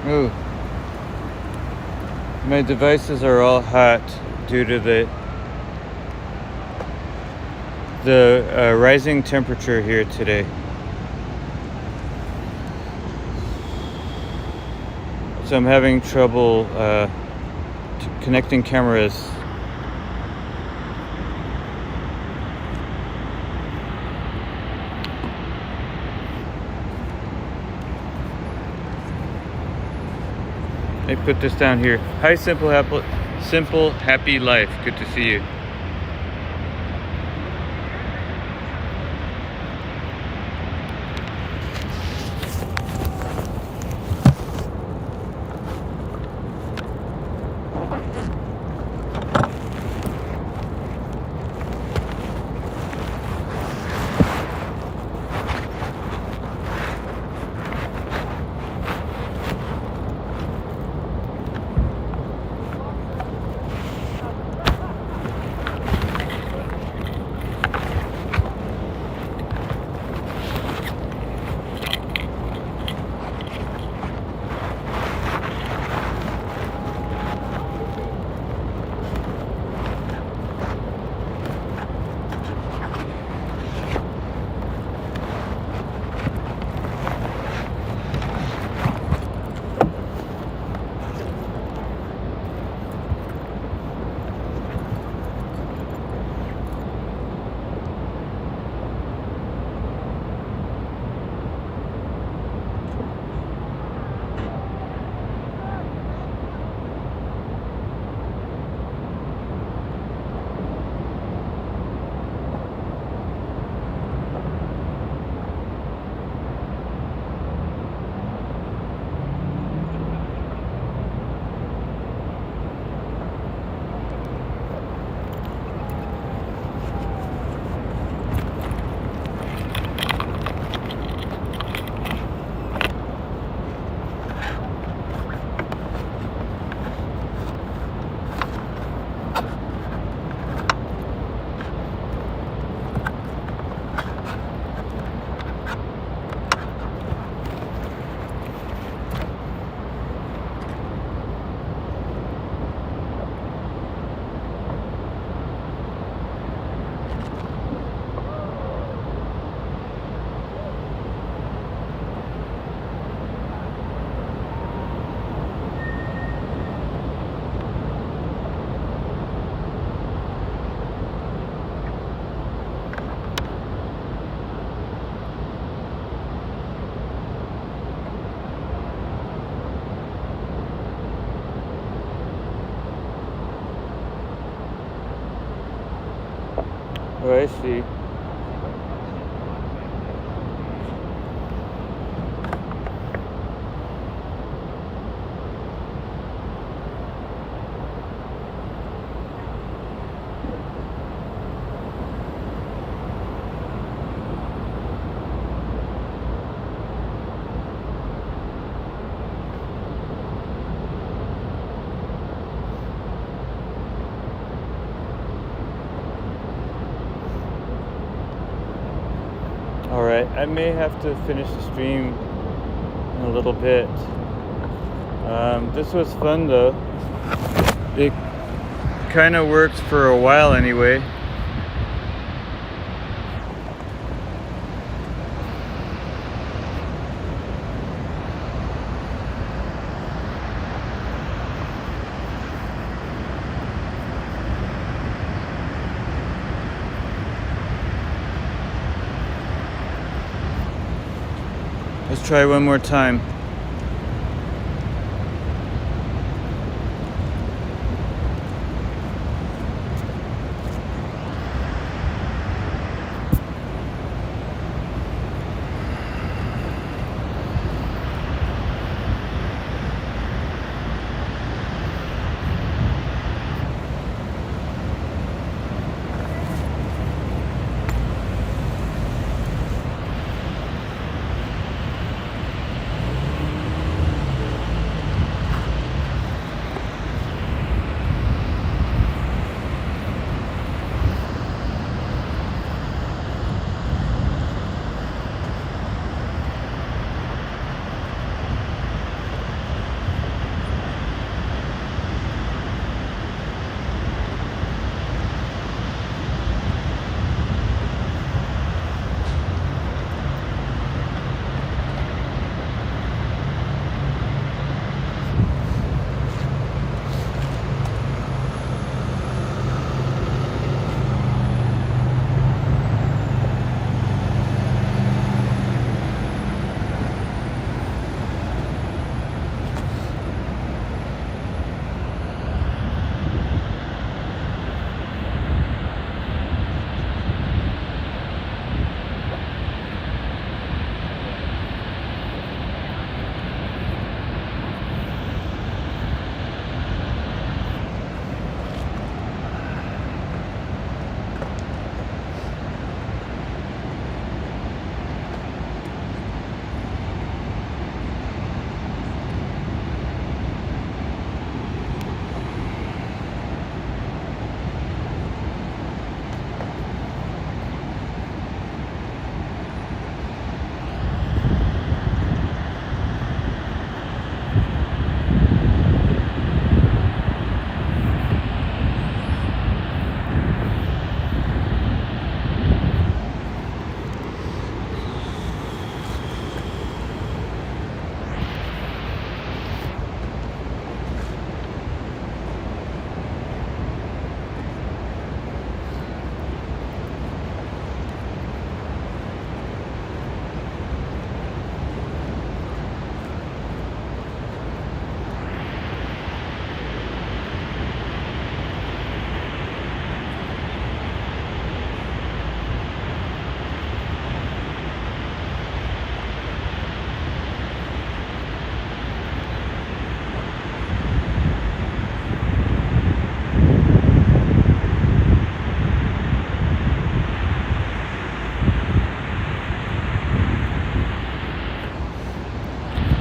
Ooh. My devices are all hot due to the rising temperature here today. So I'm having trouble connecting cameras. I put this down here. Hi, simple happy life. Good to see you. Oh, I see. Alright, I may have to finish the stream in a little bit. This was fun though. It kind of works for a while anyway. Let's try one more time.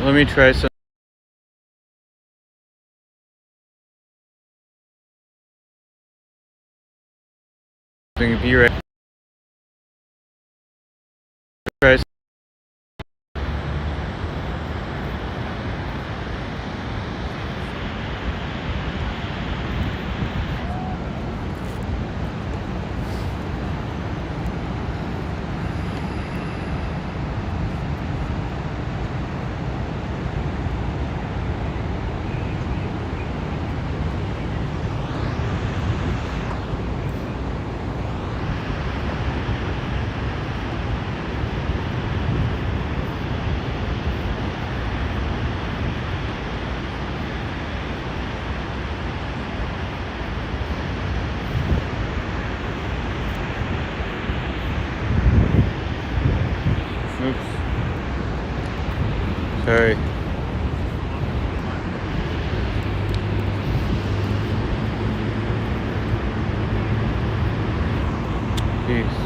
Let me try some. Be right. Try. Sorry. Peace.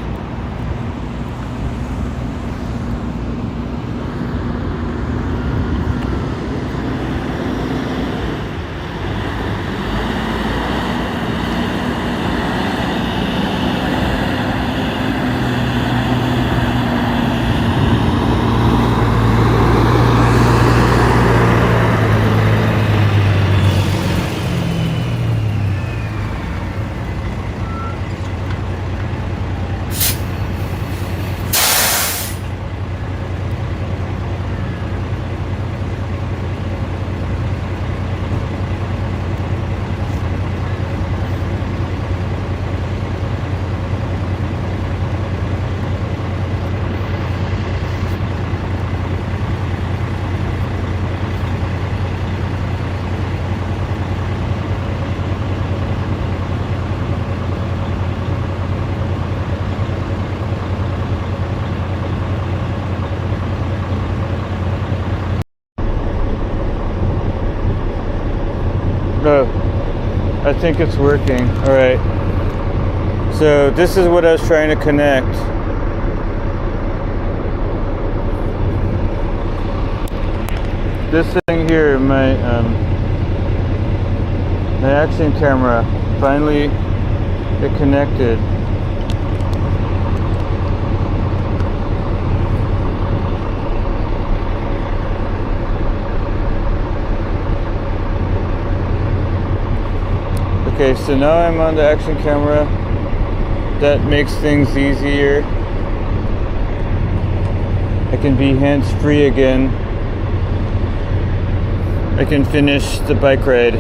No, I think it's working. All right. So this is what I was trying to connect. This thing here, my action camera, finally it connected. Okay, so now I'm on the action camera. That makes things easier. I can be hands-free again. I can finish the bike ride.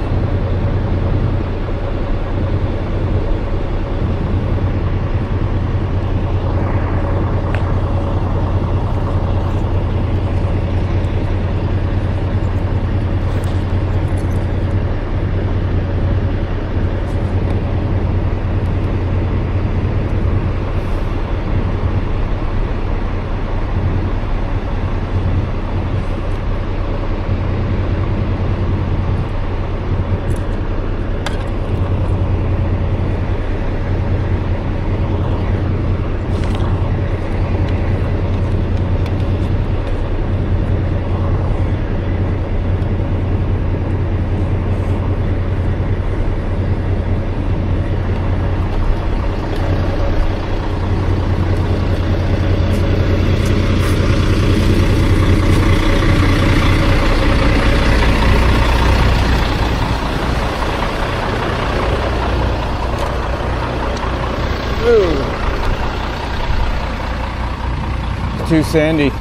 Too sandy.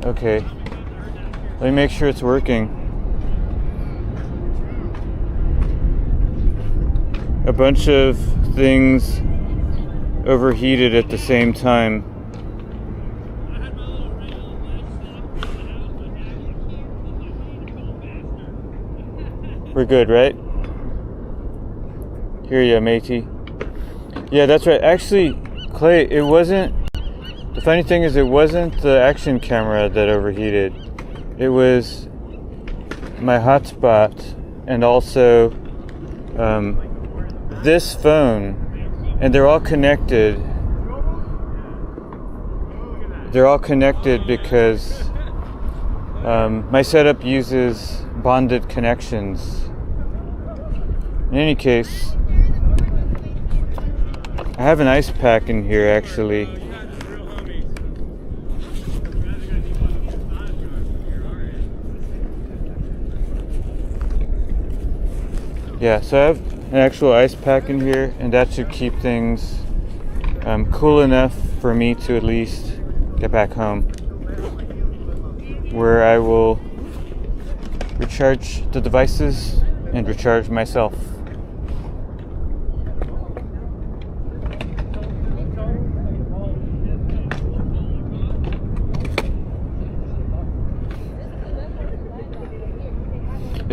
Okay, let me make sure it's working. A bunch of things overheated at the same time. We're good, right? Hear ya, matey. Yeah, that's right. Actually, Clay, it wasn't... The funny thing is, it wasn't the action camera that overheated. It was my hotspot and also this phone, and they're all connected. They're all connected because my setup uses bonded connections. In any case, I have an ice pack in here actually. Yeah, so I have an actual ice pack in here, and that should keep things cool enough for me to at least get back home, where I will recharge the devices and recharge myself.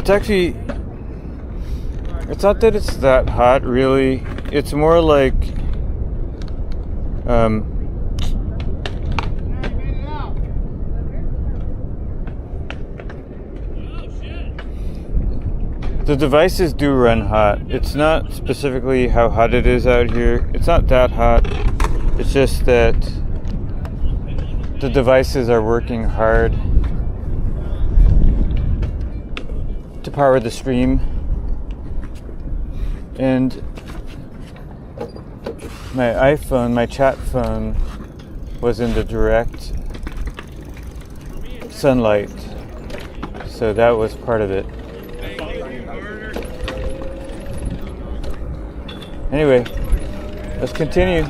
It's actually, it's not that it's that hot really. It's more like the devices do run hot. It's not specifically how hot it is out here. It's not that hot. It's just that the devices are working hard to power the stream. And my iPhone, my chat phone, was in the direct sunlight. So that was part of it. Anyway, let's continue.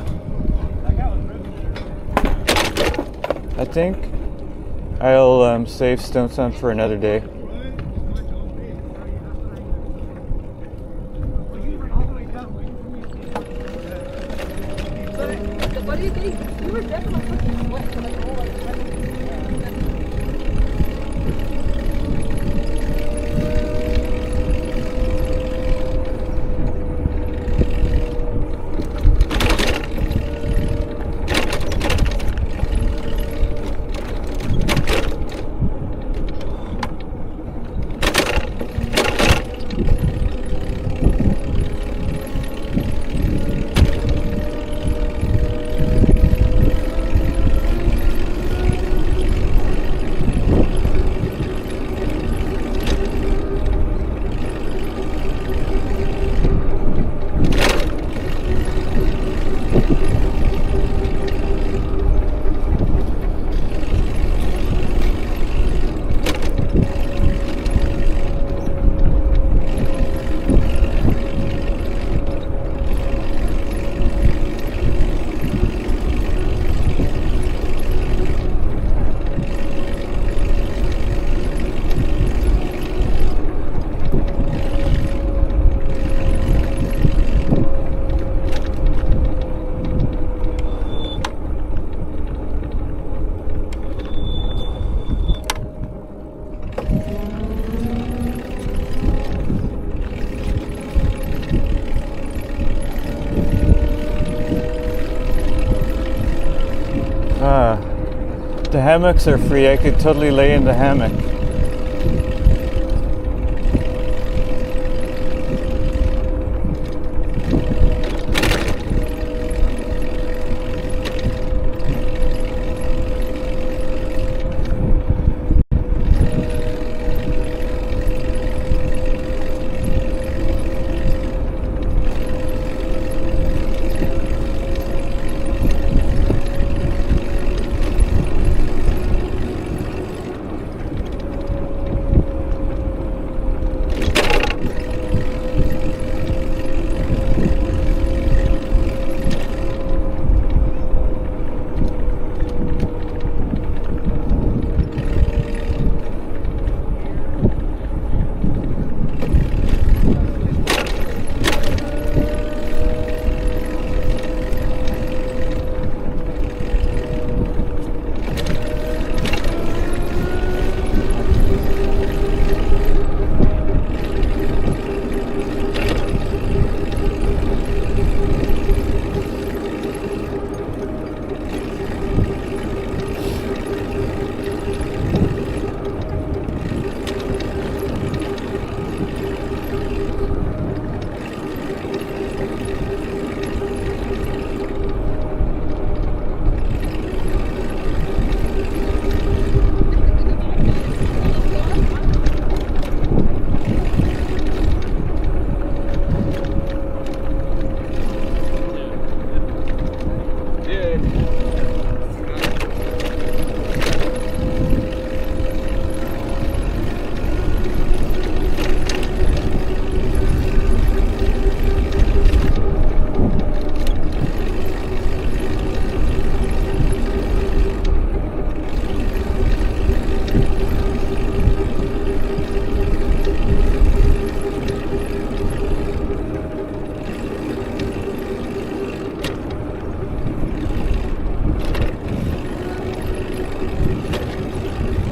I think I'll save Stonestown for another day. What do you think? You were definitely looking what for like all like The hammocks are free. I could totally lay in the hammock.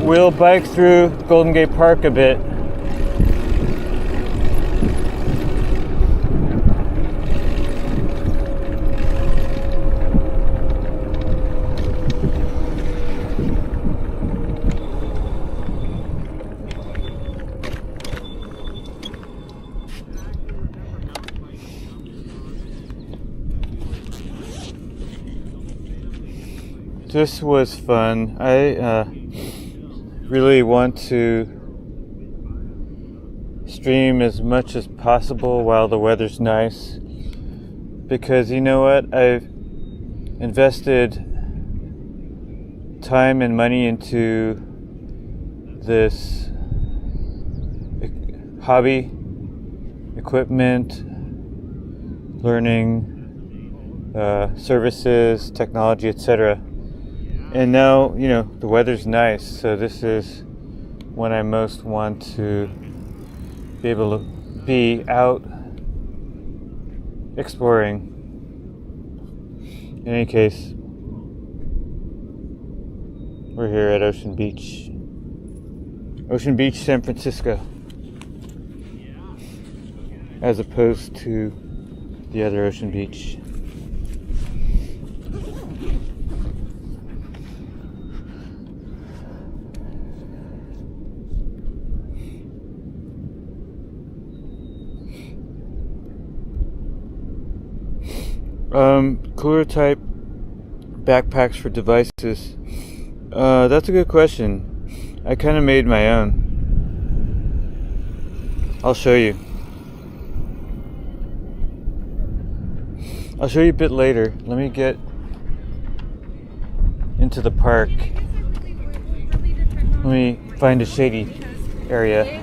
We'll bike through Golden Gate Park a bit this was fun. I really want to stream as much as possible while the weather's nice, because you know what, I've invested time and money into this hobby, equipment, learning, services, technology, etc. And now, you know, the weather's nice, so this is when I most want to be able to be out exploring. In any case, we're here at Ocean Beach, San Francisco, as opposed to the other Ocean Beach. Cooler type backpacks for devices. That's a good question. I kind of made my own. I'll show you. I'll show you a bit later. Let me get into the park. Let me find a shady area.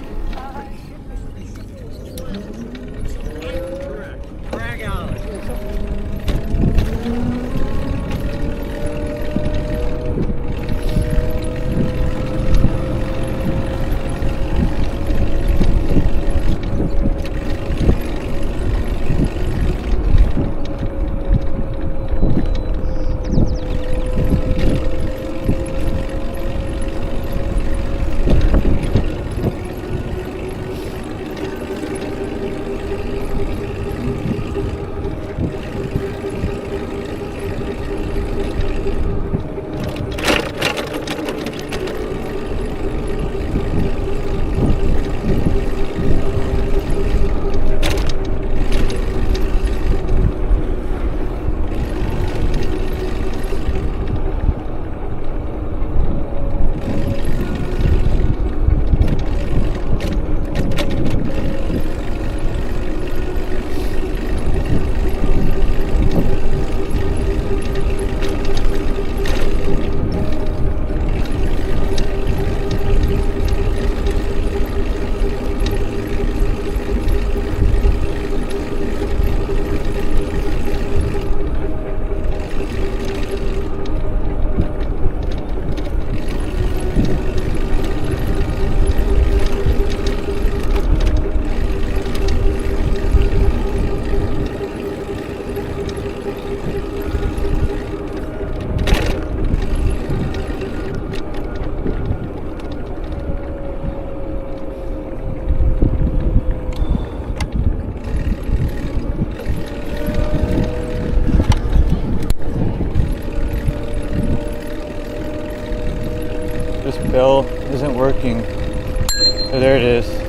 Bell isn't working. Oh, there it is.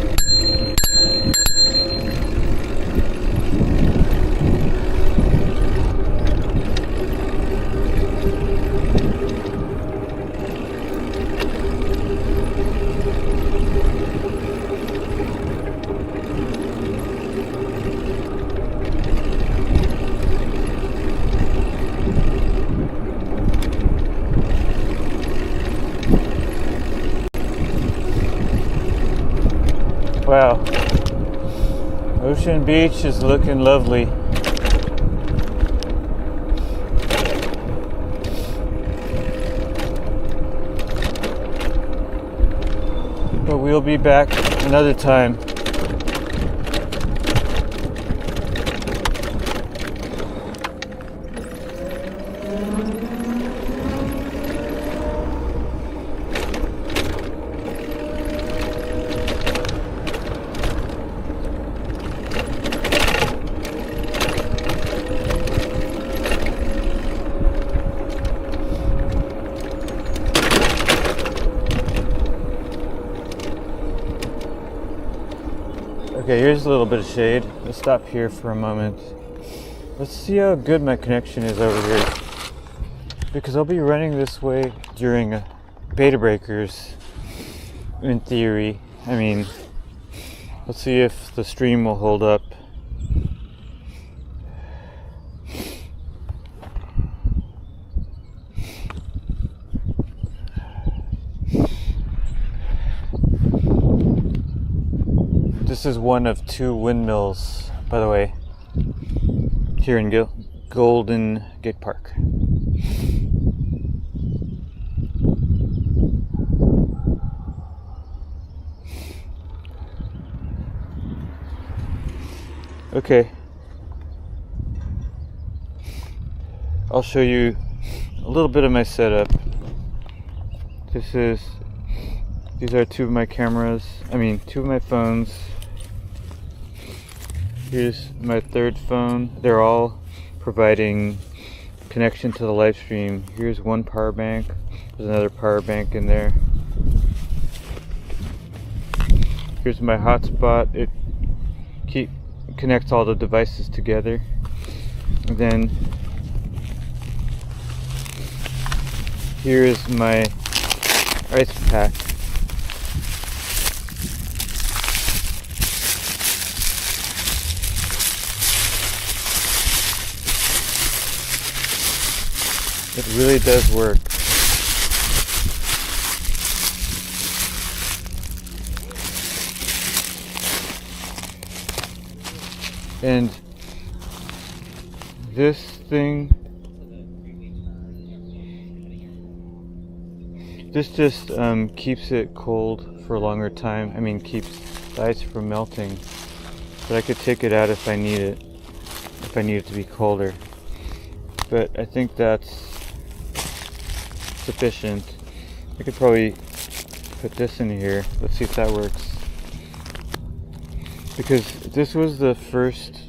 Wow, Ocean Beach is looking lovely. But we'll be back another time. Okay, here's a little bit of shade. Let's stop here for a moment. Let's see how good my connection is over here. because I'll be running this way during beta breakers, in theory. I mean, let's see if the stream will hold up. This is one of 2 windmills, by the way, here in Golden Gate Park. Okay, I'll show you a little bit of my setup. These are 2 of my cameras, 2 of my phones. Here's my 3rd phone. They're all providing connection to the live stream. Here's one power bank. There's another power bank in there. Here's my hotspot. It connects all the devices together. And then here is my ice pack. It really does work. And this thing, this just keeps it cold for a longer time. Keeps the ice from melting. But I could take it out if I need it. If I need it to be colder. But I think that's sufficient. I could probably put this in here. Let's see if that works. Because this was the first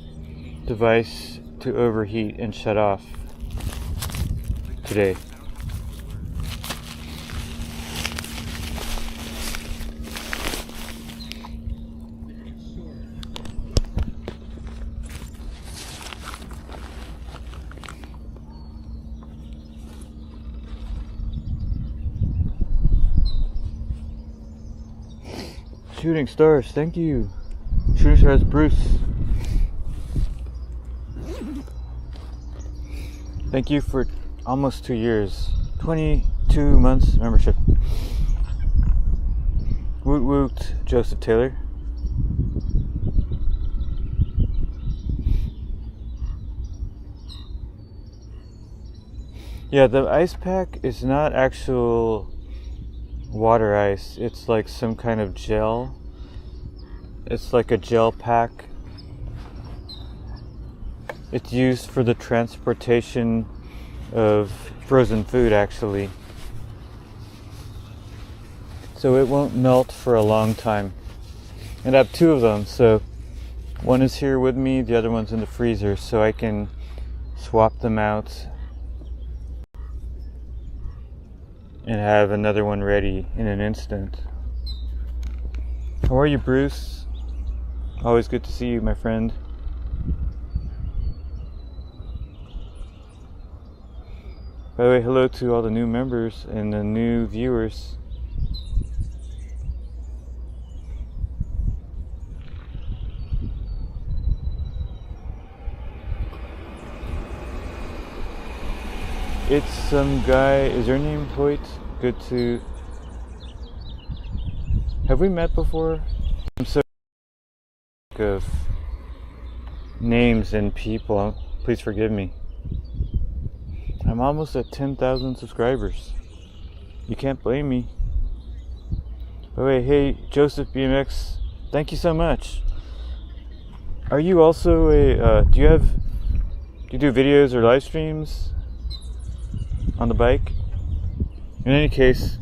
device to overheat and shut off today. Shooting stars, thank you. Shooting stars, Bruce. Thank you for almost 2 years. 22 months membership. Woot woot, Joseph Taylor. Yeah, the ice pack is not actual water ice. It's like some kind of gel. It's like a gel pack. It's used for the transportation of frozen food, actually. So it won't melt for a long time. And I have 2 of them, so one is here with me, the other one's in the freezer, so I can swap them out and have another one ready in an instant. How are you, Bruce? Always good to see you, my friend. By the way, hello to all the new members and the new viewers. It's some guy, is your name Hoyt? Good to... Have we met before? I'm so sick of names and people. Please forgive me. I'm almost at 10,000 subscribers. You can't blame me. By the way, hey, Joseph BMX, thank you so much. Are you also a, do you do videos or live streams on the bike? In any case,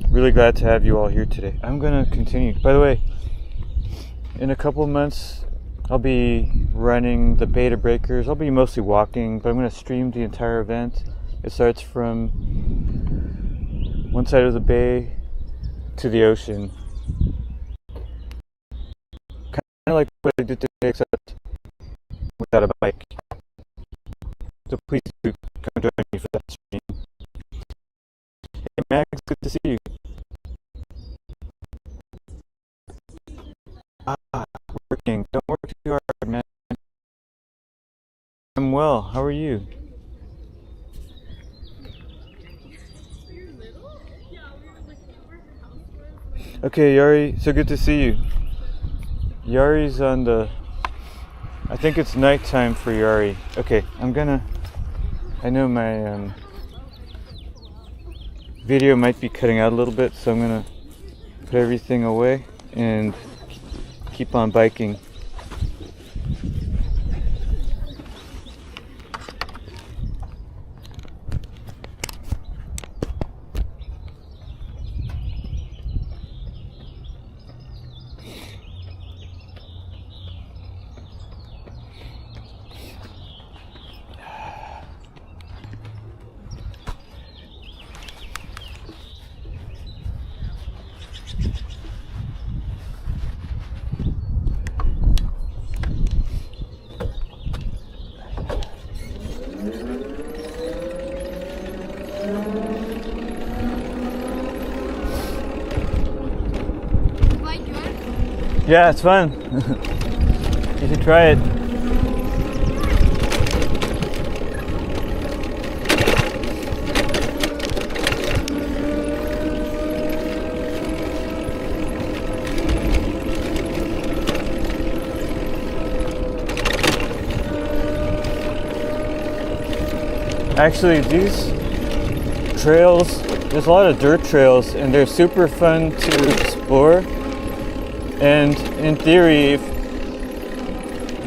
really glad to have you all here today. I'm gonna continue. By the way, in a couple of months, I'll be running the beta breakers. I'll be mostly walking, but I'm gonna stream the entire event. It starts from one side of the bay to the ocean. Kind of like what I did today, except without a bike. So please do come join me for that stream. Hey Max, good to see you. Working. Don't work too hard, man. I'm well. How are you? Okay, Yari, so good to see you. Yari's on the... I think it's nighttime for Yari. Okay, I know my video might be cutting out a little bit, so I'm gonna put everything away and keep on biking. Yeah, it's fun. You should try it. Actually, these trails, there's a lot of dirt trails and they're super fun to explore. And in theory,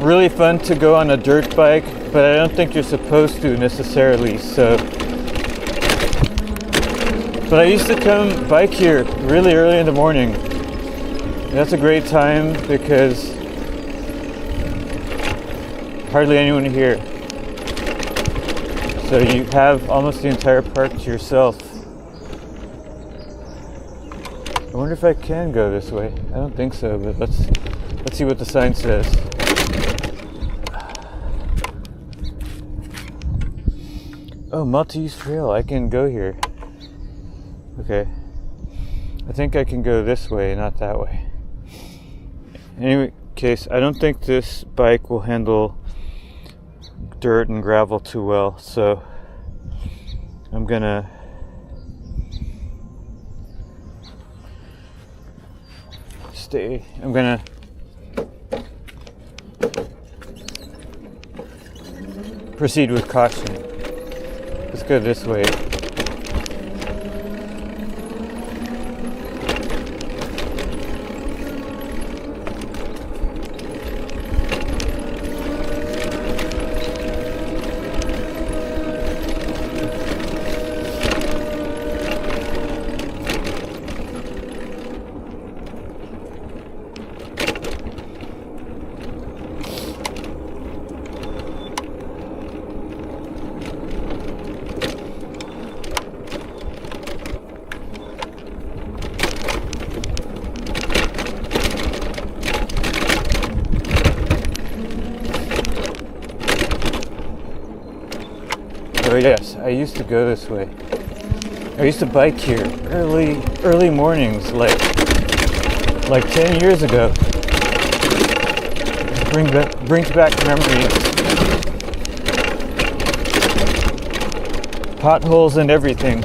really fun to go on a dirt bike, but I don't think you're supposed to necessarily, so. But I used to come bike here really early in the morning. And that's a great time because hardly anyone here. So you have almost the entire park to yourself. I wonder if I can go this way. I don't think so, but let's see what the sign says. Oh, multi-use trail. I can go here. Okay. I think I can go this way, not that way. In any case, I don't think this bike will handle dirt and gravel too well, so I'm gonna proceed with caution. Let's go this way. Oh yes, I used to go this way. I used to bike here early mornings, like 10 years ago. Brings back memories. Potholes and everything.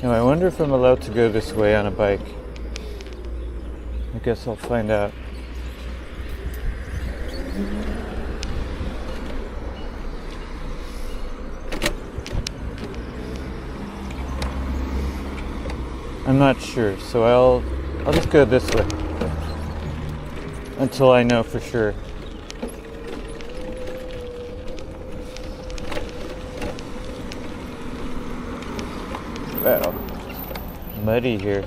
Now I wonder if I'm allowed to go this way on a bike. I guess I'll find out. I'm not sure, so I'll just go this way until I know for sure. Wow, muddy here.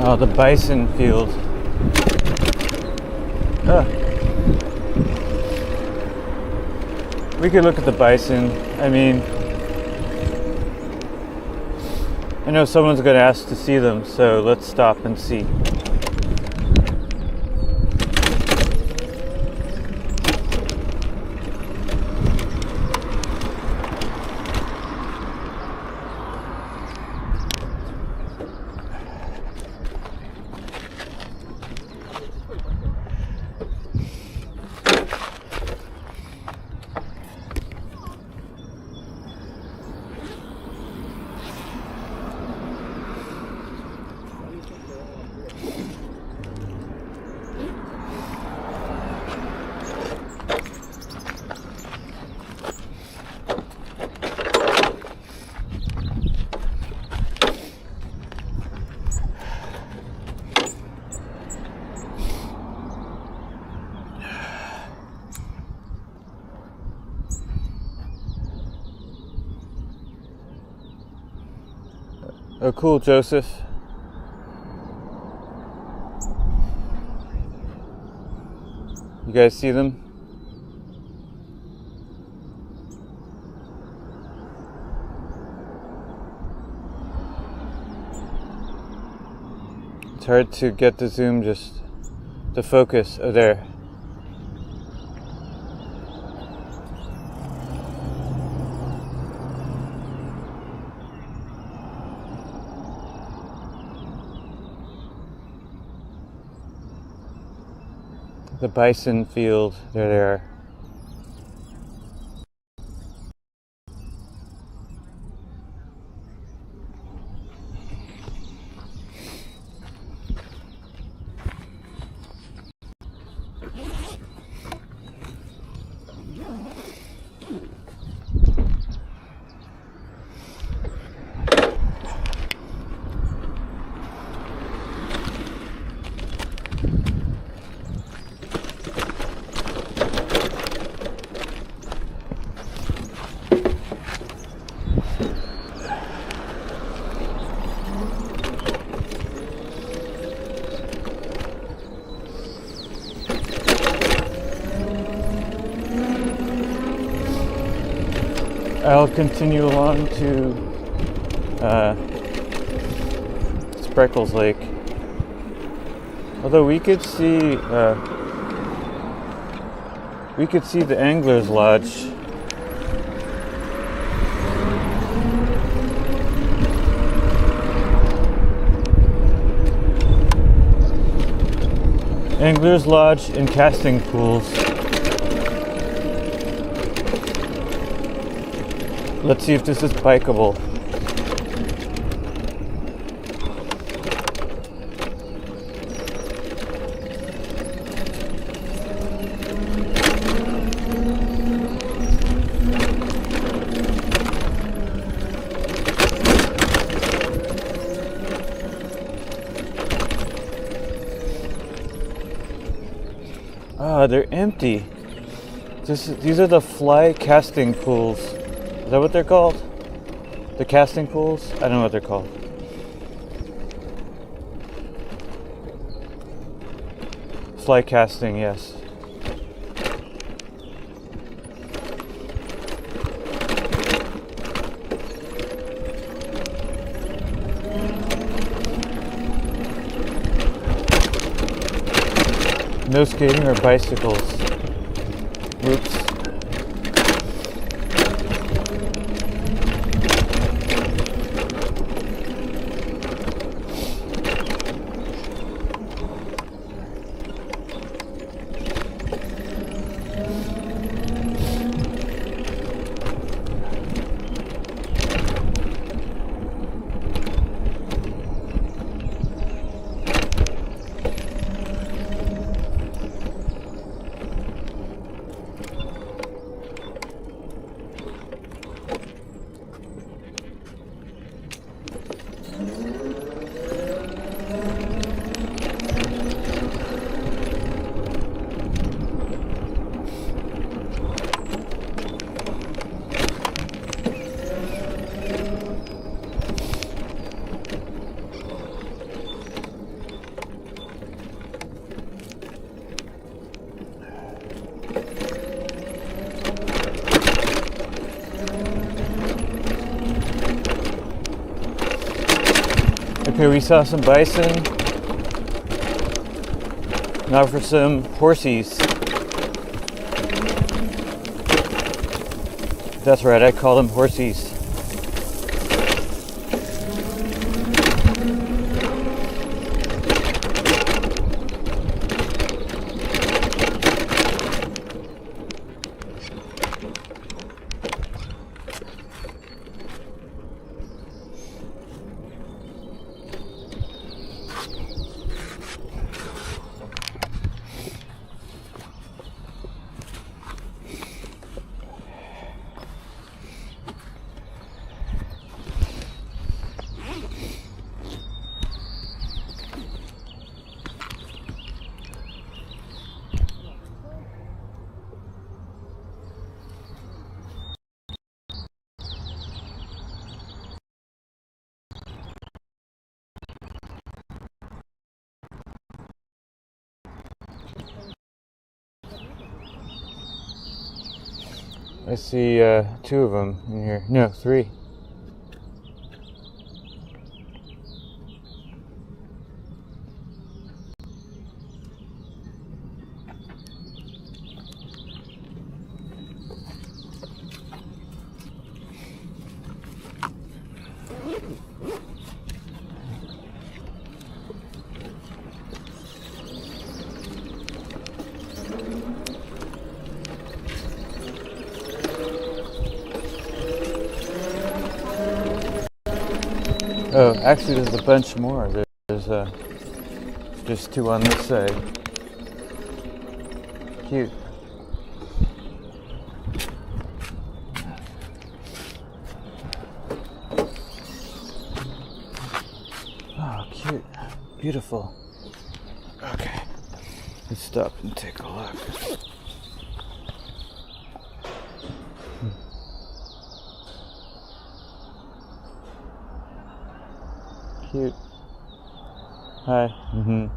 Oh, the bison field. We could look at the bison. I mean, I know someone's going to ask to see them, so let's stop and see. Oh, cool, Joseph. You guys see them? It's hard to get the zoom just to focus. Oh, there. The bison field, there they are. I'll continue along to Spreckles Lake. Although we could see the Angler's Lodge. Angler's Lodge and casting pools. Let's see if this is bikeable. Ah, they're empty. These are the fly casting pools. Is that what they're called? The casting pools? I don't know what they're called. Fly casting, yes. No skating or bicycles. Whoops. Okay, we saw some bison. Now for some horsies. That's right, I call them horsies. I see 2 of them in here. No, 3. Oh, actually there's a bunch more. There's just 2 on this side. Cute. Oh, cute. Beautiful. Okay. Let's stop and take a look. Cute. Hi. Mm-hmm.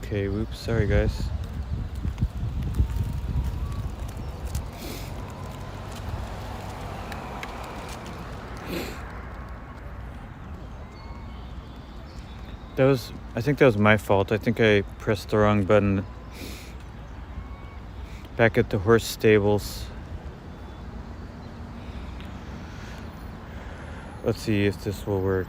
Okay, whoops, sorry guys. That was I think that was my fault. I think I pressed the wrong button. Back at the horse stables. Let's see if this will work.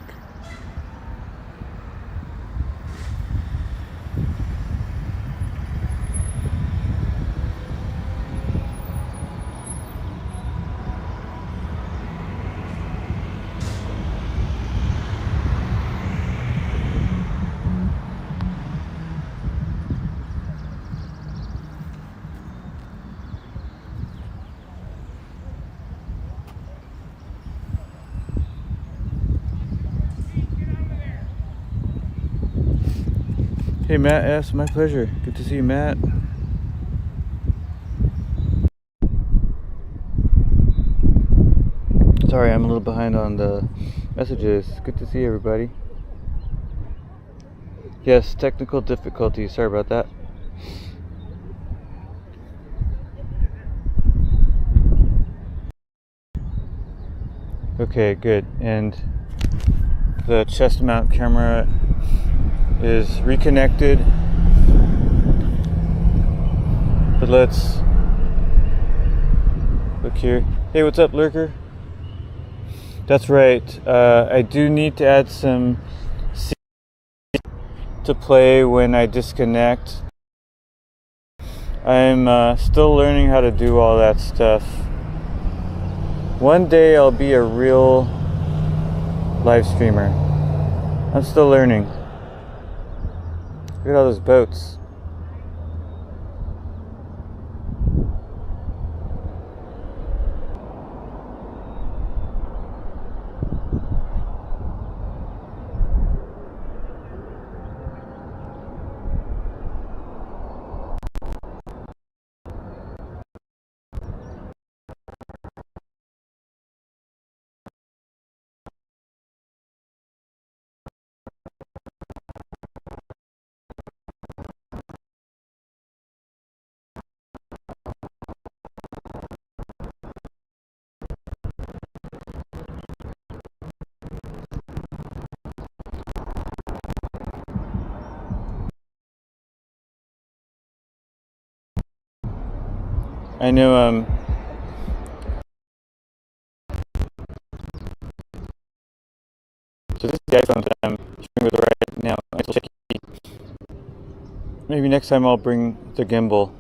Hey Matt, yes, my pleasure. Good to see you, Matt. Sorry, I'm a little behind on the messages. Good to see everybody. Yes, technical difficulties. Sorry about that. Okay, good. And the chest mount camera is reconnected. But let's look here. Hey, what's up, Lurker? That's right. I do need to add some C to play when I disconnect. I'm still learning how to do all that stuff. One day I'll be a real live streamer. I'm still learning. Look at all those boats. I know, so this is the iPhone that I'm shooting with right now. It's shaky. Maybe next time I'll bring the gimbal.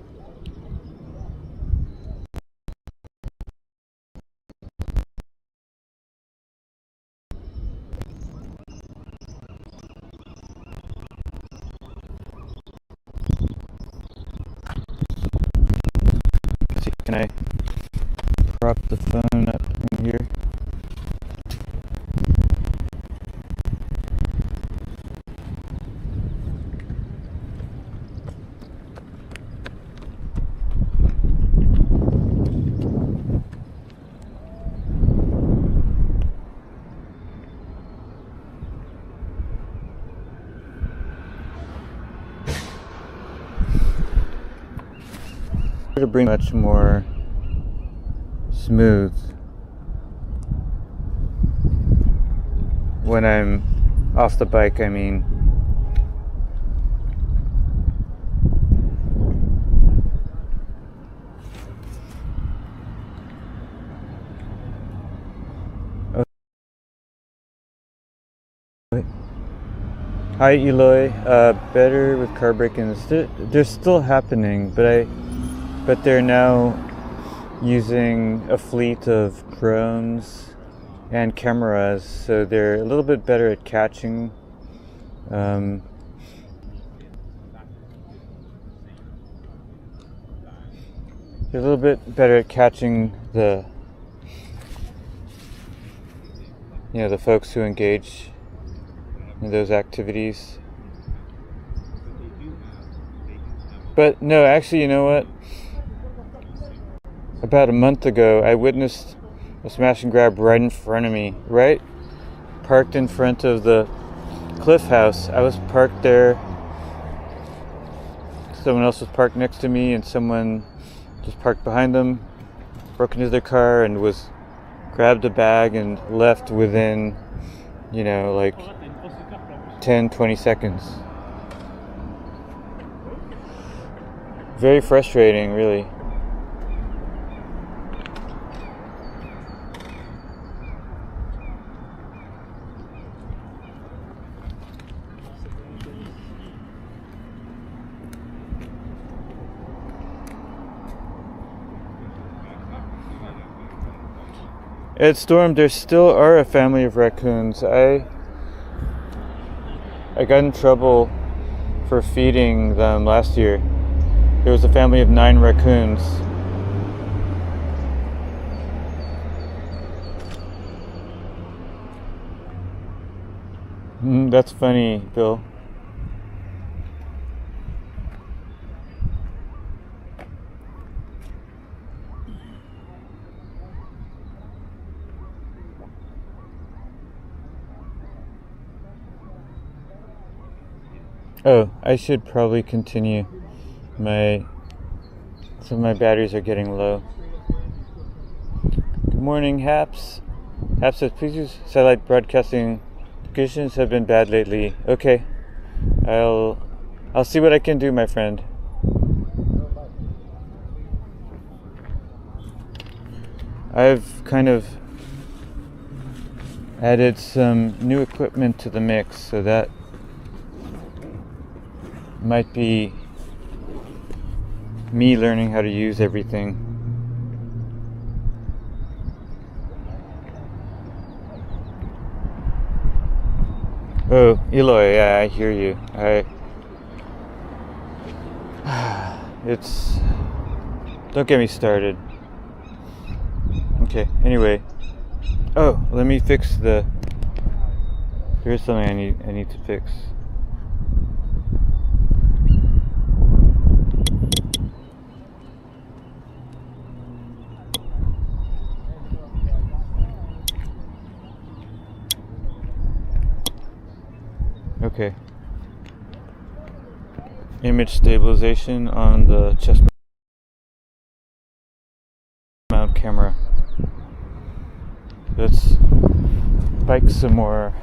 Let's see, can I prop the phone up in here? To bring much more smooth when I'm off the bike, I mean. Hi Eloy, better with car braking. They're still happening, but they're now using a fleet of drones and cameras, so they're a little bit better at catching. They're a little bit better at catching the folks who engage in those activities. But no, actually, you know what? About a month ago, I witnessed a smash and grab right in front of me, right? Parked in front of the Cliff House. I was parked there. Someone else was parked next to me, and someone just parked behind them, broke into their car, and grabbed a bag and left within, like 10-20 seconds. very frustrating, really. At Storm, there still are a family of raccoons. I got in trouble for feeding them last year. There was a family of 9 raccoons. That's funny, Bill. Oh, I should probably continue. Some of my batteries are getting low. Good morning, Haps. Haps says, please use satellite broadcasting. Conditions have been bad lately. Okay. I'll see what I can do, my friend. I've kind of added some new equipment to the mix, so that might be me learning how to use everything. Oh, Eloy, yeah, I hear you. Don't get me started. Okay, anyway. Oh, let me fix there's something I need to fix. Okay. Image stabilization on the chest mount camera. Let's bike some more.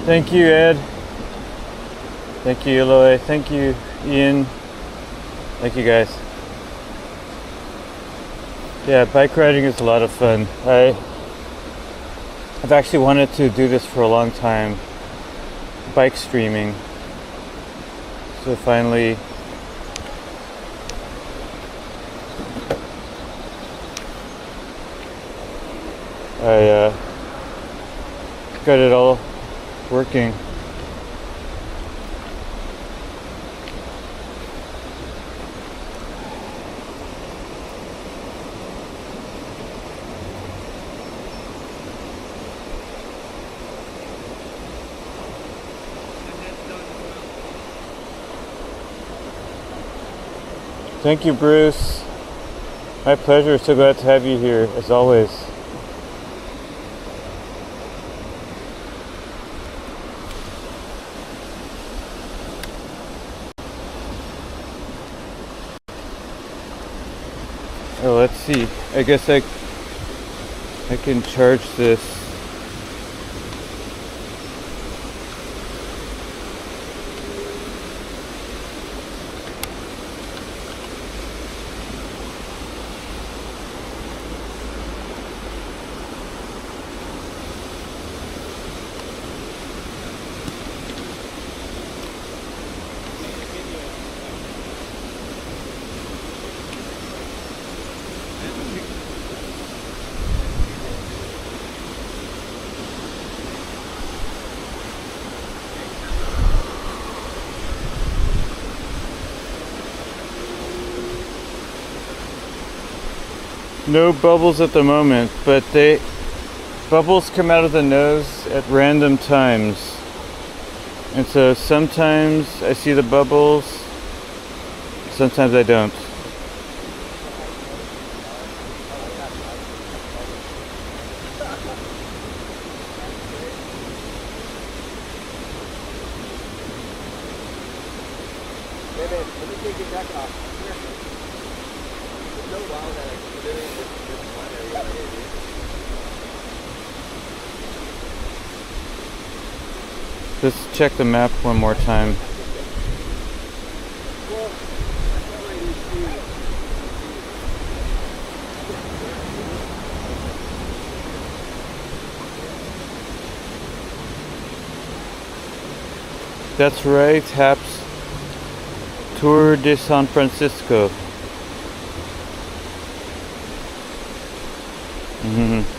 Thank you, Ed. Thank you, Eloy. Thank you, Ian. Thank you, guys. Yeah, bike riding is a lot of fun. I've actually wanted to do this for a long time. Bike streaming. So finally, I got it all working. Thank you, Bruce. My pleasure. So glad to have you here, as always. Oh, let's see. I guess I can charge this. No bubbles at the moment, but bubbles come out of the nose at random times. And so sometimes I see the bubbles, sometimes I don't. Just check the map one more time. That's right, Haps. Tour de San Francisco. Mm-hmm.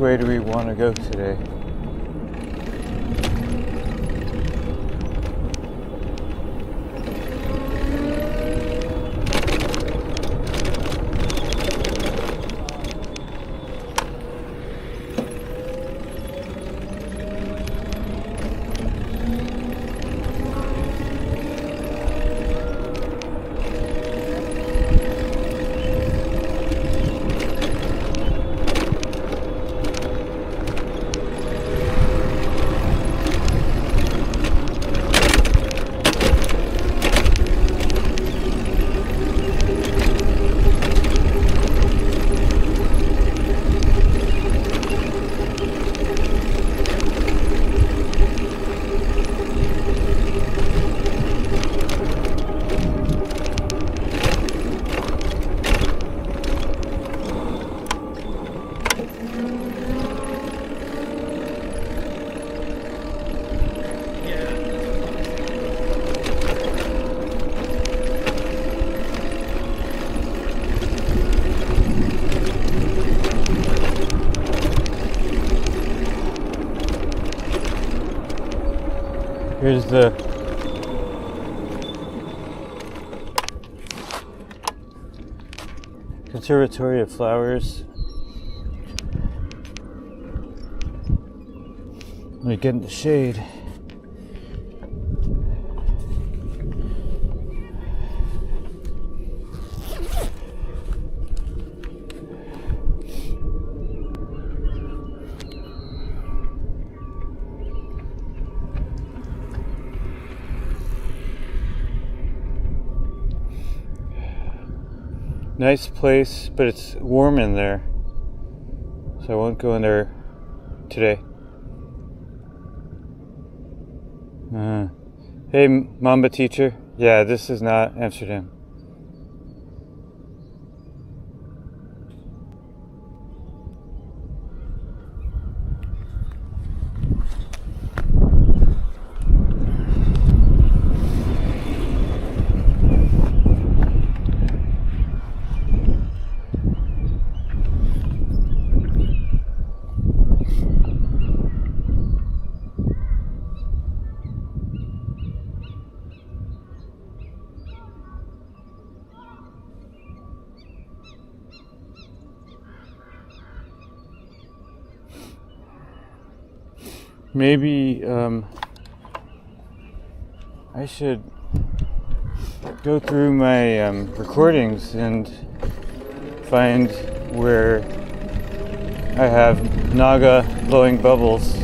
way do we want to go today? Here's the Conservatory of Flowers. Let me get in the shade. Nice place, but it's warm in there, so I won't go in there today. Hey, Mamba teacher. Yeah, this is not Amsterdam. Maybe I should go through my recordings and find where I have Naga blowing bubbles.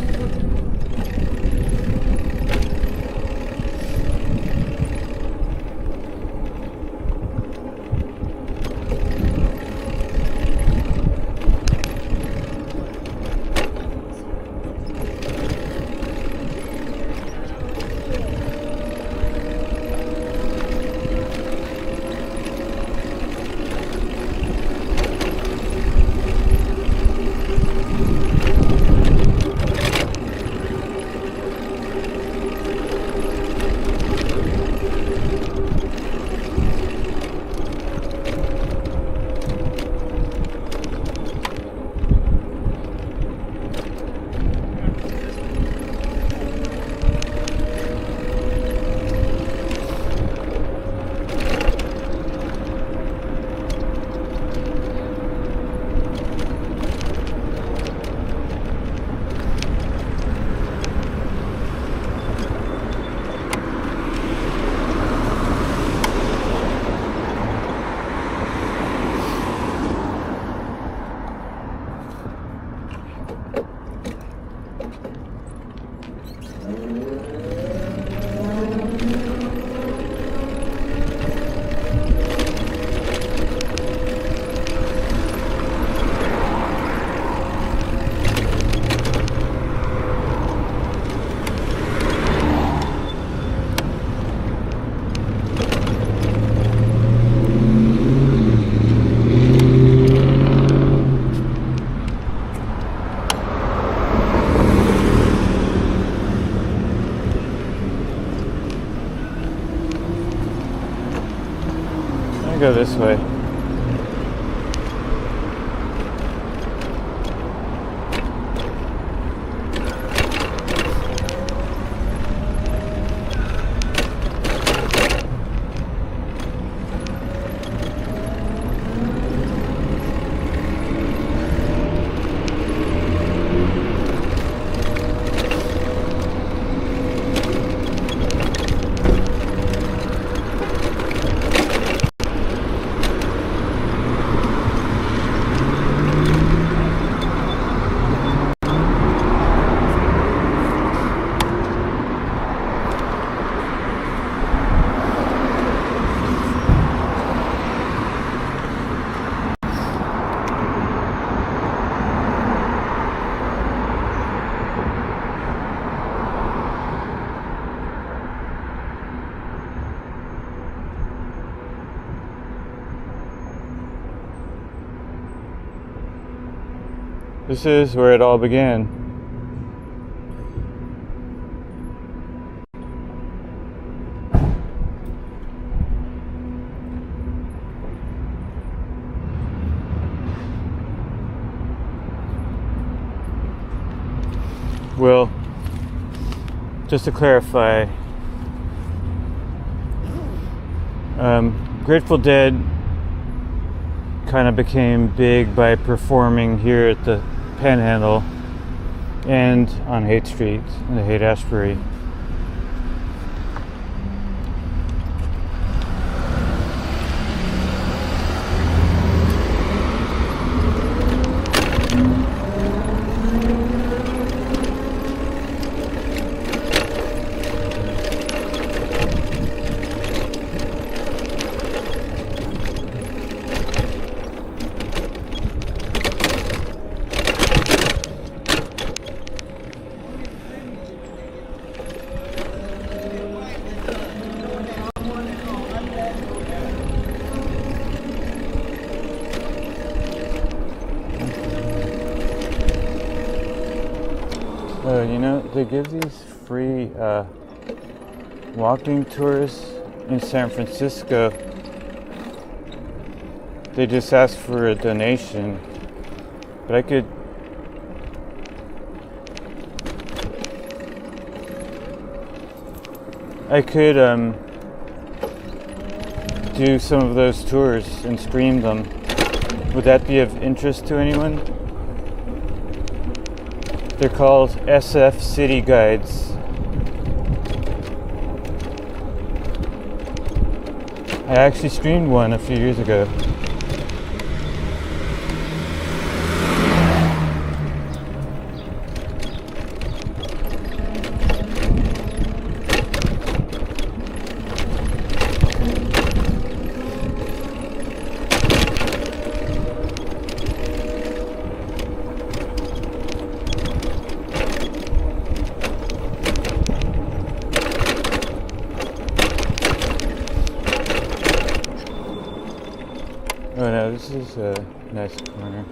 Go this way. This is where it all began. Well, just to clarify, Grateful Dead kind of became big by performing here at the Panhandle and on Haight Street in the Haight-Ashbury. You know, they give these free walking tours in San Francisco. They just ask for a donation, but I could do some of those tours and stream them. Would that be of interest to anyone? They're called SF City Guides. I actually streamed one a few years ago. Oh no, this is a nice corner.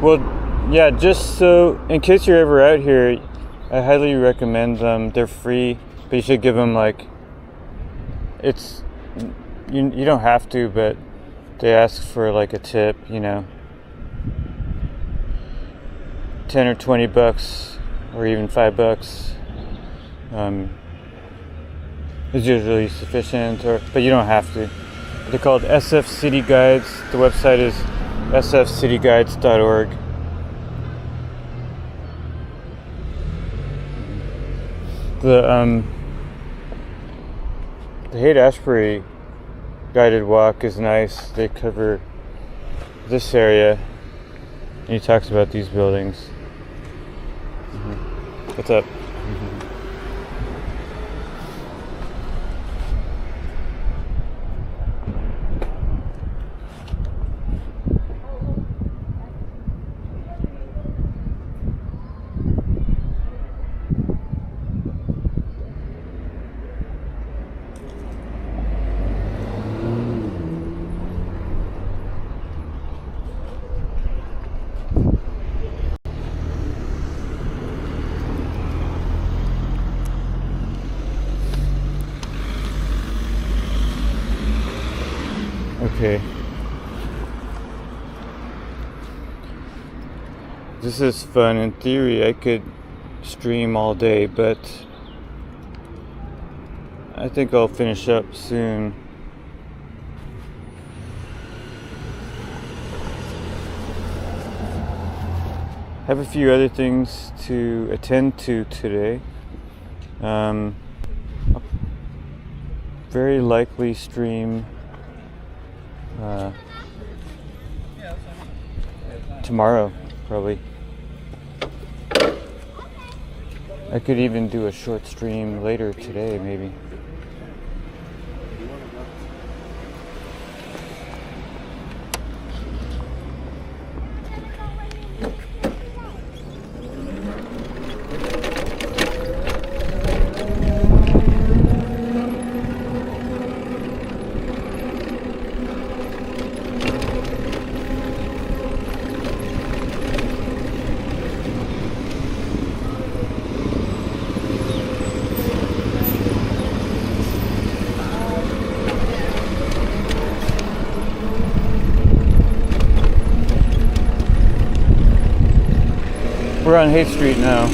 Well, yeah, just so in case you're ever out here, I highly recommend them. They're free, but you should give them like, it's, you don't have to, but they ask for like a tip, you know, 10 or 20 bucks or even $5 is usually sufficient, but you don't have to. They're called SF City Guides. The website is sfcityguides.org. The Haight-Ashbury guided walk is nice. They cover this area, and he talks about these buildings. What's up? Okay. This is fun. In theory, I could stream all day, but I think I'll finish up soon. have a few other things to attend to today. I'll very likely stream tomorrow, probably. I could even do a short stream later today, maybe. We're on Haight Street now.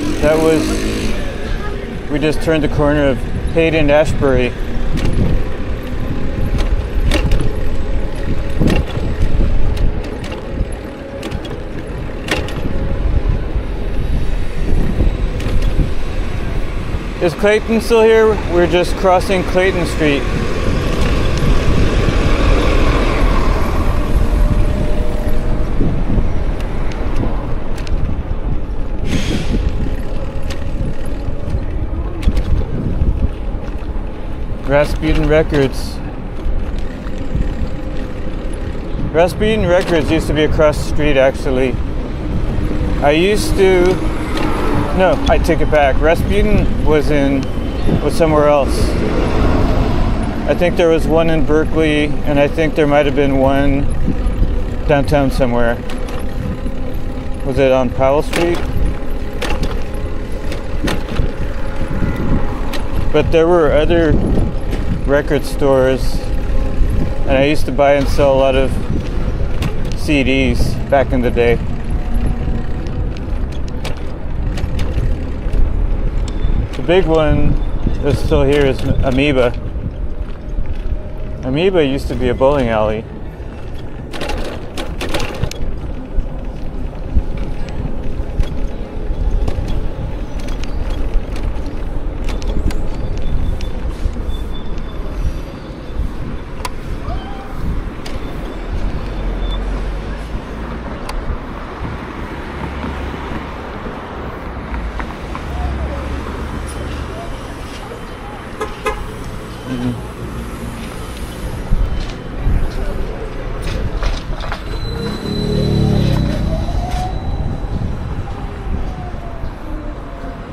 We just turned the corner of Haight-Ashbury. Is Clayton still here? We're just crossing Clayton Street. Rasputin Records. Rasputin Records used to be across the street, actually. No, I take it back. Rasputin was somewhere else. I think there was one in Berkeley, and I think there might have been one downtown somewhere. Was it on Powell Street? But there were other record stores, and I used to buy and sell a lot of CDs back in the day. The big one that's still here is Amoeba. Amoeba used to be a bowling alley.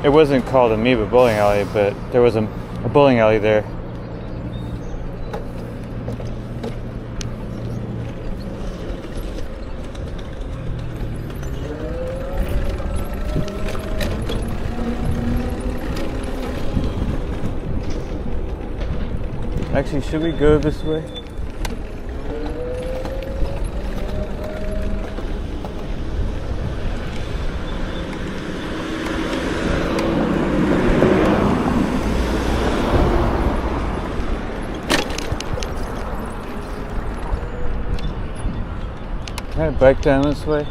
It wasn't called Amoeba Bowling Alley, but there was a bowling alley there. Actually, should we go this way? Can I bike down this way?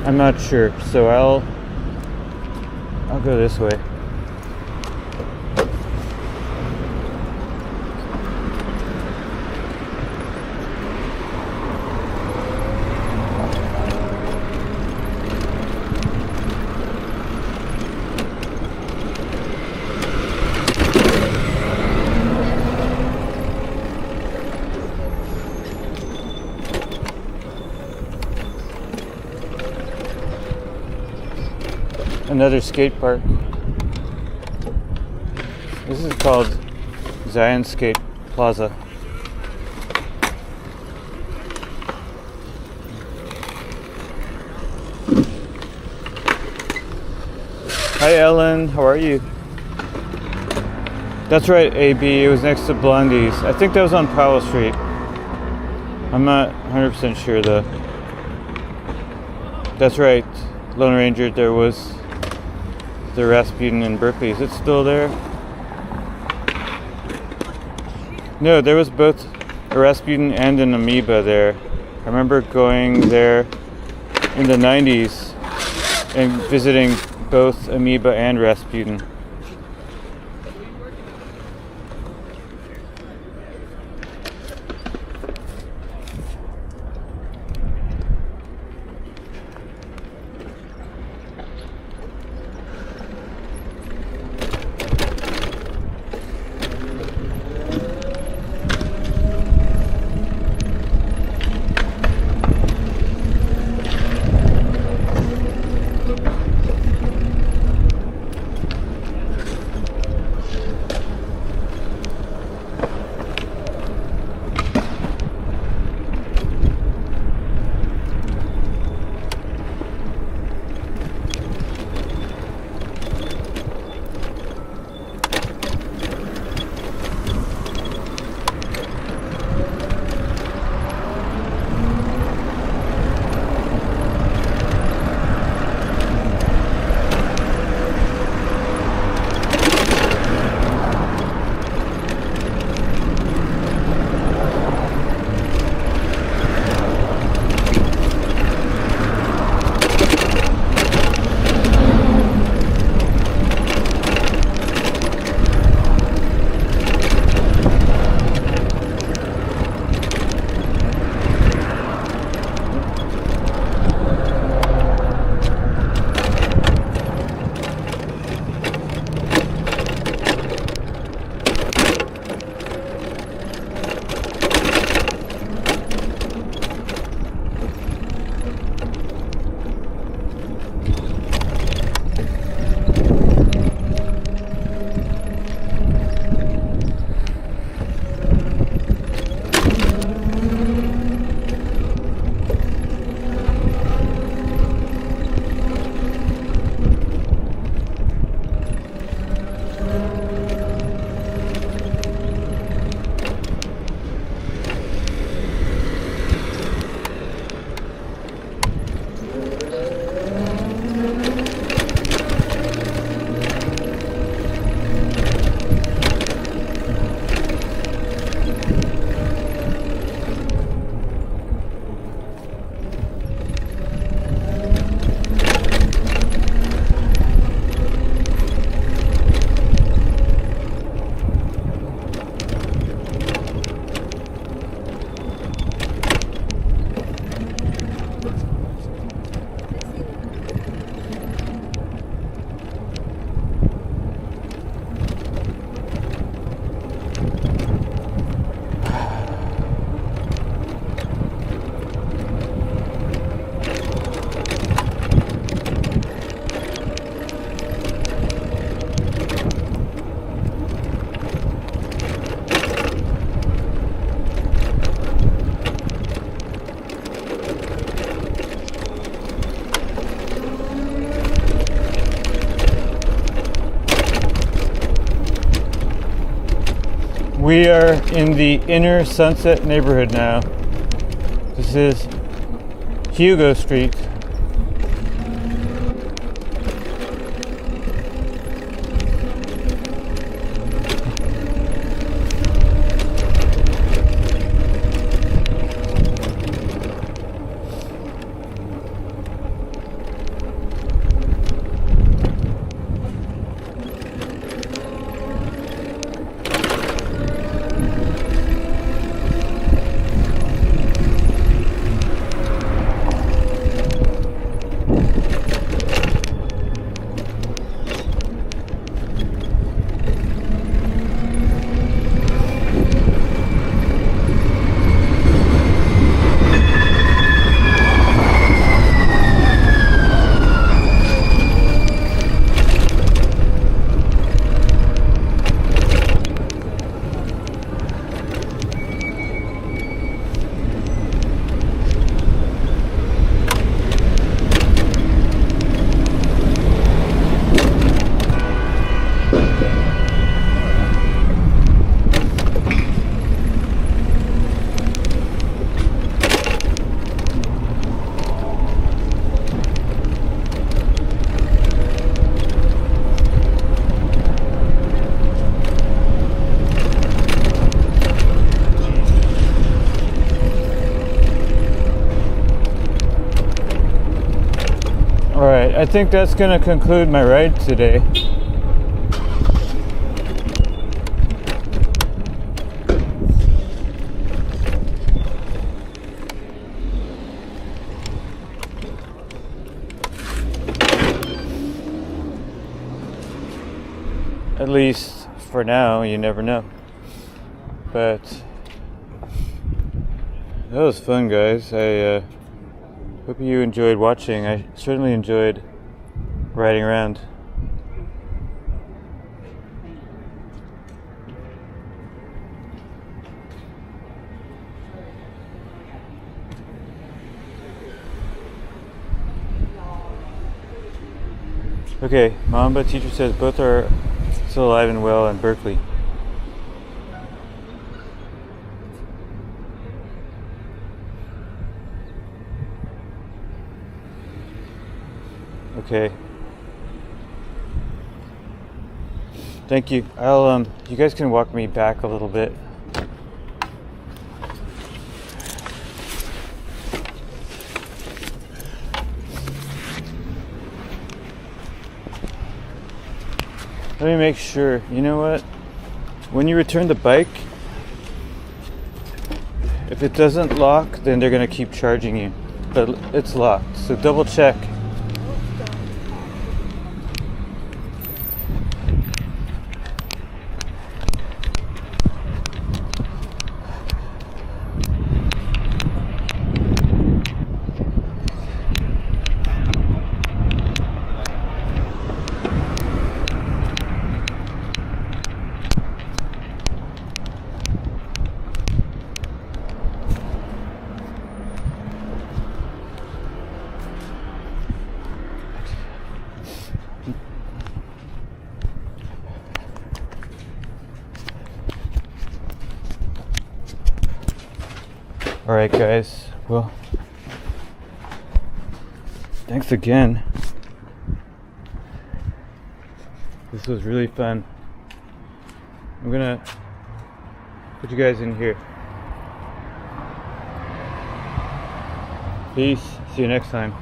I'm not sure, so I'll go this way. Another skate park. This is called Zionscape Plaza. Hi Ellen, how are you? That's right, AB, it was next to Blondie's. I think that was on Powell Street. I'm not 100% sure though. That's right, Lone Ranger, there was the Rasputin in Berkeley. Is it still there? No, there was both a Rasputin and an Amoeba there. I remember going there in the 90s and visiting both Amoeba and Rasputin. We are in the inner Sunset neighborhood now. This is Hugo Street. I think that's gonna conclude my ride today. At least for now, you never know. But that was fun, guys. I hope you enjoyed watching. I certainly enjoyed riding around. Okay, Mamba teacher says both are still alive and well in Berkeley. Okay. Thank you. You guys can walk me back a little bit. Let me make sure. You know what? When you return the bike, if it doesn't lock, then they're gonna keep charging you. But it's locked, so double check. Alright guys, well, thanks again. This was really fun. I'm gonna put you guys in here. Peace, see you next time.